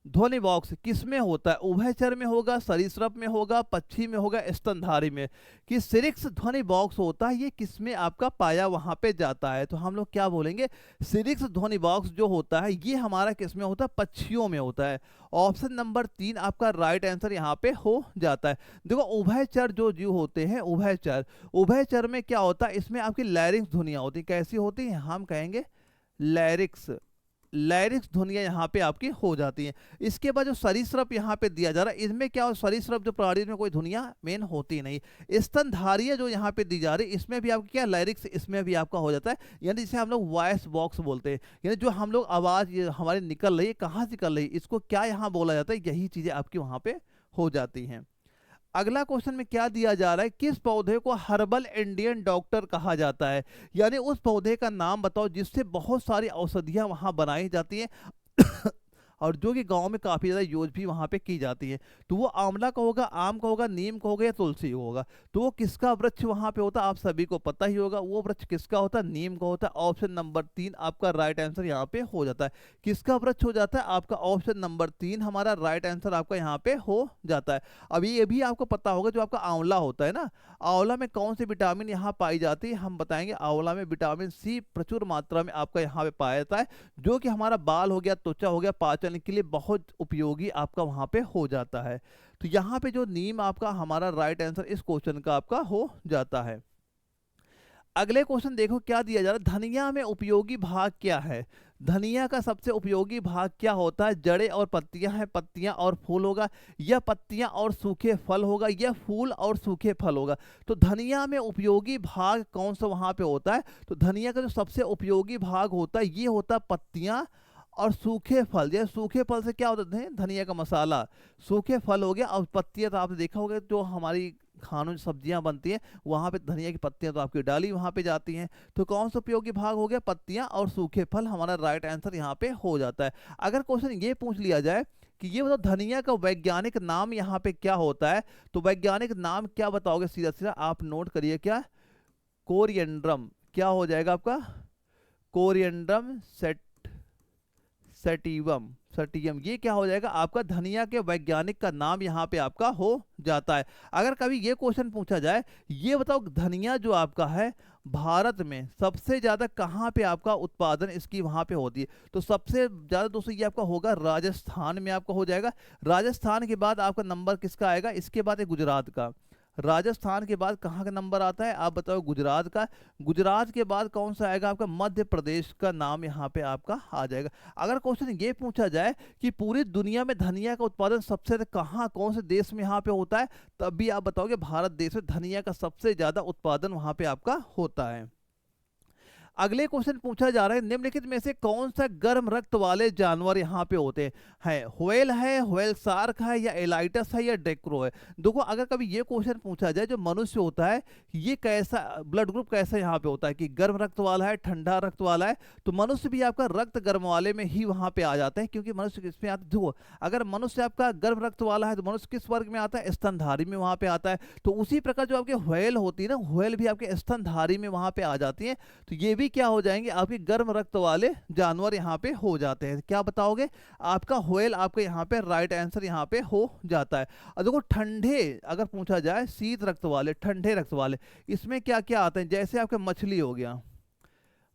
ध्वनि बॉक्स किस में होता है, उभयचर में होगा, सरीसृप में होगा, पक्षी में होगा, स्तनधारी में, कि सिरिक्स ध्वनि बॉक्स होता है ये किस में आपका पाया वहां पे जाता है, तो हम लोग क्या बोलेंगे, सिरिक्स ध्वनि बॉक्स जो होता है ये हमारा किस में होता है, पक्षियों में होता है। ऑप्शन नंबर 3 आपका राइट आंसर यहाँ पे हो जाता है। देखो उभयचर जो जीव होते हैं, उभयचर, उभयचर में क्या होता है, इसमें आपकी लैरिंक्स ध्वनियां होती, कैसी होती है, हम कहेंगे लैरिक्स, लैरिक्स ध्वनियां यहाँ पे आपकी हो जाती हैं। इसके बाद जो सरीसृप यहाँ पे दिया जा रहा है, इसमें क्या हो, सरीसृप जो प्राणी में कोई ध्वनियां मेन होती नहीं। स्तनधारीय जो यहाँ पे दी जा रही है इसमें भी आपकी क्या लैरिक्स इसमें भी आपका हो जाता है, यानी जिसे हम लोग वॉइस बॉक्स बोलते हैं, यानी जो हम लोग आवाज हमारी निकल रही है कहाँ से निकल रही है, इसको क्या यहाँ बोला जाता है, यही चीजें आपकी वहां पे हो जाती हैं। अगला क्वेश्चन में क्या दिया जा रहा है, किस पौधे को हर्बल इंडियन डॉक्टर कहा जाता है, यानी उस पौधे का नाम बताओ जिससे बहुत सारी औषधियां वहां बनाई जाती हैं और जो कि गाँव में काफ़ी ज़्यादा यूज भी वहाँ पे की जाती है। तो वो आंवला का होगा, आम का होगा, नीम का होगा या तुलसी का होगा। तो वो किसका वृक्ष वहाँ पे होता है आप सभी को पता ही होगा, वो वृक्ष किसका होता है, नीम का होता है। ऑप्शन नंबर 3 आपका राइट आंसर यहाँ पे हो जाता है। किसका वृक्ष हो जाता है, आपका ऑप्शन नंबर 3 हमारा राइट आंसर आपका यहाँ पे हो जाता है। अब ये भी आपको पता होगा, जो आपका आंवला होता है ना, आंवला में कौन सी विटामिन यहाँ पाई जाती है, हम बताएंगे। आंवला में विटामिन सी प्रचुर मात्रा में आपका यहाँ पे पाया जाता है, जो कि हमारा बाल हो गया, त्वचा हो गया, पाचन के लिए बहुत उपयोगी आपका वहाँ पे हो जाता है। तो यहाँ पे जो नीम आपका हमारा राइट आंसर इस क्वेश्चन का आपका हो जाता है। अगले क्वेश्चन देखो क्या दिया जा रहा है, धनिया में उपयोगी भाग क्या है। धनिया का सबसे उपयोगी भाग क्या होता है, जड़ें और पत्तियां हैं, पत्तियां और फूल होगा, या पत्तियां और सूखे फल होगा, या फूल और सूखे फल होगा। तो धनिया में उपयोगी भाग कौन सा वहां पे होता है, तो धनिया का जो सबसे उपयोगी भाग होता है ये होता है पत्तियां और सूखे फल। जैसे सूखे फल से क्या होता है, धनिया का मसाला, सूखे फल हो गया। और पत्तियां तो आपने देखा होगा, जो हमारी खानों में सब्जियां बनती हैं वहां पे धनिया की पत्तियां तो आपकी डाली वहां पे जाती हैं। तो कौन सा उपयोगी भाग हो गया, पत्तियां और सूखे फल, हमारा राइट आंसर यहाँ पे हो जाता है। अगर क्वेश्चन ये पूछ लिया जाए कि ये बताओ धनिया का वैज्ञानिक नाम यहाँ पे क्या होता है, तो वैज्ञानिक नाम क्या बताओगे, सीधा सीधा आप नोट करिए, क्या, कोरिएंड्रम। क्या हो जाएगा आपका, कोरिएंड्रम सेटिवम, सटियम, ये क्या हो जाएगा आपका धनिया के वैज्ञानिक का नाम यहाँ पे आपका हो जाता है। अगर कभी ये क्वेश्चन पूछा जाए, ये बताओ धनिया जो आपका है भारत में सबसे ज्यादा कहाँ पे आपका उत्पादन इसकी वहां पे होती है, तो सबसे ज्यादा दोस्तों ये आपका होगा राजस्थान में आपका हो जाएगा। राजस्थान के बाद आपका नंबर किसका आएगा, इसके बाद है गुजरात का। राजस्थान के बाद कहाँ का नंबर आता है, आप बताओ, गुजरात का। गुजरात के बाद कौन सा आएगा आपका, मध्य प्रदेश का नाम यहाँ पे आपका आ जाएगा। अगर क्वेश्चन ये पूछा जाए कि पूरी दुनिया में धनिया का उत्पादन सबसे ज्यादा कहाँ, कौन से देश में यहाँ पे होता है, तब भी आप बताओगे भारत देश में धनिया का सबसे ज्यादा उत्पादन वहां पे आपका होता है। अगले क्वेश्चन पूछा जा रहा है, निम्नलिखित में से कौन सा गर्म रक्त वाले जानवर यहाँ पे होते हैं, व्हेल है, व्हेल शार्क है, या एलाइटस है, या डेक्रो है। देखो अगर कभी ये क्वेश्चन पूछा जाए, जो मनुष्य होता है ये कैसा ब्लड ग्रुप कैसा यहाँ पे होता है, कि गर्म रक्त वाला है, ठंडा रक्त वाला है, तो मनुष्य भी आपका रक्त गर्म वाले में ही वहां पे आ जाते हैं, क्योंकि मनुष्य किसमें आता है, देखो अगर मनुष्य आपका गर्म रक्त वाला है तो मनुष्य किस वर्ग में आता है, स्तनधारी में वहां पे आता है। तो उसी प्रकार जो आपके व्हेल होती है ना, व्हेल भी आपके स्तनधारी में वहां पे आ जाती है। तो ये भी क्या हो जाएंगे, आपके गर्म रक्त वाले जानवर यहाँ पे हो जाते हैं। क्या बताओगे, आपका व्हेल आपके यहाँ पे राइट आंसर यहाँ पे हो जाता है। और देखो ठंडे अगर पूछा जाए, शीत रक्त वाले, ठंडे रक्त वाले, इसमें क्या क्या आते हैं, जैसे आपके मछली हो गया,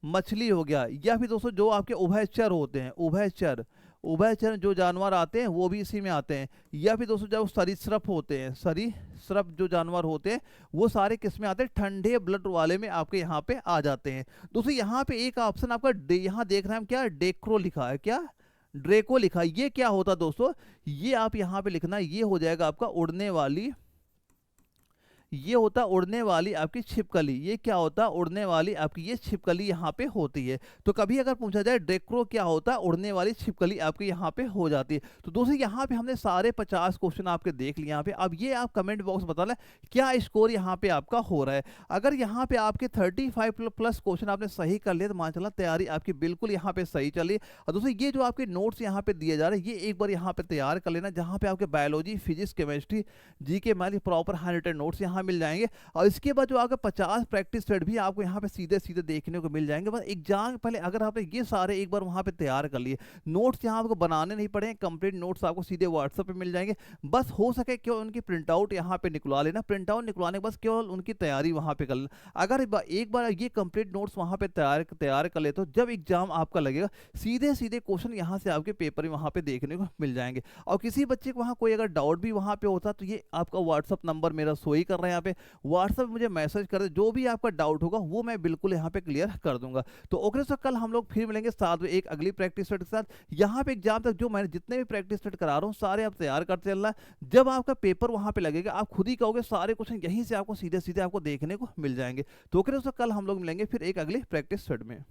मछली हो गया, या फिर दोस्तों जो आपके उभयचर होते हैं, उभयचर, उभयचर जो जानवर आते हैं वो भी इसी में आते हैं। या फिर दोस्तों जब सरीसृप होते हैं, सरीसृप जो जानवर होते हैं वो सारे किस में आते हैं, ठंडे ब्लड वाले में आपके यहाँ पे आ जाते हैं। दोस्तों यहाँ पे एक ऑप्शन आपका यहाँ देख रहे हैं हम, क्या डेक्रो लिखा है, क्या ड्रेको लिखा है, ये क्या होता है दोस्तों, ये आप यहाँ पे लिखना, ये हो जाएगा आपका उड़ने वाली, ये होता उड़ने वाली आपकी छिपकली। ये क्या होता है, उड़ने वाली आपकी ये छिपकली यहाँ पे होती है। तो कभी अगर पूछा जाए डेक्रो क्या होता है, उड़ने वाली छिपकली आपके यहाँ पे हो जाती है। तो दोस्तों यहाँ पे हमने सारे 50 क्वेश्चन आपके देख लिए यहाँ पे। अब ये आप कमेंट बॉक्स बता लें क्या स्कोर यहाँ पे आपका हो रहा है। अगर यहाँ पे आपके 35 प्लस क्वेश्चन आपने सही कर लिए तो मान चला तैयारी आपकी बिल्कुल यहाँ पे सही चली। और दोस्तों ये जो आपके नोट्स यहाँ पे दिए जा रहे हैं, ये एक बार यहाँ पे तैयार कर लेना, जहाँ पे आपके biology, physics, chemistry, GK math proper hand notes यहाँ मिल जाएंगे। और इसके बाद जो आपका 50 प्रैक्टिस सेट भी आपको यहाँ पे सीधे सीधे देखने को मिल जाएंगे। बस एग्जाम पहले अगर आपने ये सारे एक बार वहाँ पे तैयार कर लिए, नोट्स यहाँ आपको बनाने नहीं पड़े, कंप्लीट नोट्स आपको सीधे व्हाट्सएप पे मिल जाएंगे। बस हो सके केवल उनकी प्रिंट आउट यहाँ पे निकलवा लेना, प्रिंट आउट निकलवाने के बस केवल उनकी तैयारी वहाँ पे कर लेना। अगर एक बार ये कंप्लीट नोट्स वहाँ पे तैयार कर ले तो जब एग्जाम आपका लगेगा सीधे सीधे क्वेश्चन यहाँ से आपके पेपर में वहाँ पे देखने को मिल जाएंगे। और किसी बच्चे को वहाँ कोई अगर डाउट भी वहाँ पे होता तो ये आपका व्हाट्सअप नंबर मेरा शो ही कर रहे हैं यहाँ पे, व्हाट्सएप मुझे मैसेज कर दे, जो भी आपका डाउट होगा वो मैं बिल्कुल यहाँ पे क्लियर कर दूंगा। तो ओके सर, कल हम लोग फिर मिलेंगे साथ में एक अगली प्रैक्टिस सेट के साथ। यहाँ पे एग्जाम तक जो मैंने जितने भी प्रैक्टिस सेट करा रहा हूँ सारे आप तैयार करते चलना। जब आपका पेपर वहाँ पे लगेगा आप खुद ही कहोगे सारे क्वेश्चन यहीं से आपको सीधे सीधे आपको देखने को मिल जाएंगे। तो ओके सर, कल हम लोग मिलेंगे फिर एक अगली प्रैक्टिस सेट में।